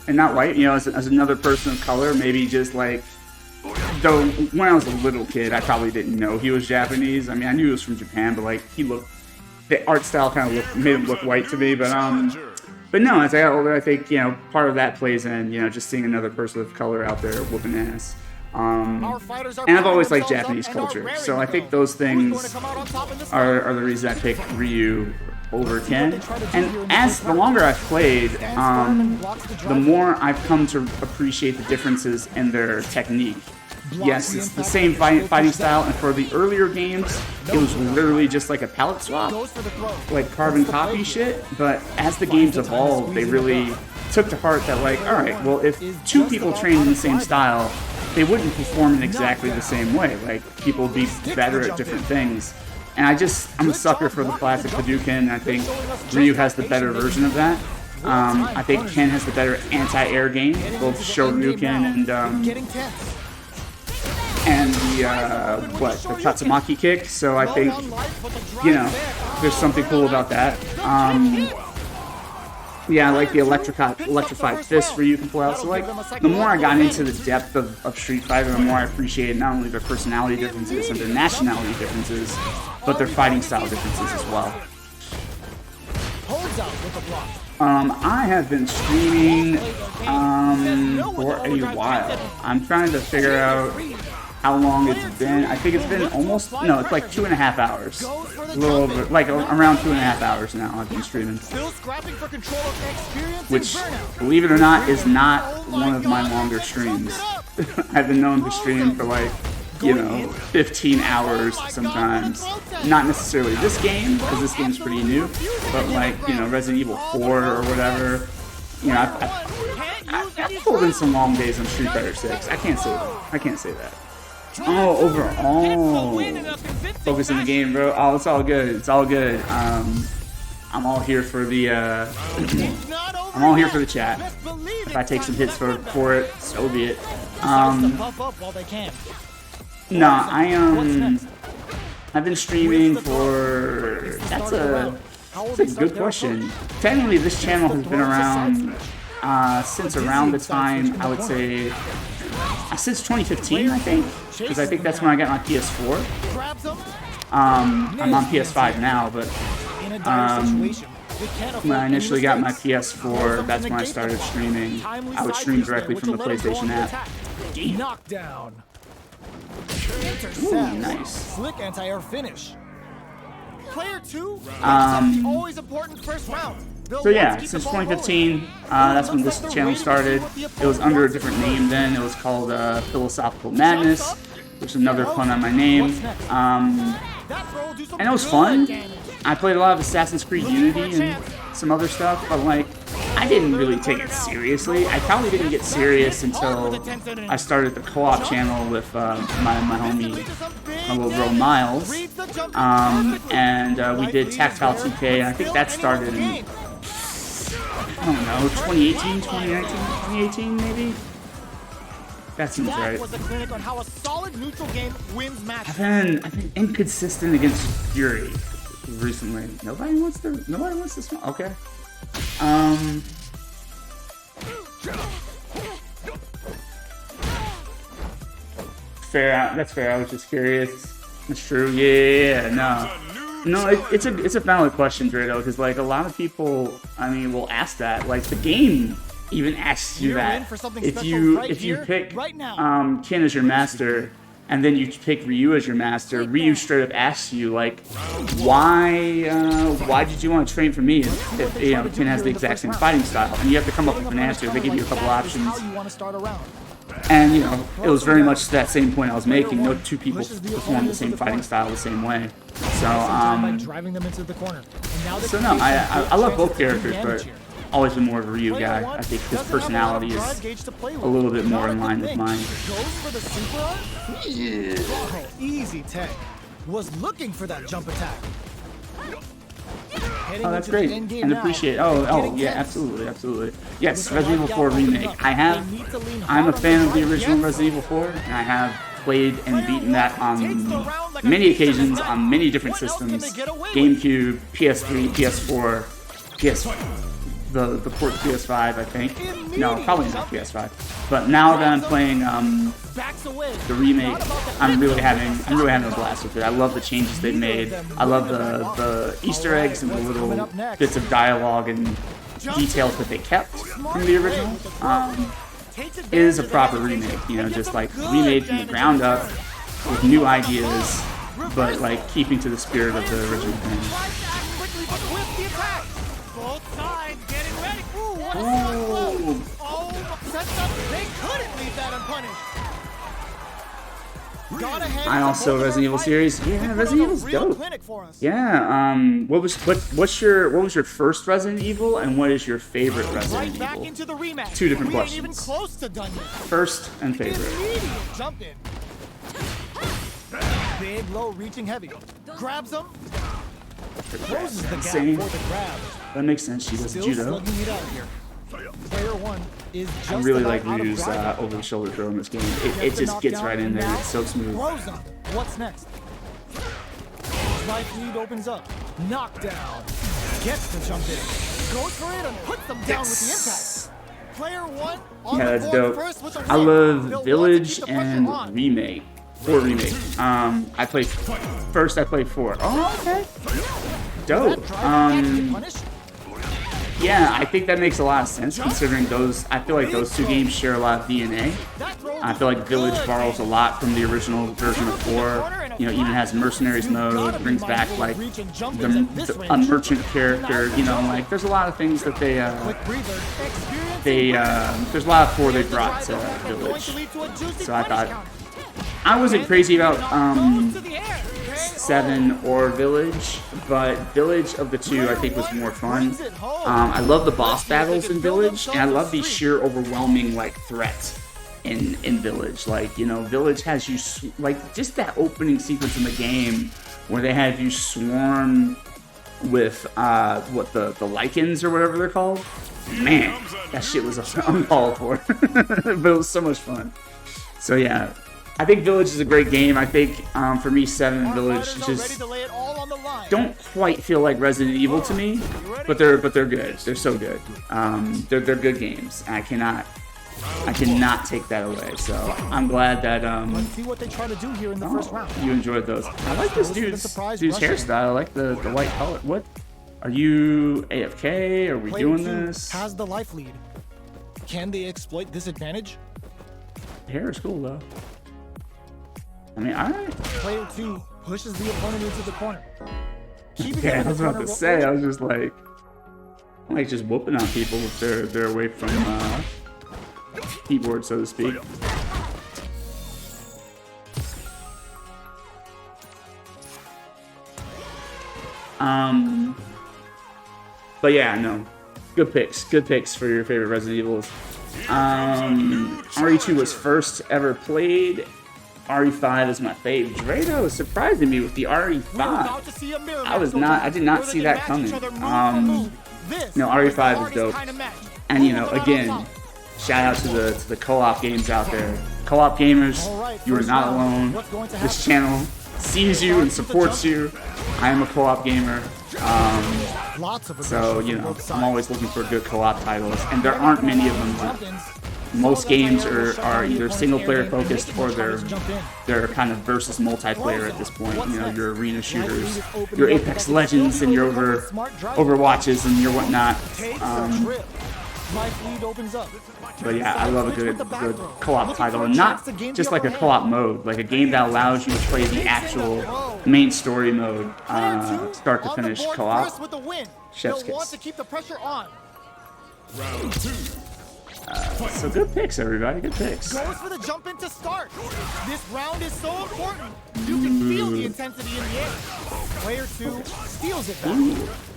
and not white, you know, as another person of color, maybe just like, though when I was a little kid, I probably didn't know he was Japanese. I mean, I knew he was from Japan, but like he looked, the art style kind of made him look white to me. But no, as I got older, I think, you know, part of that plays in, you know, just seeing another person of color out there whooping ass. And I've always liked Japanese culture, so I think those things are the reason I picked Ryu over Ken. And as the longer I've played, the more I've come to appreciate the differences in their technique. Yes, it's the same fighting style, and for the earlier games, it was literally just like a palette swap, like carbon copy shit. But as the games evolved, they really took to heart that like, all right, well, if two people trained in the same style, they wouldn't perform in exactly the same way. Like, people would be better at different things. And I'm a sucker for the classic Hadouken. I think Ryu has the better version of that. I think Ken has the better anti-air game, both Shoryuken and the Tatsumaki kick. So I think, you know, there's something cool about that. Yeah, I like the electrified fist where you can pull out. So like, the more I got into the depth of Street Fighter, the more I appreciated not only their personality differences and their nationality differences, but their fighting style differences as well. I have been streaming for a while. I'm trying to figure out how long it's been. I think it's been almost, no, it's like 2.5 hours. A little over, like around 2.5 hours now I've been streaming. Which, believe it or not, is not one of my longer streams. I've been known to stream for like, you know, 15 hours sometimes. Not necessarily this game, because this game's pretty new, but like, you know, Resident Evil 4 or whatever. You know, I've pulled in some long days on Street Fighter 6. I can't say that. Oh, overall. Focus on the game, bro. Oh, it's all good. It's all good. I'm all here for the I'm all here for the chat. If I take some hits for it, so be it. No, I've been streaming for, that's a good question. Technically, this channel has been around since around the time, I would say, since 2015, I think, because I think that's when I got my PS4. I'm on PS5 now, but when I initially got my PS4, that's when I started streaming. I would stream directly from the PlayStation app. Knockdown. Ooh, nice. Slick anti-air finish. Player 2, always important first round. So yeah, since 2015, that's when this channel started. It was under a different name then. It was called Philosophical Madness, which is another pun on my name. And it was fun. I played a lot of Assassin's Creed Unity and some other stuff, but like, I didn't really take it seriously. I probably didn't get serious until I started the co-op channel with my homie, my little bro Miles, and we did Tactile TK. I think that started in, I don't know, 2018, 2019, 2018 maybe? That seems right. I've been inconsistent against Fury. recently. Nobody wants this one. Okay. Fair. That's fair. I was just curious. That's true. Yeah. No. It's a valid question, Drado, because like a lot of people, I mean, will ask that. Like the game even asks you You're in that for something if special you right if you here, pick right now. Ken as your master, and then you pick Ryu as your master. Ryu straight up asks you like, why did you want to train for me if you know Ken has the exact same fighting style? And you have to come up with an answer. They give you a couple options. How you want to start a round. And, you know, it was very much that same point I was making. No two people perform the same fighting style the same way. So, By driving them into the corner. And now so no, I love both characters, but always been more of a Ryu guy. I think his personality is a little bit more in line with mine. Goes for the super art? Oh, easy tech. Was looking for that jump attack. Oh, that's great, and appreciate. Oh, yeah, absolutely. Yes, Resident Evil 4 remake. I'm a fan of the original Resident Evil 4, and I have played and beaten that on many occasions on many different systems: GameCube, PS3, PS4, the port to PS5, I think. No, probably not PS5. But now that I'm playing the remake, I'm really having a blast with it. I love the changes they've made. I love the Easter eggs and the little bits of dialogue and details that they kept from the original. It is a proper remake, you know, just like remade from the ground up with new ideas, but like keeping to the spirit of the original thing. Both sides getting ready. Ooh, what a smart blow. Oh, sets up. They couldn't leave that unpunished. I also Resident Evil series. Yeah, Resident Evil's dope. Yeah. What's your first Resident Evil, and what is your favorite Resident Evil? Two different questions. First and favorite. Jump in. Big, low, reaching heavy. Grabs them. Closes the gap for the grab. That makes sense. She does judo. Player one is just I really like Ryu's over-the-shoulder throw in this game. It just gets right in there. It's so smooth. What's next? Life lead opens up. Knockdown. Gets the jump in. Goes for it and puts them down with the impact. Player one on that's dope. I love Village and Remake. 4 remake. I played 4. Oh, okay. Dope. Yeah, I think that makes a lot of sense considering those. I feel like those two games share a lot of DNA. I feel like Village borrows a lot from the original version of 4. You know, even has Mercenaries mode, brings back like a merchant character. You know, like there's a lot of things that there's a lot of 4 they brought to Village. So I thought. I wasn't crazy about 7 or Village, but Village of the 2 I think was more fun. I love the boss battles in Village, and I love the sheer overwhelming like threat in Village. Like, you know, Village has you like just that opening sequence in the game where they have you swarm with what the Lycans or whatever they're called. Man, that shit was uncalled for, but it was so much fun. So yeah. I think Village is a great game. I think, for me, 7 and Village just don't quite feel like Resident Evil to me, but they're good. They're so good. They're good games. I cannot take that away. So I'm glad that you enjoyed those. I like this dude's hairstyle. I like the white color. What? Are you AFK? Are we doing this? Has the life lead. Can they exploit this advantage? Hair is cool though. I mean, alright. Player 2 pushes the opponent into the corner. Yeah, I was about to say, I was just like just whooping on people if they're away from keyboard, so to speak. But yeah, no. Good picks for your favorite Resident Evils. RE2 was first ever played. RE5 is my fave. Drado is surprising me with the RE5. I did not see that coming. No, RE5 is dope. And you know, again, shout out to the co-op games out there. Co-op gamers, you are not alone. This channel sees you and supports you. I am a co-op gamer, Lots of so aggression you from know both I'm sides. always looking for good co-op titles, and there aren't many of them left. Most games are either single player focused or they're kind of versus multiplayer at this point. You know, your arena shooters, your Apex Legends, and your Overwatches and your whatnot. Life lead opens up. But yeah, I love a good co-op title, and not just like a co-op mode, like a game that allows you to play the actual main story mode, start to finish co-op. With the win. Chef's They'll want kiss. to keep the pressure on. Round 2. So good picks, everybody. Good picks. Goes for the jump in to start. This round is so important. You can feel the intensity in the air. Player 2 steals it back.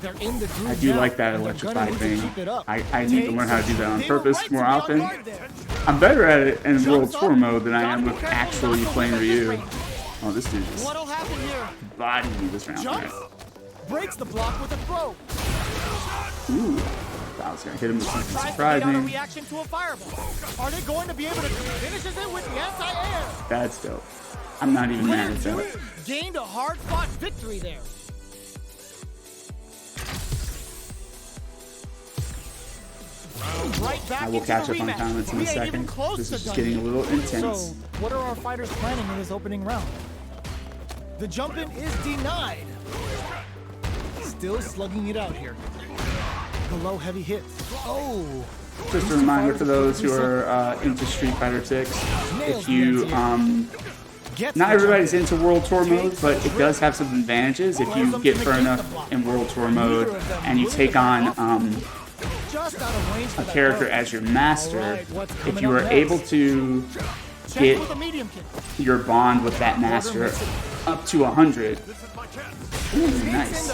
They're in the groove I do now, like that and they're gonna electrified need to thing. keep it up. I need to learn how to do that on They were purpose right more to be on often. guard there. I'm better at it in World Jumps Tour up. mode than I Gotta am be with careful actually not to playing whip at this Ryu. range. Oh, this dude just What'll happen here? bodied me this round. Jumps. Breaks the block with a throw. Ooh, I was gonna hit him with something Tries to get out a surprising. reaction to a fireball. Are they going to be able to finishes it with the anti-air? That's dope. I'm not even mad at Player that. 2 gained a hard-fought victory there. Right back I will into catch the up on rematch. comments in We a ain't even second. close This to is just done getting a yet. little intense. So, what are our fighters planning in this opening round? The jump-in is denied. Still slugging it out here. The low heavy hits. Oh! Just a reminder for those who are into Street Fighter 6, if you Gets not the everybody's jump-in. into World Tour mode, but it does have some advantages if you get far enough in World Tour mode and you take on Just out of range for a that character throw. as your master. Alright, what's If coming you up are next? able to Check get with a medium kick. your bond with that master up to 100, ooh, nice,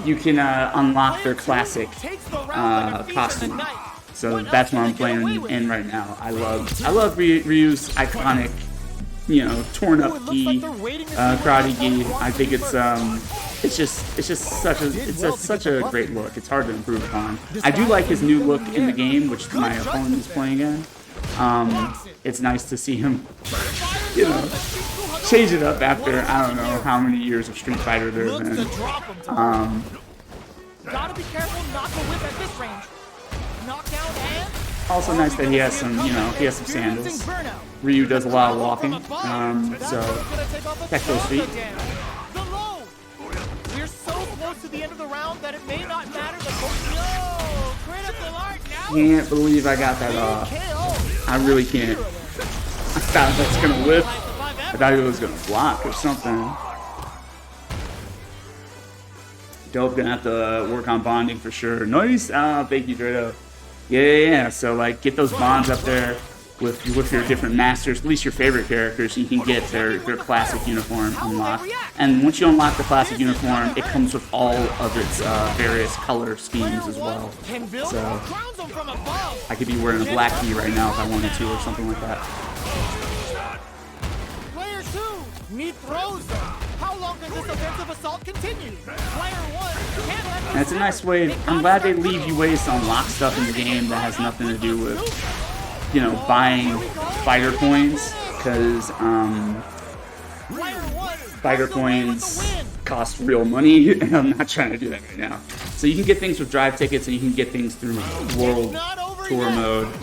you can unlock their classic costume. So that's what I'm playing in right now. I love Ryu's iconic, you know, torn up gi, karate gi. I think it's just such a great look. It's hard to improve upon. I do like his new look in the game, which my opponent is playing in. It's nice to see him, you know, change it up after I don't know how many years of Street Fighter there's Looks to been. drop him. Gotta be careful not to whip at this range. Knockdown and Also nice that he has some, you know, he has some sandals. Ryu does a lot of walking, so check those feet. The low. We're so close to the end of the round that it may not matter. No, critical art now. Can't believe I got that off. I really can't. I thought that's gonna whip. I thought he was gonna block or something. Dope, gonna have to work on bonding for sure. Nice. Thank you, Dredo. Yeah. So like, get those bonds up there with your different masters, at least your favorite characters. You can get their classic uniform unlocked. And once you unlock the classic uniform, it comes with all of its various color schemes as well. So I could be wearing a black key right now if I wanted to, or something like that. Player 2 need throws them. How long can this offensive assault continue? Player 1 can't let And it's a nice way. I'm glad they leave you ways to unlock stuff in the game that has nothing to do with, you know, buying fighter coins, because fighter coins cost real money, and I'm not trying to do that right now. So you can get things with drive tickets, and you can get things through World Tour mode,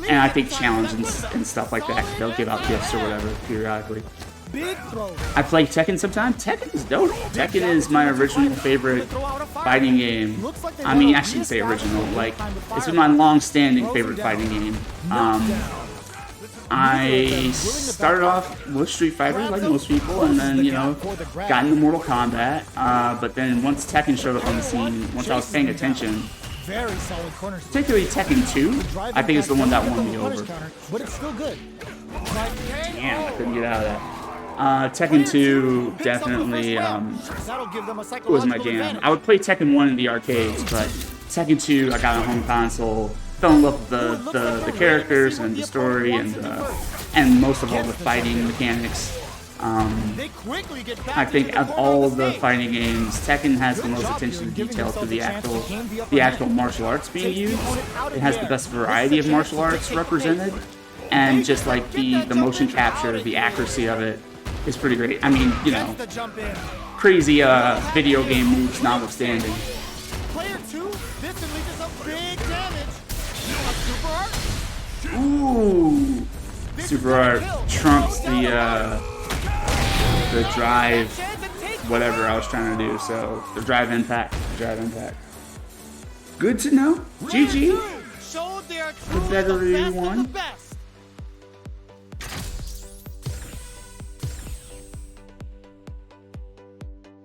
and I think challenge and stuff like that. They'll give out gifts or whatever periodically. Big throws. I play Tekken sometimes. Tekken is dope. Tekken is my original favorite fighting game. I mean, I shouldn't say original. Like, it's been my long-standing favorite fighting game. I started off with Street Fighter, like most people, and then, you know, got into Mortal Kombat. But then once Tekken showed up on the scene, once I was paying attention, Very solid corner. particularly Tekken 2, I think it's the one that won me over. But it's still good. Damn, I couldn't get out of that. Tekken 2 definitely was my jam. I would play Tekken 1 in the arcades, but Tekken 2 I got on home console, fell in love with the characters and the story and most of all the fighting mechanics. I think of all the fighting games, Tekken has the most attention to detail to the actual martial arts being used. It has the best variety of martial arts represented, and just like the motion capture, the accuracy of it. is pretty great. I mean, you know, Gets the jump in. crazy video game moves notwithstanding. Player 2, this unleashes some big damage. A super art. Ooh, This super is art gonna kill. trumps Oh, no. the drive, Chance and take whatever I was trying to do. So the drive impact, Good to know. GG. Showed they are The truly better the best won. of the best.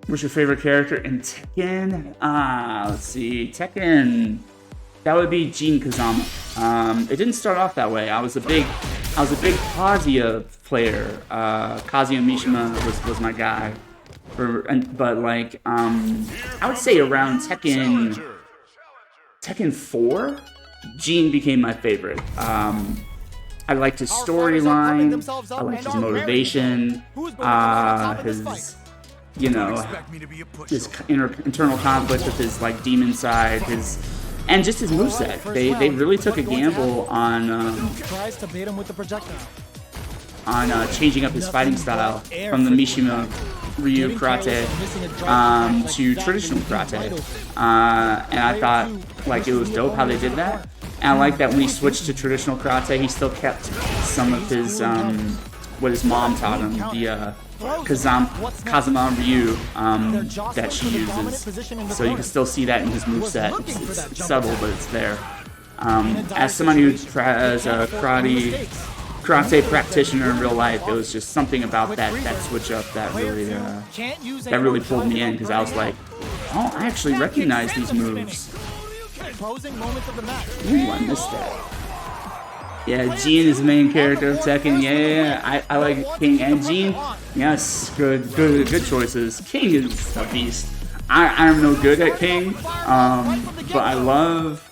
What's your favorite character in Tekken? Let's see. Tekken. That would be Jin Kazama. It didn't start off that way. I was a big Kazuya player. Kazuya Mishima was my guy. But like, I would say around Tekken 4, Jin became my favorite. I liked his storyline. I liked his motivation. His, you know, his internal conflict with his like demon side. And just his moveset. They really took a gamble on Tries to bait him with the projectile. Changing up his fighting style from the Mishima Ryu karate to traditional karate. And I thought like it was dope how they did that. And I like that when he switched to traditional karate, he still kept some of his what his mom taught him, the Kazama Ryu that she uses. So you can still see that in his moveset. It's subtle, but it's there. As someone who as a karate practitioner in real life, it was just something about that switch up that really pulled me in, because I was like, oh, I actually recognize these moves. Closing moments of the match. Ooh, I missed that. Yeah, Jin is the main character of Tekken. Yeah. I like King and Jin. Yes, good choices. King is a beast. I'm no good at King, but I love,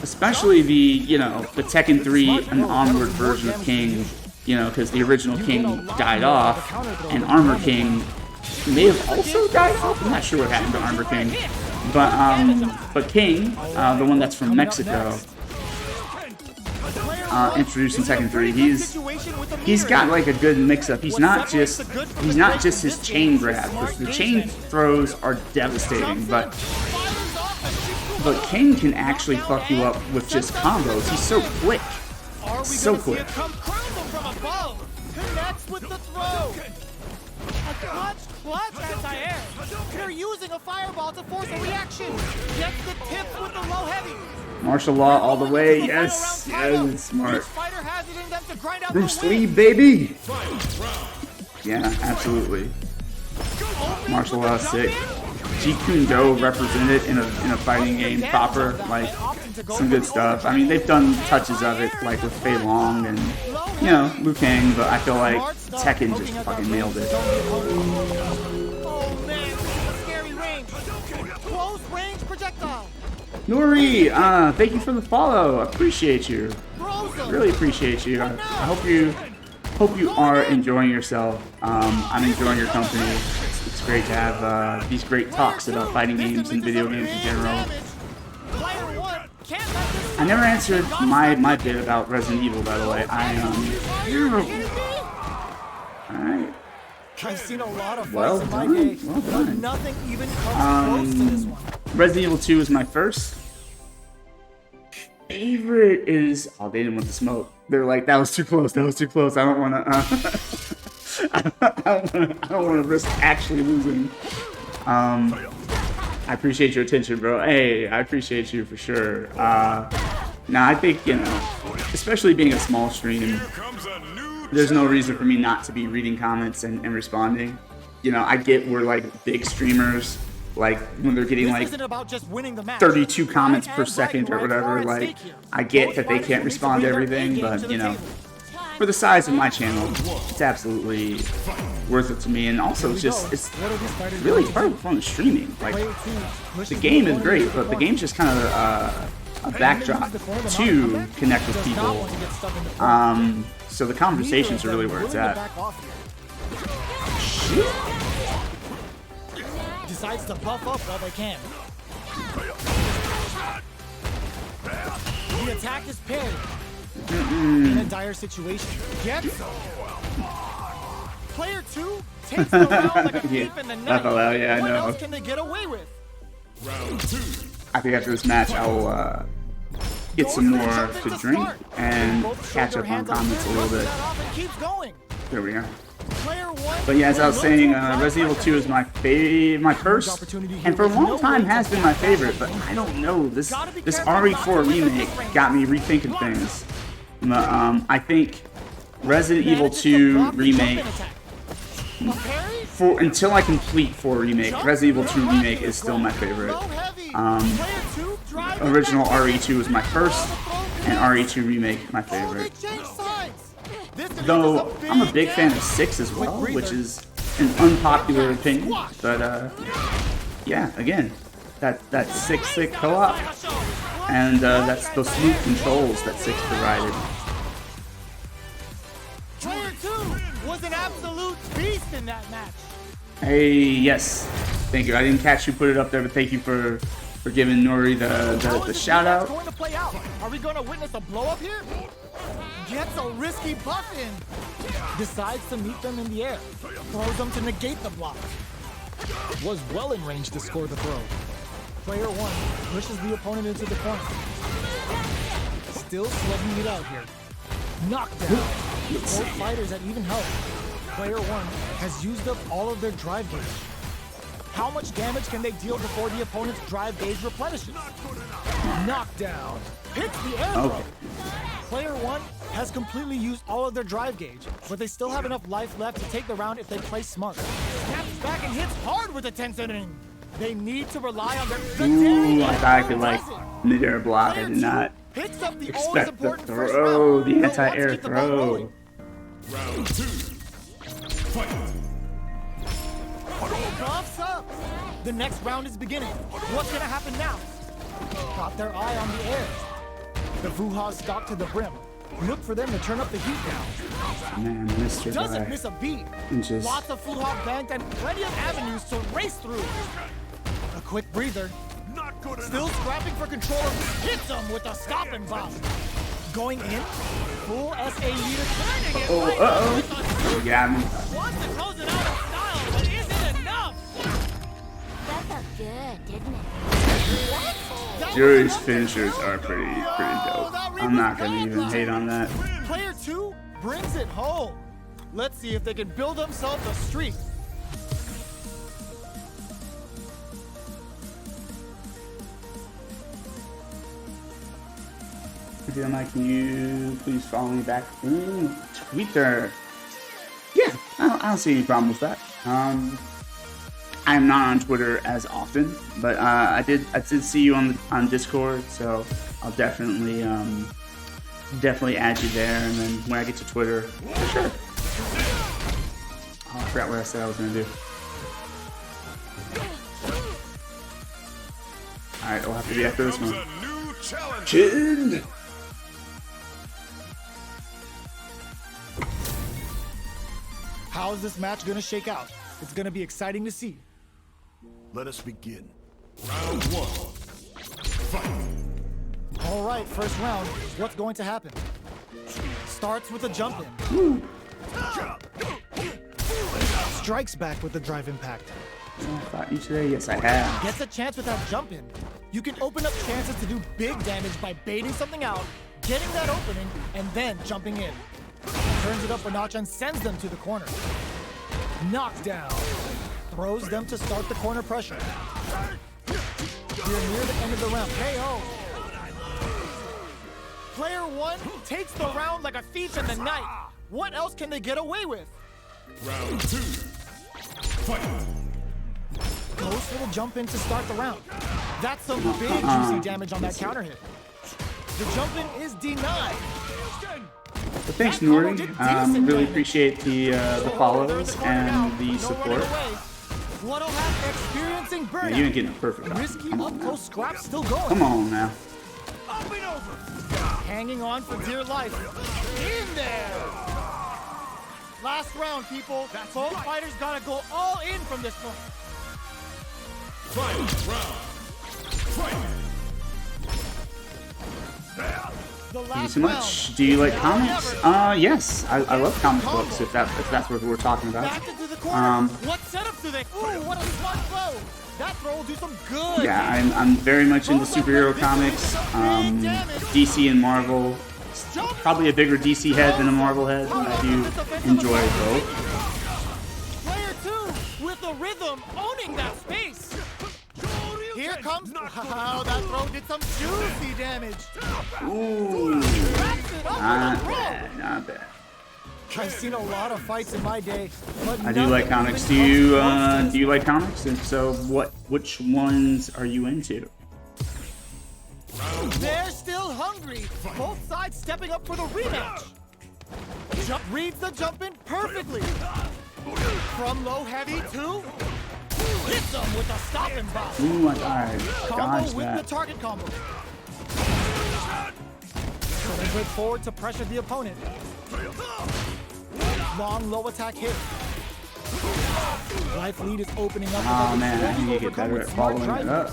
especially the Tekken 3 and onward version of King. You know, because the original King died off, and Armor King may have also died off. I'm not sure what happened to Armor King, but King, the one that's from Mexico. Introduced in Tekken 3, he's got like a good mix-up. He's not just his chain grab, because the chain throws are devastating, but King can actually fuck you up with just combos. He's so quick, so quick. Come crumble from above. Connects with the throw. A clutch anti-air. They're using a fireball to force a reaction. Gets the tips with the low heavy. Martial law all the way, yes, smart. Bruce Lee, baby! Yeah, absolutely. Martial law sick. Jeet Kune Do represented in a fighting game proper, like some good stuff. I mean, they've done touches of it, like with Fei Long and Liu Kang, but I feel like Tekken just fucking nailed it. Oh man, scary range. Close range projectile. Nuri, thank you for the follow. I appreciate you. Really appreciate you. I hope you are enjoying yourself. I'm enjoying your company. It's great to have these great talks about fighting games and video games in general. I never answered my bit about Resident Evil, by the way. Alright. I've seen a lot of fights in my day, but nothing even comes close to this one. Resident Evil 2 is my first. Favorite is... Oh, they didn't want the smoke. They're like, that was too close. I don't want to... I don't want to risk actually losing. I appreciate your attention, bro. Hey, I appreciate you for sure. Now, I think, especially being a small stream, there's no reason for me not to be reading comments and responding. I get we're like big streamers, like when they're getting like 32 comments per second or whatever, like I get that they can't respond to everything, but for the size of my channel, it's absolutely worth it to me. And also it's really part of the fun of streaming. Like the game is great, but the game's just kind of a backdrop to connect with people. So the conversations are really where it's at. Decides to buff up while they can. The attack is parried. In a dire situation. Gets Player 2 takes the round like a Yeah, thief in the night. FLL, yeah, I what know. else can they get away with? Round 2. I think after this match, I will get some more to drink and catch up on comments a little bit. Keeps going. There we go. Player 1 But yeah, as I was will saying, look to apply Resident Evil 2 is my first, and for a long time has been my favorite. But I don't know, this RE4 remake got me rethinking things. I think Resident Evil 2 remake, until I complete 4 remake, Resident Evil 2 remake is still my favorite. Original RE2 was my first, and RE2 remake my favorite. Though I'm a big fan of 6 as well, which is an unpopular opinion, but yeah, again, that 6 co-op, and that's those smooth controls that 6 provided. Player 2 was an absolute beast in that match. Hey, yes, thank you. I didn't catch who put it up there, but thank you for giving Nori the shout out. Going to play out. Are we going to witness a blow up here? Gets a risky buff in. Decides to meet them in the air. Throws them to negate the block. Was well in range to score the throw. Player 1 pushes the opponent into the corner. Still slugging it out here. Knockdown. Both fighters at even health. Player 1 has used up all of their drive gauge. How much damage can they deal before the opponent's drive gauge replenishes? Knockdown. Hits the air throw. Okay. Player 1 has completely used all of their drive gauge, but they still have enough life left to take the round if they play smart. Snaps back and hits hard with the Tenserin. They need to rely on their... Ooh, I thought I could like mid-air block. I did not Picks up the always expect the important first throw, round. the They'll want to anti-air keep the ball throw. rolling. Round 2. Fight. Buffs up. The next round is beginning. What's gonna happen now? Got their eye on the air. The Vuhas stalk to the brim. Look for them to turn up the heat down. Man, Mr. Doesn't Guy. miss a beat. And just Lots of Vuha banked and plenty of avenues to race through. A quick breather. Not good enough. Still scrapping for control. Hits them with a stopping bomb. Going in. Full SAE to turning it. Oh, right uh-oh. with a You got me. wants to close it out in style, but is it enough? That felt good, didn't it? Jury's finishers are pretty dope. I'm not gonna even hate on that. Player 2 brings it home. Let's see if they can build themselves a streak. If you don't mind, can you please follow me back in Twitter? Yeah, I don't see any problem with that. I'm not on Twitter as often, but I did see you on Discord, so I'll definitely add you there, and then when I get to Twitter, for sure. Oh, I forgot what I said I was gonna do. All right, it'll have to be after this Comes one. a new challenge. Chin. How's this match gonna shake out? It's gonna be exciting to see. Let us begin. Round 1. Fight. All right, first round. What's going to happen? Starts with a jump in. Strikes back with the drive impact. I fought you today? Yes, I have. Gets a chance with that jump in. You can open up chances to do big damage by baiting something out, getting that opening, and then jumping in. Turns it up a notch and sends them to the corner. Knockdown. Throws them to start the corner pressure. We're near the end of the round. KO. Player 1 takes the round like a thief in the night. What else can they get away with? Round 2. Fight. Goes for the jump in to start the round. That's some big juicy damage on that counter hit. The jump in is denied. But thanks, Nori. Really appreciate the follows and the support. What'll have experiencing Yeah, burnout. you ain't getting a perfect one. Risky Come on up now. close scrap still going. Come on now. Up and over. Hanging on for dear life. In there. Last round, people. Both fighters gotta go all in from this point. Final round. Fight. The Thank you last so round. much. Do you like Now or comics? never. Yes. I love comic books. If that's what we're talking about. Back into the corner. What setup do they? Ooh, what a smart throw. That throw will do some good. Yeah, I'm very much into superhero comics. DC and Marvel. Probably a bigger DC head than a Marvel head. I do enjoy both. Player 2 with the rhythm owning that space. Here comes. Wow, that throw did some juicy damage. Ooh, Wraps it up not with a throw. bad, not bad. I've seen a lot of fights in my day, but I do like comics. Do you like comics? And so, which ones are you into? They're still hungry. Both sides stepping up for the rematch. Jump reads the jump in perfectly. From low heavy to hits them with a stopping block. Ooh, I Combo dodged with the that. target combo. So they break forward to pressure the opponent. Long low attack hit. Life lead is opening up. Oh man, I need to get better at following it up.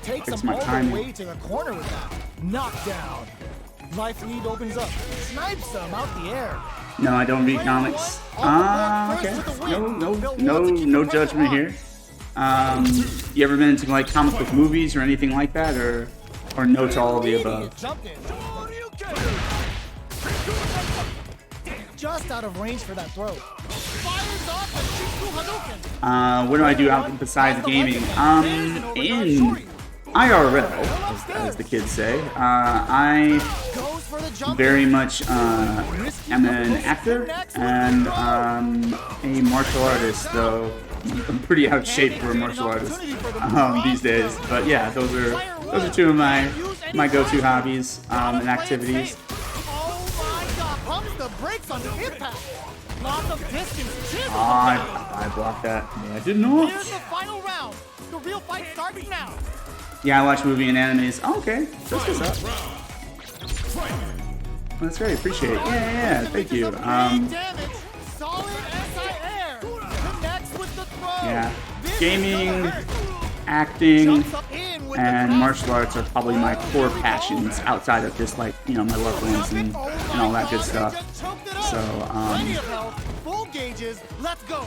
Takes Fix him my all timing. the way to the corner with that. Knockdown. Life lead opens up. Snipes him out the air. No, I don't read comics. Okay. No judgment here. You ever been into like comic book movies or anything like that, or no to all of the above? Immediate jump in. Just out of range for that throw. Fires off the Shiku Hadouken. What do I do out besides gaming? In IRL, as the kids say, I Goes for the jump very in. much am an actor and a martial artist, though I'm pretty out of shape for a martial artist these days. But yeah, those are two of my go-to hobbies and activities. Oh my god, pumps the brakes on impact. Lots of distance. Chisels him down. I blocked that. I did not. Here's the final round. The real fight starts now. Yeah, I watch movie and animes. Oh, okay, that's what's up. That's great. Appreciate it. Yeah, thank you. Damage. Solid anti-air. Connects with the throw. Yeah, This gaming, is gonna hurt. acting, Jumps up in with the and grab. martial arts are probably my core passions outside of just like my loved ones and all that good stuff. So, Plenty of health, full gauges. Let's go.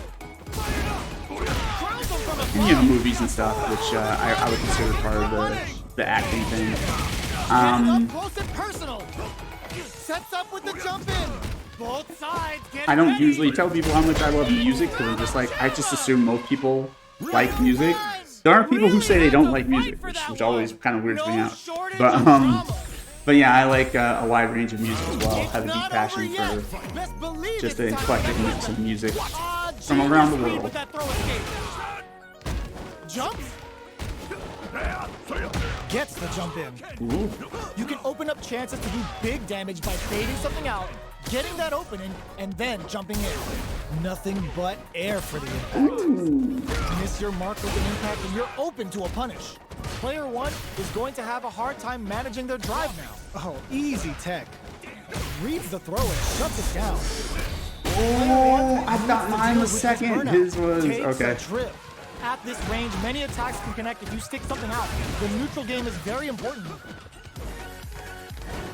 Crowns him from and above. movies and stuff, which I would consider part of the acting thing. Gets up close and personal. Sets up with the jump in. Both sides get I don't ready. usually tell people how much I love music because I'm just like I just assume most people like music. There are people who say they don't like music, which always kind of weirds me out. But yeah, I like a wide range of music as well. I have a deep passion for just an eclectic mix of music from around the world. Jumps. Gets the jump in. Ooh. You can open up chances to do big damage by fading something out, getting that opening, and then jumping in. Nothing but air for the impact. Miss your mark with an impact and you're open to a punish. Player 1 is going to have a hard time managing their drive now. Oh, easy tech. Reads the throw and shuts it down. Oh, I thought mine was second. His was okay. Trip. At this range, many attacks can connect if you stick something out. The neutral game is very important.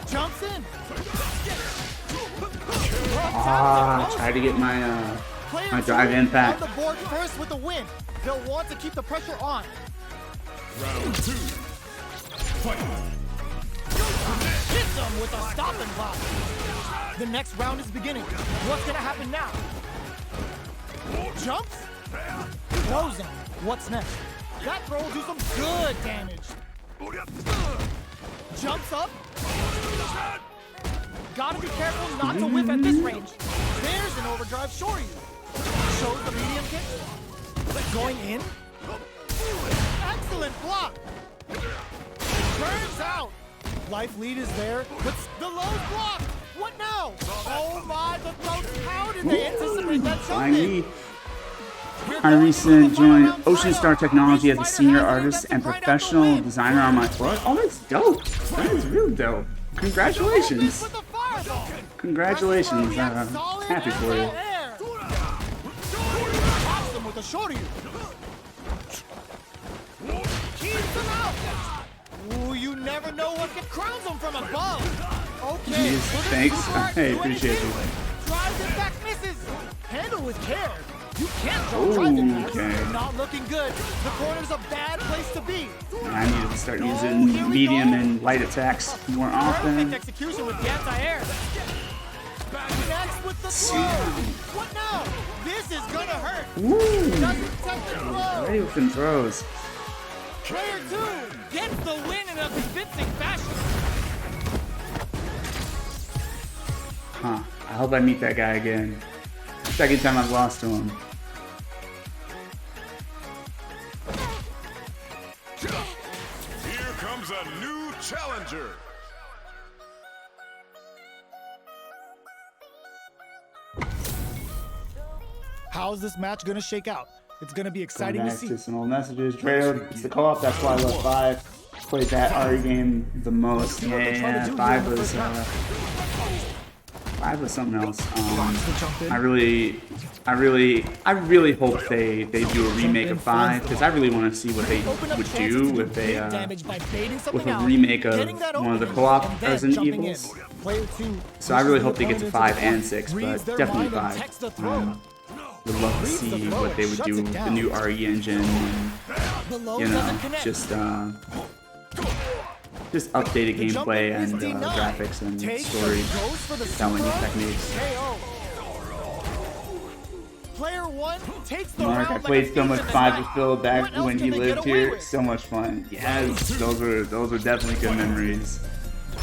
Jumps in. Try to get my Player drive 2 impact. on the board first with the win. They'll want to keep the pressure on. Round 2. Fight. Hits them with a stopping block. The next round is beginning. What's gonna happen now? Jumps? Throws him. What's next? That throw will do some good damage. Jumps up. Gotta be careful not to whip at this range. There's an overdrive shoryu. Shows the medium kick. Going in. Excellent block. Turns out. Life lead is there, but the low block. What now? Oh my, the throat's pounded. They anticipate that I something. recently joined Ocean Star Technology as a senior artist and professional designer on my floor. Oh, that's dope. That is real dope. Congratulations. Congratulations. Happy for you. Pops him with a shorty. Keeps him out. Ooh, you never know what can crowns him from above. Okay. Jeez, well, thanks. this is hard. Hey, Do appreciate anything. you. Drives and back misses. Handle with care. You can't jump drive impact. Okay. Not looking good. The corner's a bad place to be. I need to start Oh, here using we medium go. and light attacks more Perfect often. execution with the anti-air. Next with the throw. What now? This is gonna hurt. Woo! Doesn't take the throw. Ready with them throws. Player 2 gets the win in a convincing fashion. Huh. I hope I meet that guy again. Second time I've lost to him. Here comes a new challenger. How's this match gonna shake out? It's gonna be exciting Going to back see. to some old messages. Trailer, it's the co-op. That's why I love 5. Played that RE game the most. Yeah, 5 was 5 was something else. I really hope they do a remake of 5 because I really want to see what they would do with a remake of one of the co-op Resident Evils. So I really hope they get to 5 and 6, but definitely 5. Would love to see what they would do with the new RE engine, and, you know, just updated gameplay and graphics and storytelling techniques. Player 1 takes the Mark, I round played like so a much thief in 5 the with night. Phil back What else when can he they lived get away here. with? So much fun. Yes, those were definitely good memories.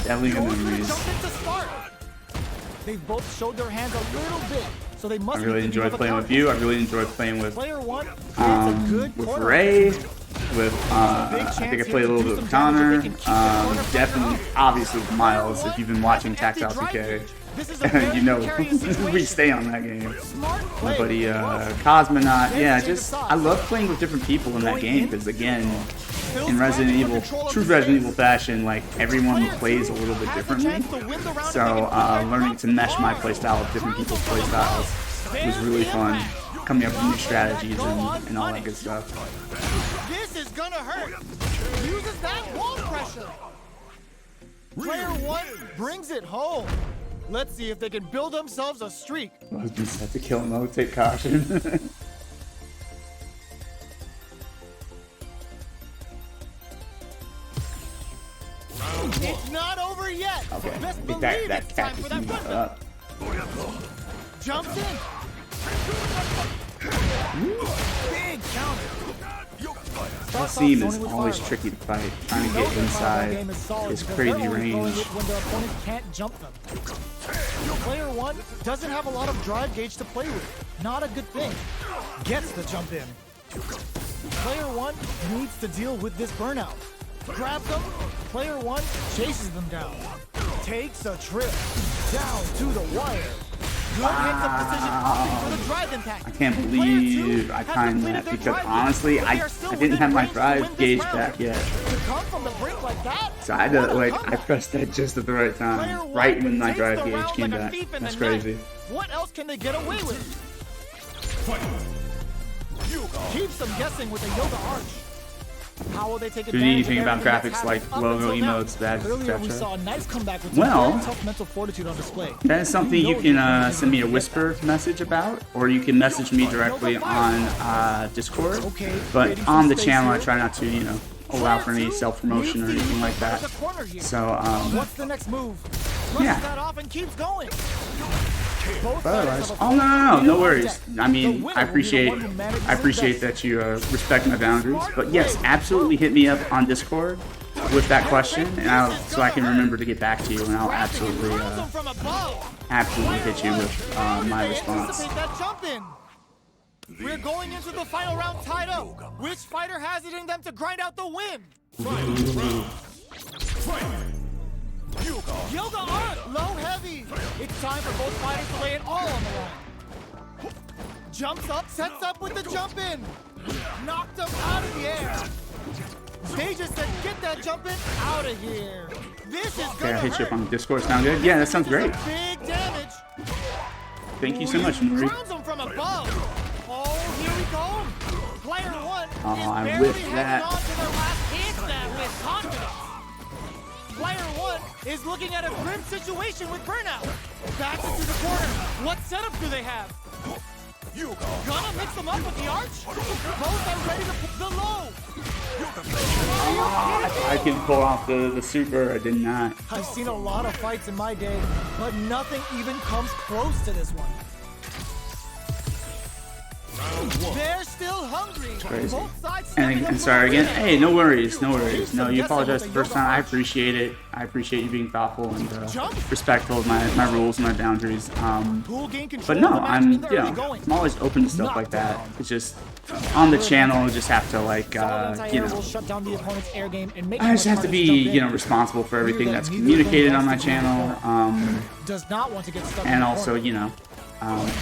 Definitely good Goes for the memories. jump in to start. They've both showed their hands a little bit, so they must I be really thinking enjoyed of a playing with counter. you. I really enjoyed playing with Player 1 creates a good with corner. Ray. With I think I played a little bit with Connor. Definitely, obviously with Miles. If you've been watching Tactile PK, you know we stay on that game. My buddy Cosmonaut. Yeah, just I love playing with different people in that game because again, in Resident Evil, true Resident Evil fashion, like everyone plays a little bit differently. So learning to mesh my playstyle with different people's playstyles was really fun. Coming up with new strategies and all that good stuff. This is gonna hurt. Uses that wall pressure. Player 1 brings it home. Let's see if they can build themselves a streak. Husband set to kill mode, take caution. It's not over yet. Okay, I Best think believe that it's time cactus for that needs run. up. Jumps in. Big counter. That seam is always tricky to fight. Trying to get inside his crazy range. When the opponent can't jump them. Player 1 doesn't have a lot of drive gauge to play with. Not a good thing. Gets the jump in. Player 1 needs to deal with this burnout. Grabs them. Player 1 chases them down. Takes a trip down to the wire. Good hits of precision opting for the drive impact. I can't believe I timed that because honestly, I didn't have my drive gauge back yet. To come from the brink like that, So I had to, like, I pressed that just at the right time. Right when my drive gauge came back. That's crazy. What else can they get away with? Keeps them guessing with a yoga arch. How will they take Do you advantage think of about everything graphics that's like happened up logo, until now? emotes, badges, Earlier we etc.? saw a nice comeback with Well, some very tough mental fortitude on display. That is something you can send me a whisper message about, or you can message me directly on Discord. But on the channel, I try not to, you know, allow for any self-promotion or anything like that. So, What's the next move? yeah. Brushes that off and keeps going. Both But otherwise, sides have a oh no, no worries. object. I mean, The winner I will be the one who appreciate manages that you respect my boundaries. But yes, absolutely hit me up on Discord with that question, and so I can remember to get back to you, and I'll absolutely hit you with my response. Anticipate that jump in. We're going into the final round tied up. Which fighter has it in them to grind out the win? Yoga arc, low heavy. It's time for both fighters to lay it all on the line. Jumps up, sets up with the jump in. Knocked him out of the air. They just said, get that jump in out of here. This is Okay, I gonna hit you up hurt. on Discord. Sound good? Yeah, that sounds great. Big damage. Thank you so much, Marie. Drowns him from above. Oh, here we go. Player 1 Oh, is I barely whiffed hanging that. on to their last hit that with confidence. Player 1 is looking at a grim situation with Burnout. Backs into the corner. What setup do they have? You Gonna mix them up with the arch? Both are ready to put the low. I can pull off the super. I did not. I've seen a lot of fights in my day, but nothing even comes close to this one. They're still hungry. Crazy. Both sides And, stepping up and for sorry the again. win. Hey, no worries, no worries. No, you apologize the first time. I appreciate it. I appreciate you being thoughtful and respectful of my rules and my boundaries. Who'll gain control But no, of the match I'm in the early going? I'm always open to stuff like that. It's just on the channel, you just have to like will shut down the opponent's air game and make I it just much have to harder be jump in. responsible for everything Clear that's that neither of them communicated on my wants to be in the channel. Does not want to get stuck in And the also corner.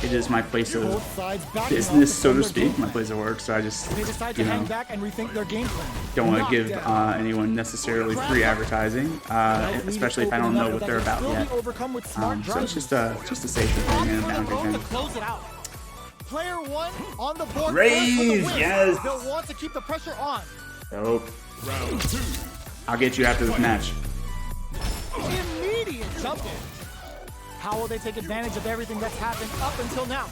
it is my place of Both sides backing business, off so to defend their speak, game my plan. place of work. So I just They decide to hang back and rethink their game plan. don't want Knock to give down. anyone necessarily free advertising, Leave it especially if I open don't know enough what that they're can about still yet. be overcome with smart So it's driving. just a safety thing and a For the boundary road to thing. close it out. Player one on the board. Raise, first for the win. yes. They'll want to keep the pressure on. Dope. round 2. I'll get you after this match. Immediate jump in. How will they take advantage of everything that's happened up until now?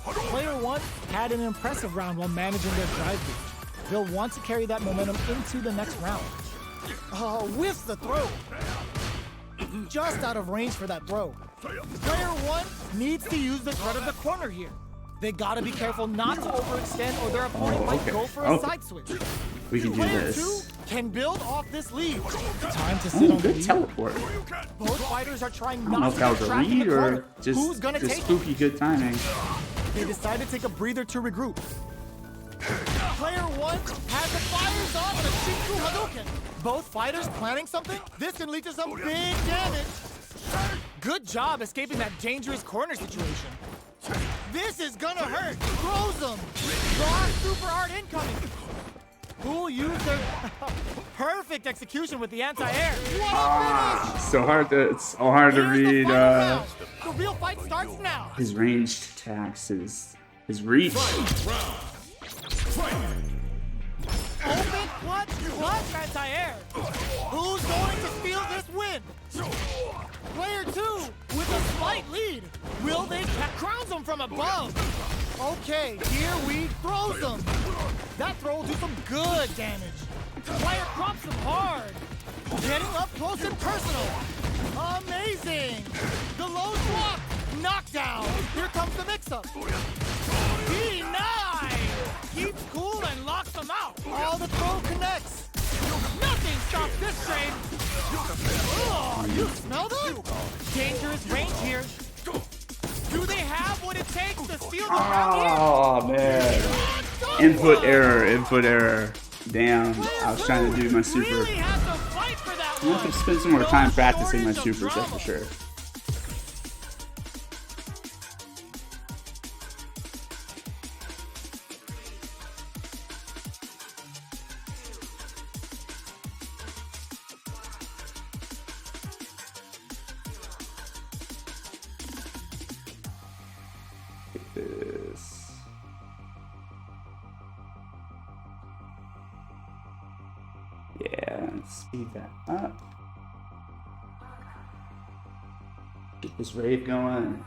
Player one had an impressive round while managing their drive gauge. They'll want to carry that momentum into the next round. Whiffs the throw. Just out of range for that throw. Player one needs to use the threat of the corner here. They gotta be careful not to overextend or their opponent might okay. go for a Okay. side switch. We can do Player two this. can build off this lead. Time to sit Oh, on the good lead. teleport. Both fighters are trying I don't know not if to that get was a trapped in the lead or corner. just Who's gonna take it? spooky good timing. They decide to take a breather to regroup. Player one has the fires on and a Shinku Hadouken. Both fighters planning something? This can lead to some big damage. Good job escaping that dangerous corner situation. This is gonna hurt. Throws them. Raw super art incoming. Who'll use their perfect execution with the anti-air? What a finish! It's so hard to Here's the read final round. The real fight starts now. his ranged attacks, his reach. Open clutch anti-air. Who's going to steal this win? Player two with a slight lead. Will they crowns them from above? Okay, here we throws them. That throw will do some good damage. Player drops him hard. Getting up close and personal. Amazing. The low block. Knockdown. Here comes the mix-up. D9. Keeps cool and locks them out. All the throw connects. Nothing stops this train. Oh, you smell that? Dangerous range here. Do they have what it takes to steal the round here? Oh man. Input error. Damn. I was trying to do my super. Really has to fight for that I'm gonna have to spend some more time practicing my supers, that's for sure. Take this. Yeah, let's speed that up. Get this rave going.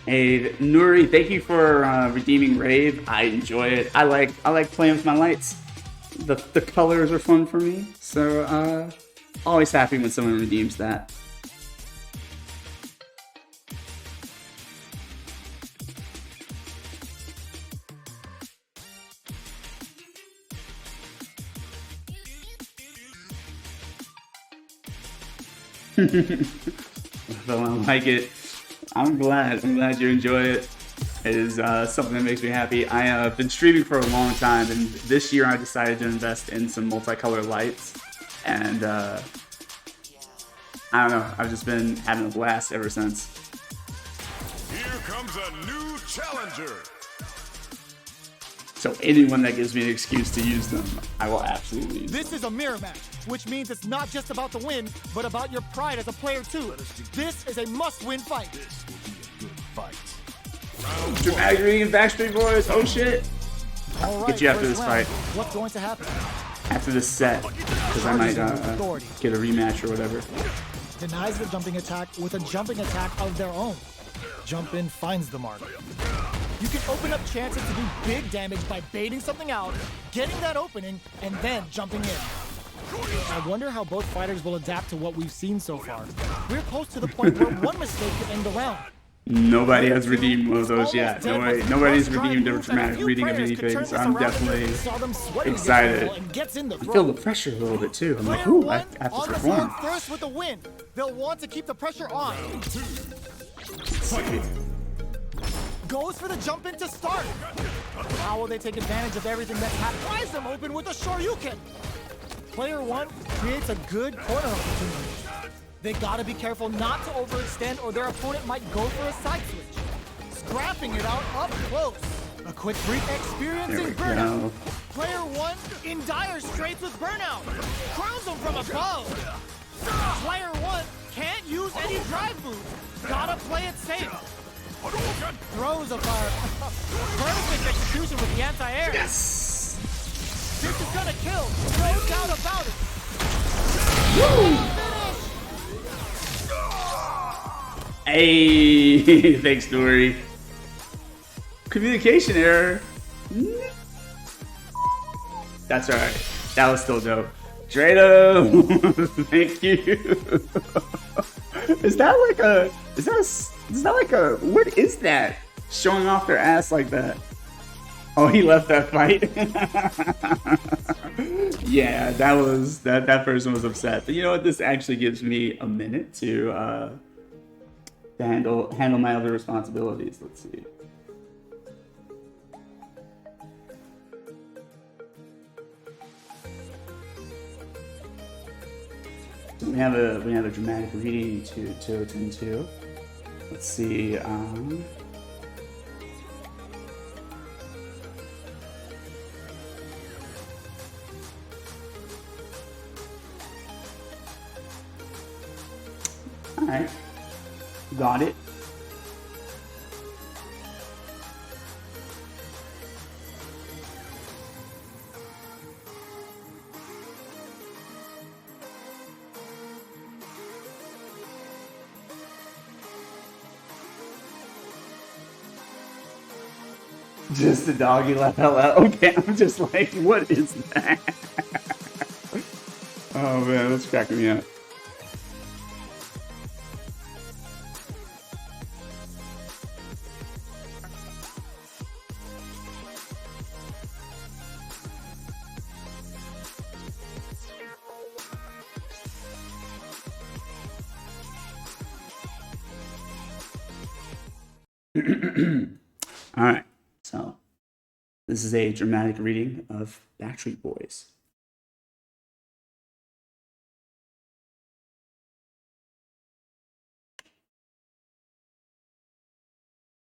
Hey, Nuri, thank you for redeeming Rave. I enjoy it. I like playing with my lights. The colors are fun for me, so always happy when someone redeems that. So I like it. I'm glad you enjoy it. It is something that makes me happy. I have been streaming for a long time, and this year I decided to invest in some multicolored lights. And I don't know, I've just been having a blast ever since. Here comes a new challenger. So anyone that gives me an excuse to use them, I will absolutely use them. This is a mirror match, which means it's not just about the win, but about your pride as a player too. This is a must-win fight. This will be a good fight. Dramatic reading of Backstreet Boys. Oh shit. All right, Get you after first this round. fight. What's going to happen? After this set, because I might get a rematch or whatever. Denies the jumping attack with a jumping attack of their own. Jump in finds the mark. You can open up chances to do big damage by baiting something out, getting that opening, and then jumping in. I wonder how both fighters will adapt to what we've seen so far. We're close to the point where one mistake could end the round. Nobody has redeemed one of those yet. Nobody's redeemed a dramatic reading of anything, so I'm definitely excited. I feel the pressure a little bit too. I'm like, ooh, I have to On the floor perform. first with the win. They'll want to keep the pressure on. Goes for the jump in to start. How will they take advantage of everything that's happened? Tries them open with a Shoryuken. Player one creates a good corner opportunity. They gotta be careful not to overextend or their opponent might go for a side switch. Scrapping it out up close. A quick break There experiencing we burnout. go. Player one in dire straits with burnout. Crowns him from above. Player one can't use any drive moves. Gotta play it safe. Throws a fire. Perfect execution with the anti-air. Yes. This is gonna kill. No doubt about it. Hey, thanks, Dory. Communication error. That's alright. That was still dope. Drado, thank you. Is that like a, what is that? Showing off their ass like that. Oh, he left that fight. Yeah, that person was upset. But you know what? This actually gives me a minute to handle my other responsibilities. Let's see. We have a dramatic reading to attend to. Let's see. All right, got it. Just the doggy laugh out loud. Okay, I'm just like, what is that? Oh man, that's cracking me up. All right, so this is a dramatic reading of Backstreet Boys.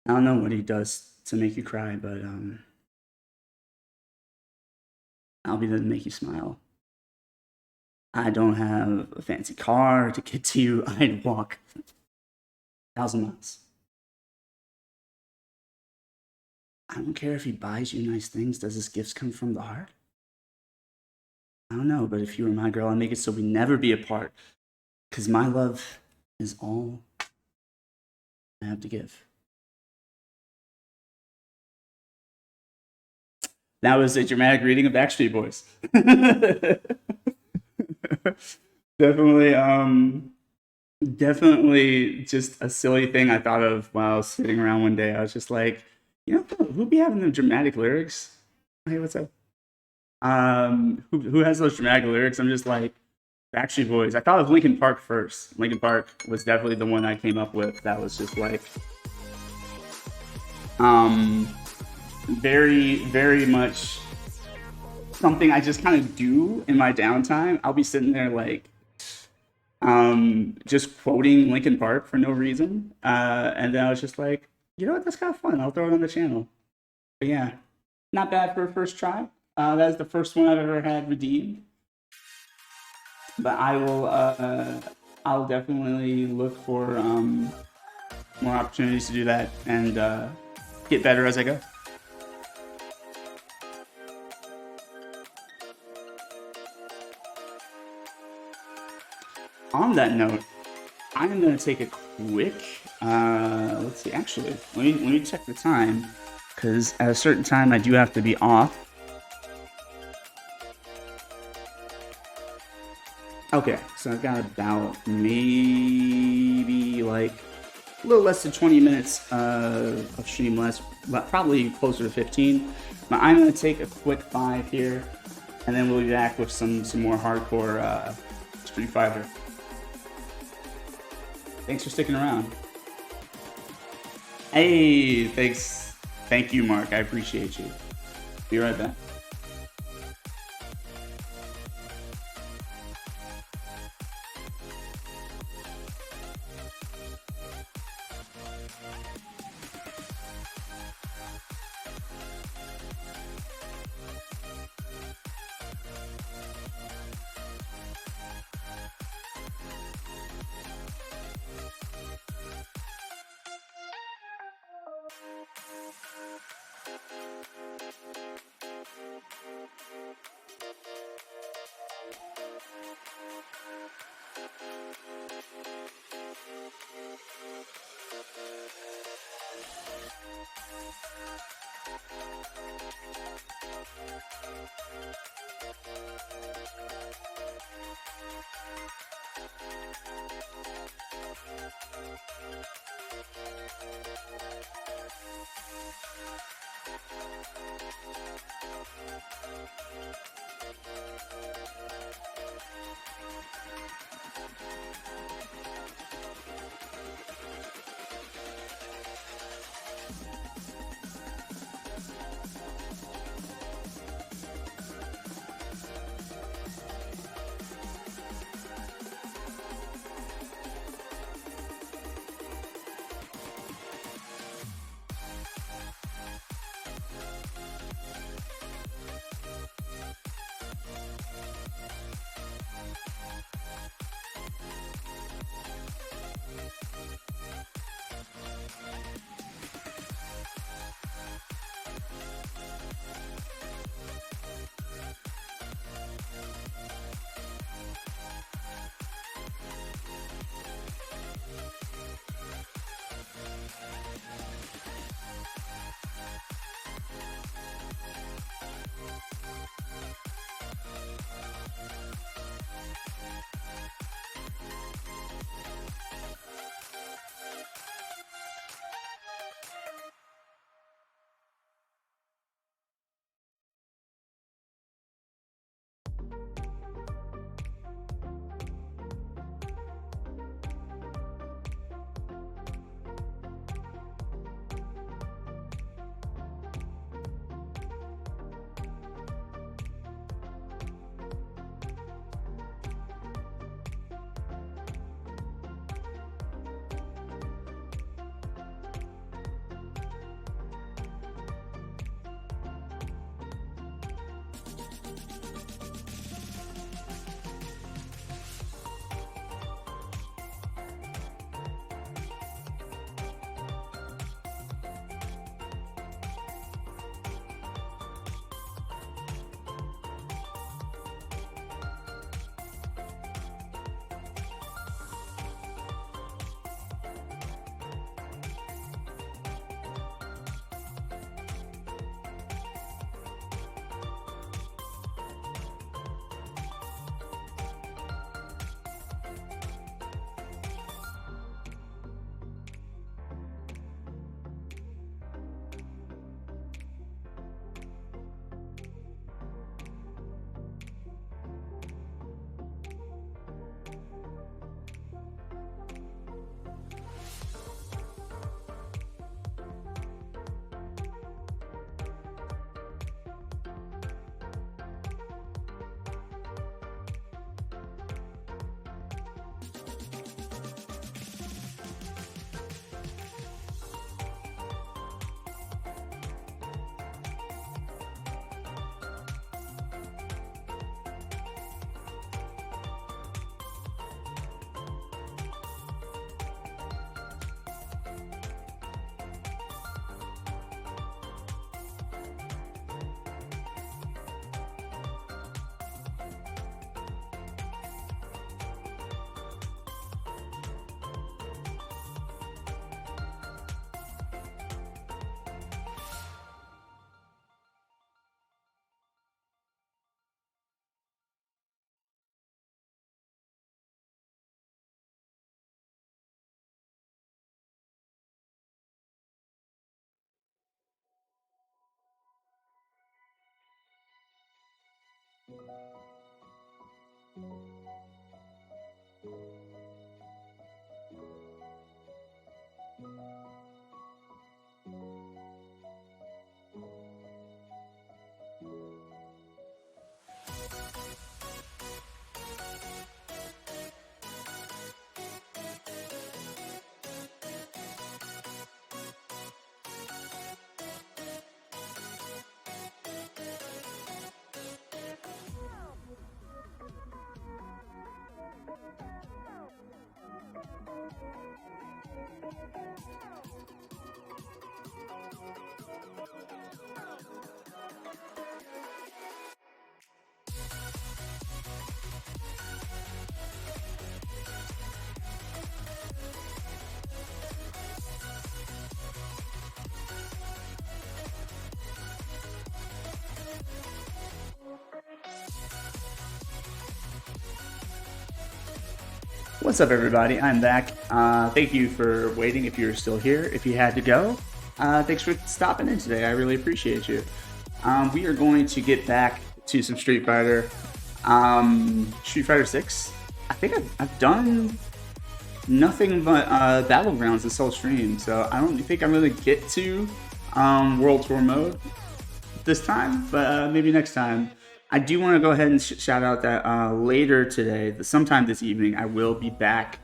I don't know what he does to make you cry, but I'll be there to make you smile. I don't have a fancy car to get to you. I'd walk 1,000 miles. I don't care if he buys you nice things. Does his gifts come from the heart? I don't know, but if you were my girl, I'd make it so we never be apart. Because my love is all I have to give. That was a dramatic reading of Backstreet Boys. Definitely just a silly thing I thought of while I was sitting around one day. I was just like, you know, who be having the dramatic lyrics? Hey, what's up? Who has those dramatic lyrics? I'm just like, Backstreet Boys. I thought of Linkin Park first. Linkin Park was definitely the one I came up with. That was just like, very, very much something I just kind of do in my downtime. I'll be sitting there like, just quoting Linkin Park for no reason. And then I was just like, you know what? That's kind of fun. I'll throw it on the channel. But yeah, Not bad for a first try. That is the first one I've ever had redeemed. But I'll definitely look for more opportunities to do that and get better as I go. On that note, I'm going to take a quick, let's see, actually, let me check the time, because at a certain time I do have to be off. Okay, so I've got about maybe like a little less than 20 minutes of stream less, but probably closer to 15. But I'm going to take a quick 5 here, and then we'll be back with some more hardcore Street Fighter. Thanks for sticking around. Hey, thanks. Thank you, Mark. I appreciate you. Be right back. What's up, everybody? I'm back. Thank you for waiting if you're still here. If you had to go, thanks for stopping in today. I really appreciate you. We are going to get back to some Street Fighter. Street Fighter 6. I think I've done nothing but Battlegrounds this whole stream, so I don't think I'm going to get to World Tour mode this time, but maybe next time. I do want to go ahead and shout out that later today, sometime this evening, I will be back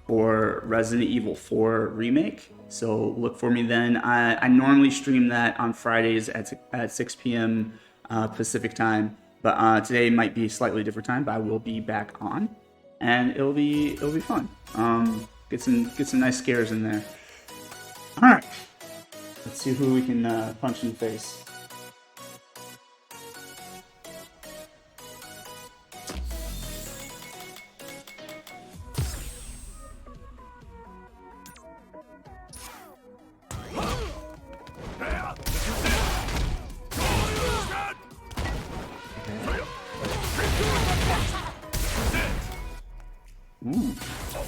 for Resident Evil 4 Remake. So look for me then. I normally stream that on Fridays at 6 p.m. Pacific time, but today might be a slightly different time. But I will be back on, and it'll be fun. Get some nice scares in there. All right, let's see who we can punch in the face.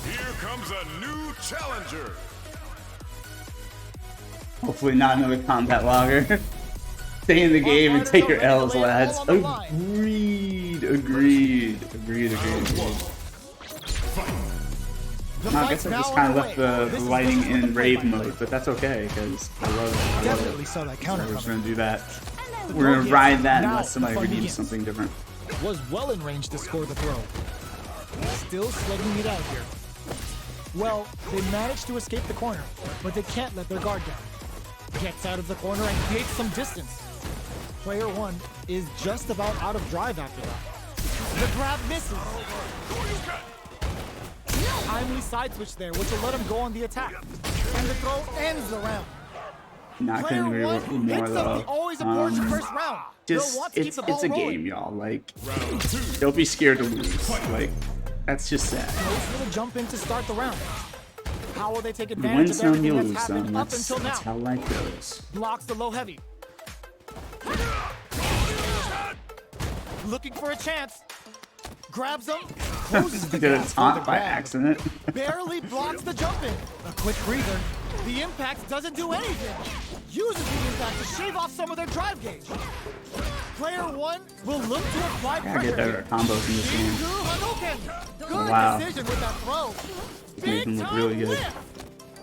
Here comes a new challenger. Hopefully not another combat logger. Stay in the game and take your L's, lads. Agreed. I guess I just kind of left the lighting in rave mode, but that's okay, because I love it. Definitely saw that counter We're just coming. going to do that. We're going to ride that Now, unless somebody the fun redeems begins. something different. Was well in range to score the throw. Still slugging it out here. Well, they managed to escape the corner, but they can't let their guard down. Gets out of the corner and creates some distance. Player 1 is just about out of drive after that. The grab misses. Timely side switch there, which will let him go on the attack. And the throw ends the round. Not Player going to 1 agree more hits up though. the always important first round. They'll Just want to keep it's the ball a rolling. game, y'all. Like, don't be scared to lose. Like, that's just sad. Goes for the jump in to start the round. How will they take You advantage win of some, you everything lose that's some. happened up That's until how now? life goes. Blocks the low heavy. Looking for a chance. Grabs him. Closes the Did a gap for the taunt by grab. accident. Barely blocks the jump in. A quick breather. The impact doesn't do anything. Uses the impact to shave off some of their drive gauge. Player 1 will look to apply Gotta pressure. get better at combos in this game. Shinju Hadouken. Good Wow. decision with that throw. Made him look really good.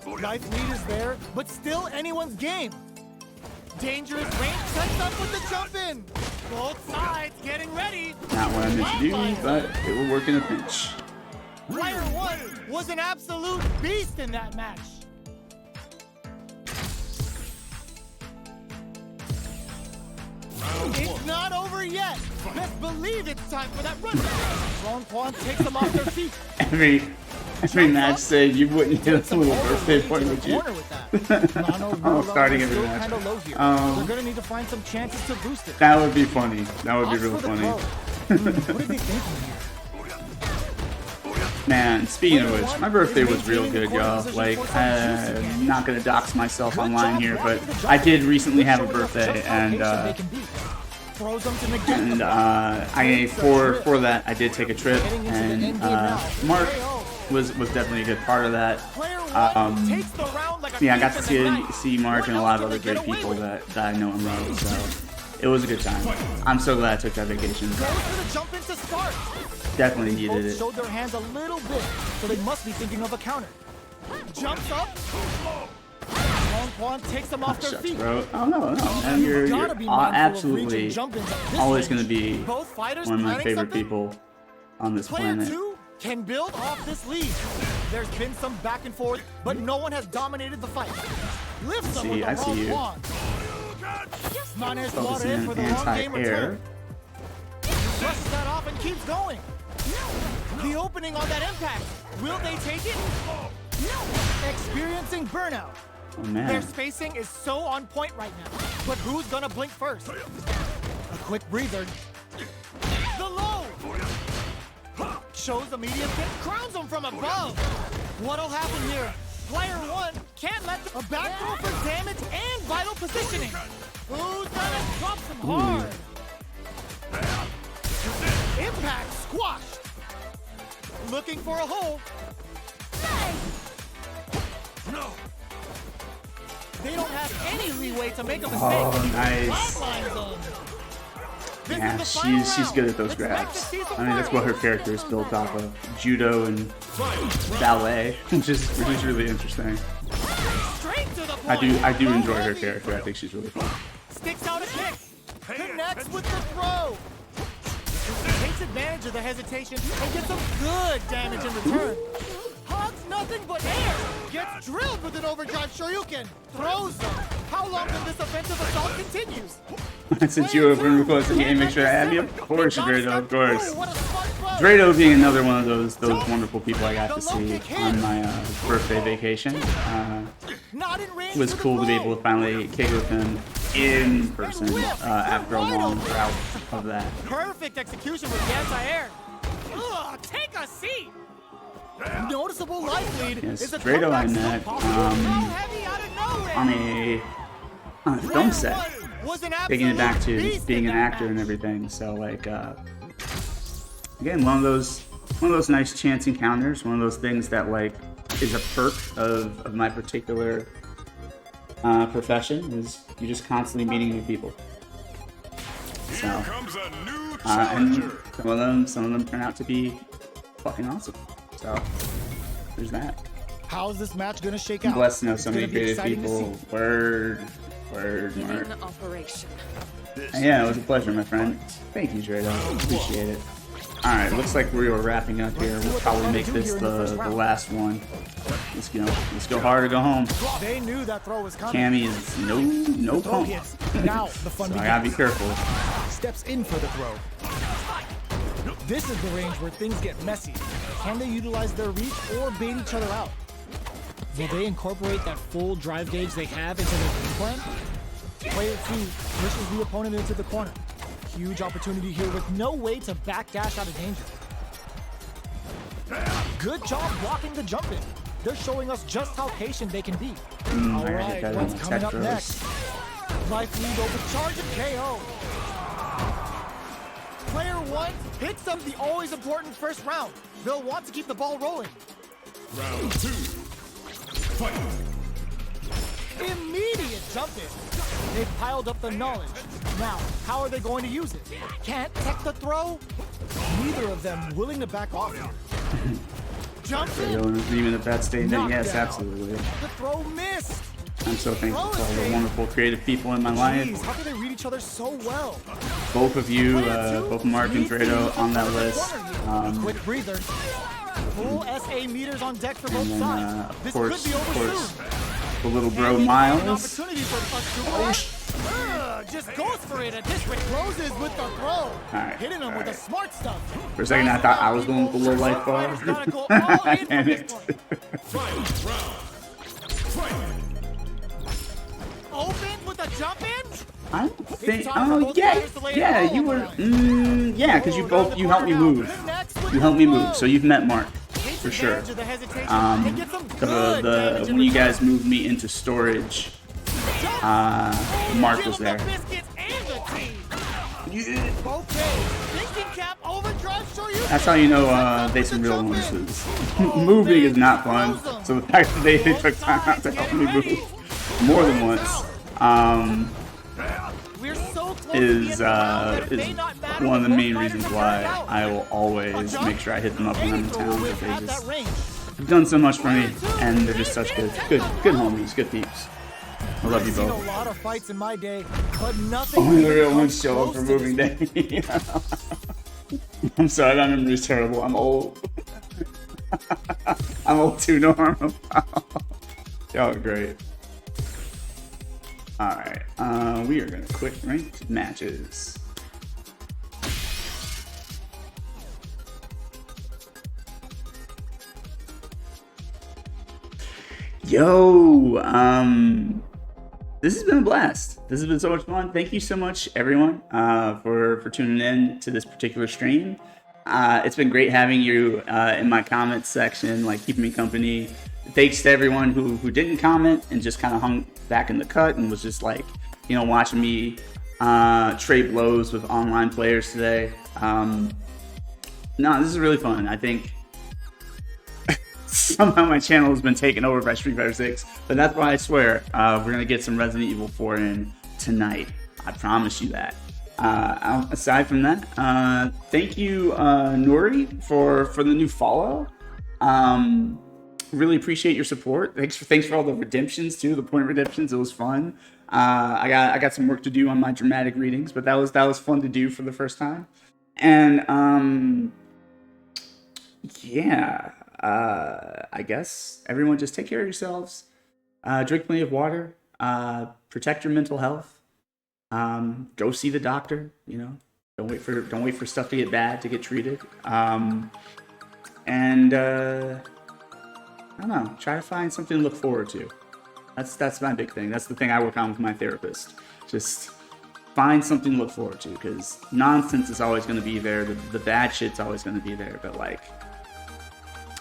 Whip. Life lead is there, but still anyone's game. Dangerous range sets up with the jump in. Both sides getting ready. Not what I meant to do, but it will work in a pinch. Player 1 was an absolute beast in that match. It's not over yet. Best believe it's time for that run. Strong Quan takes them off their feet. Every match said you wouldn't get a little birthday point, would you? Oh, starting every match. Kind of low here. They're gonna need to find some chances to boost it. That would be funny. That would be Opts real for the funny. throw. What are they thinking here? Man, speaking of which, my birthday was real good, y'all. Like, I'm not gonna dox myself online here, but I did recently have a birthday, and for that I did take a trip, and Mark was definitely a good part of that. Yeah, I got to see Mark and a lot of other great people that I know and love. So It was a good time. I'm so glad I took that vacation. Goes for the jump in to start. Definitely needed Both it. showed their hands a little bit, so they must be thinking of a counter. Jumps up. Long Quan takes them off their Shucks, feet. bro. Oh no, man, you're Gotta be mindful of absolutely reaching jump-ins at this always range. gonna be Both fighters one of my planning favorite something? people on this Player planet. 2 can build off this lead. There's been some back and forth, but no one has dominated the fight. Lifts up with the I see wrong you. Quan. Managed to water Focusing in on for the long game anti-air. return. Brushes that off and keeps going. The opening on that impact. Will they take it? Experiencing burnout. Oh Their man. spacing is so on point right now. But who's gonna blink first? A quick breather. The low! Shows the medium kick, crowns him from above. What'll happen here? Player 1 can't let a back throw for damage and vital positioning. Who's gonna drop him hard? Impact squashed. Looking for a hole. No. They don't have any leeway to make a mistake. Oh, nice. Flatlines them. This Yeah, is the final she's round. good at those Let's make grabs. this season I mean, that's what her fun. character is built off of. Judo and ballet, which is really interesting. Straight to the I point. do The enjoy her heavy character. I think she's really fun. Sticks out a kick. Connects with the throw. Takes advantage of the hesitation and gets some good damage in return. Hogs nothing but air. Gets drilled with an overdrive Shoryuken. Throws them. How long can this offensive assault continues? Since you open request the game, make sure I have you. Of course, Drado, of course. What a smart throw. Drado being another one of those wonderful people I got to see on my birthday vacation. Not in range It was for the cool to be throw. able to finally kick with him in person after a long drought of that. Perfect execution with the anti-air. Ugh, take a seat. Noticeable life lead Yes, is a Drado comeback I still met, possible. How heavy out of nowhere. On a film set, Was an taking it back absolute to beast being in an that actor and match. everything. So like, again, one of those nice chance encounters. One of those things that like is a perk of my particular profession is you're just constantly meeting new people. So, Here comes a new and challenger. some of them turn out to be fucking awesome. So there's that. How's this match gonna shake I'm out? blessed to know It's so many gonna be creative exciting to people. see. Word, Mark. Begin operation. Yeah, it was a pleasure, my friend. Thank you, Drado. Appreciate it. Alright, looks like we were wrapping up here. We'll probably make this the last one. Let's go hard or go home. They knew that throw was coming. Cammy is no Throw pump. hits. Now the fun So I gotta be begins. careful. Steps in for the throw. This is the range where things get messy. Can they utilize their reach or bait each other out? Will they incorporate that full drive gauge they have into their game plan? Player 2 pushes the opponent into the corner. Huge opportunity here with no way to backdash out of danger. Good job blocking the jump in. They're showing us just how patient they can be. I gotta All get right, that on what's the coming tech up throws. next? Life lead overcharge and KO. Player 1 picks up the always important first round. They'll want to keep the ball rolling. Round 2. Fight. Immediate jump in. They've piled up the knowledge. Now, how are they going to use it? Can't tech the throw? Neither of them willing to back off here. Jumps in. Drado is even at that statement. Yes, Knockdown. absolutely. The throw missed. I'm so thankful for all the wonderful creative people in my Jeez, life. how can they read each other so well? Both of you, Player 2 both Mark and leads the Drado on that defense list. corner here. Quick breather. Full SA meters on deck for both And then, sides. of This course, could be over of course, soon. the little bro And an Miles. opportunity for us to just goes for it at this rate. Closes with the throw. Alright, Hitting him with the smart stuff. For a second, I thought I was going with the low life bar. Fighters gotta go all in from Damn this it. point. Final round. Fight. Open with a jump in. I don't think. time for Oh both yeah, players to lay it yeah. all You on were. the line. Yeah, because you Ooh, down both the you helped me corner now. move. Connects with You the helped me throw. move. So you've met Mark Takes for sure. advantage of the hesitation and gets some good damage in When you return. guys moved me into storage, Mark was there. Okay, thinking cap overdrive Shoryuken. That's how you know they some real ones. Moving is not fun. So the fact that they took time out to help me move more than once. We're so close is one of the main reasons why I will always make sure I hit them up when I'm in town, because they just have done so much for me, and they're just such good homies, good peeps. I love you I've seen both. a lot of fights in my day, but nothing. Only the even real comes ones show up close for to moving this. day. I'm sorry, my memory's terrible. I'm old. I'm old too, normal. Y'all are great. Alright, we are gonna quit ranked matches. Yo, this has been a blast. This has been so much fun. Thank you so much, everyone, for tuning in to this particular stream. It's been great having you in my comments section, like keeping me company. Thanks to everyone who didn't comment and just kind of hung back in the cut and was just like, you know, watching me trade blows with online players today. No, this is really fun. I think somehow my channel has been taken over by Street Fighter 6, but that's why I swear we're gonna get some Resident Evil 4 in tonight. I promise you that. Aside from that, thank you, Nori, for the new follow. Really appreciate your support. Thanks for all the redemptions too, the point redemptions. It was fun. I got some work to do on my dramatic readings, but that was fun to do for the first time. And yeah. I guess everyone just take care of yourselves. Drink plenty of water. Protect your mental health. Go see the doctor. You know, don't wait for stuff to get bad to get treated. And I don't know. Try to find something to look forward to. That's my big thing. That's the thing I work on with my therapist. Just find something to look forward to, because nonsense is always going to be there. The bad shit's always going to be there. But like,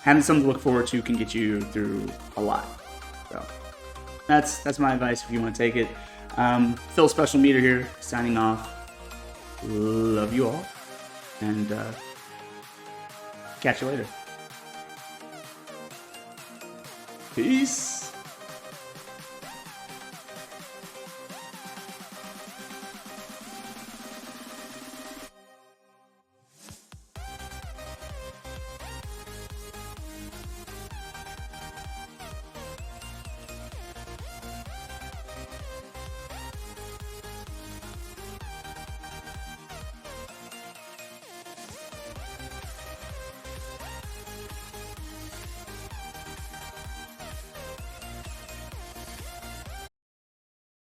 having something to look forward to can get you through a lot. So that's my advice if you want to take it. Phil Special Meter here, signing off. Love you all, and catch you later. Peace.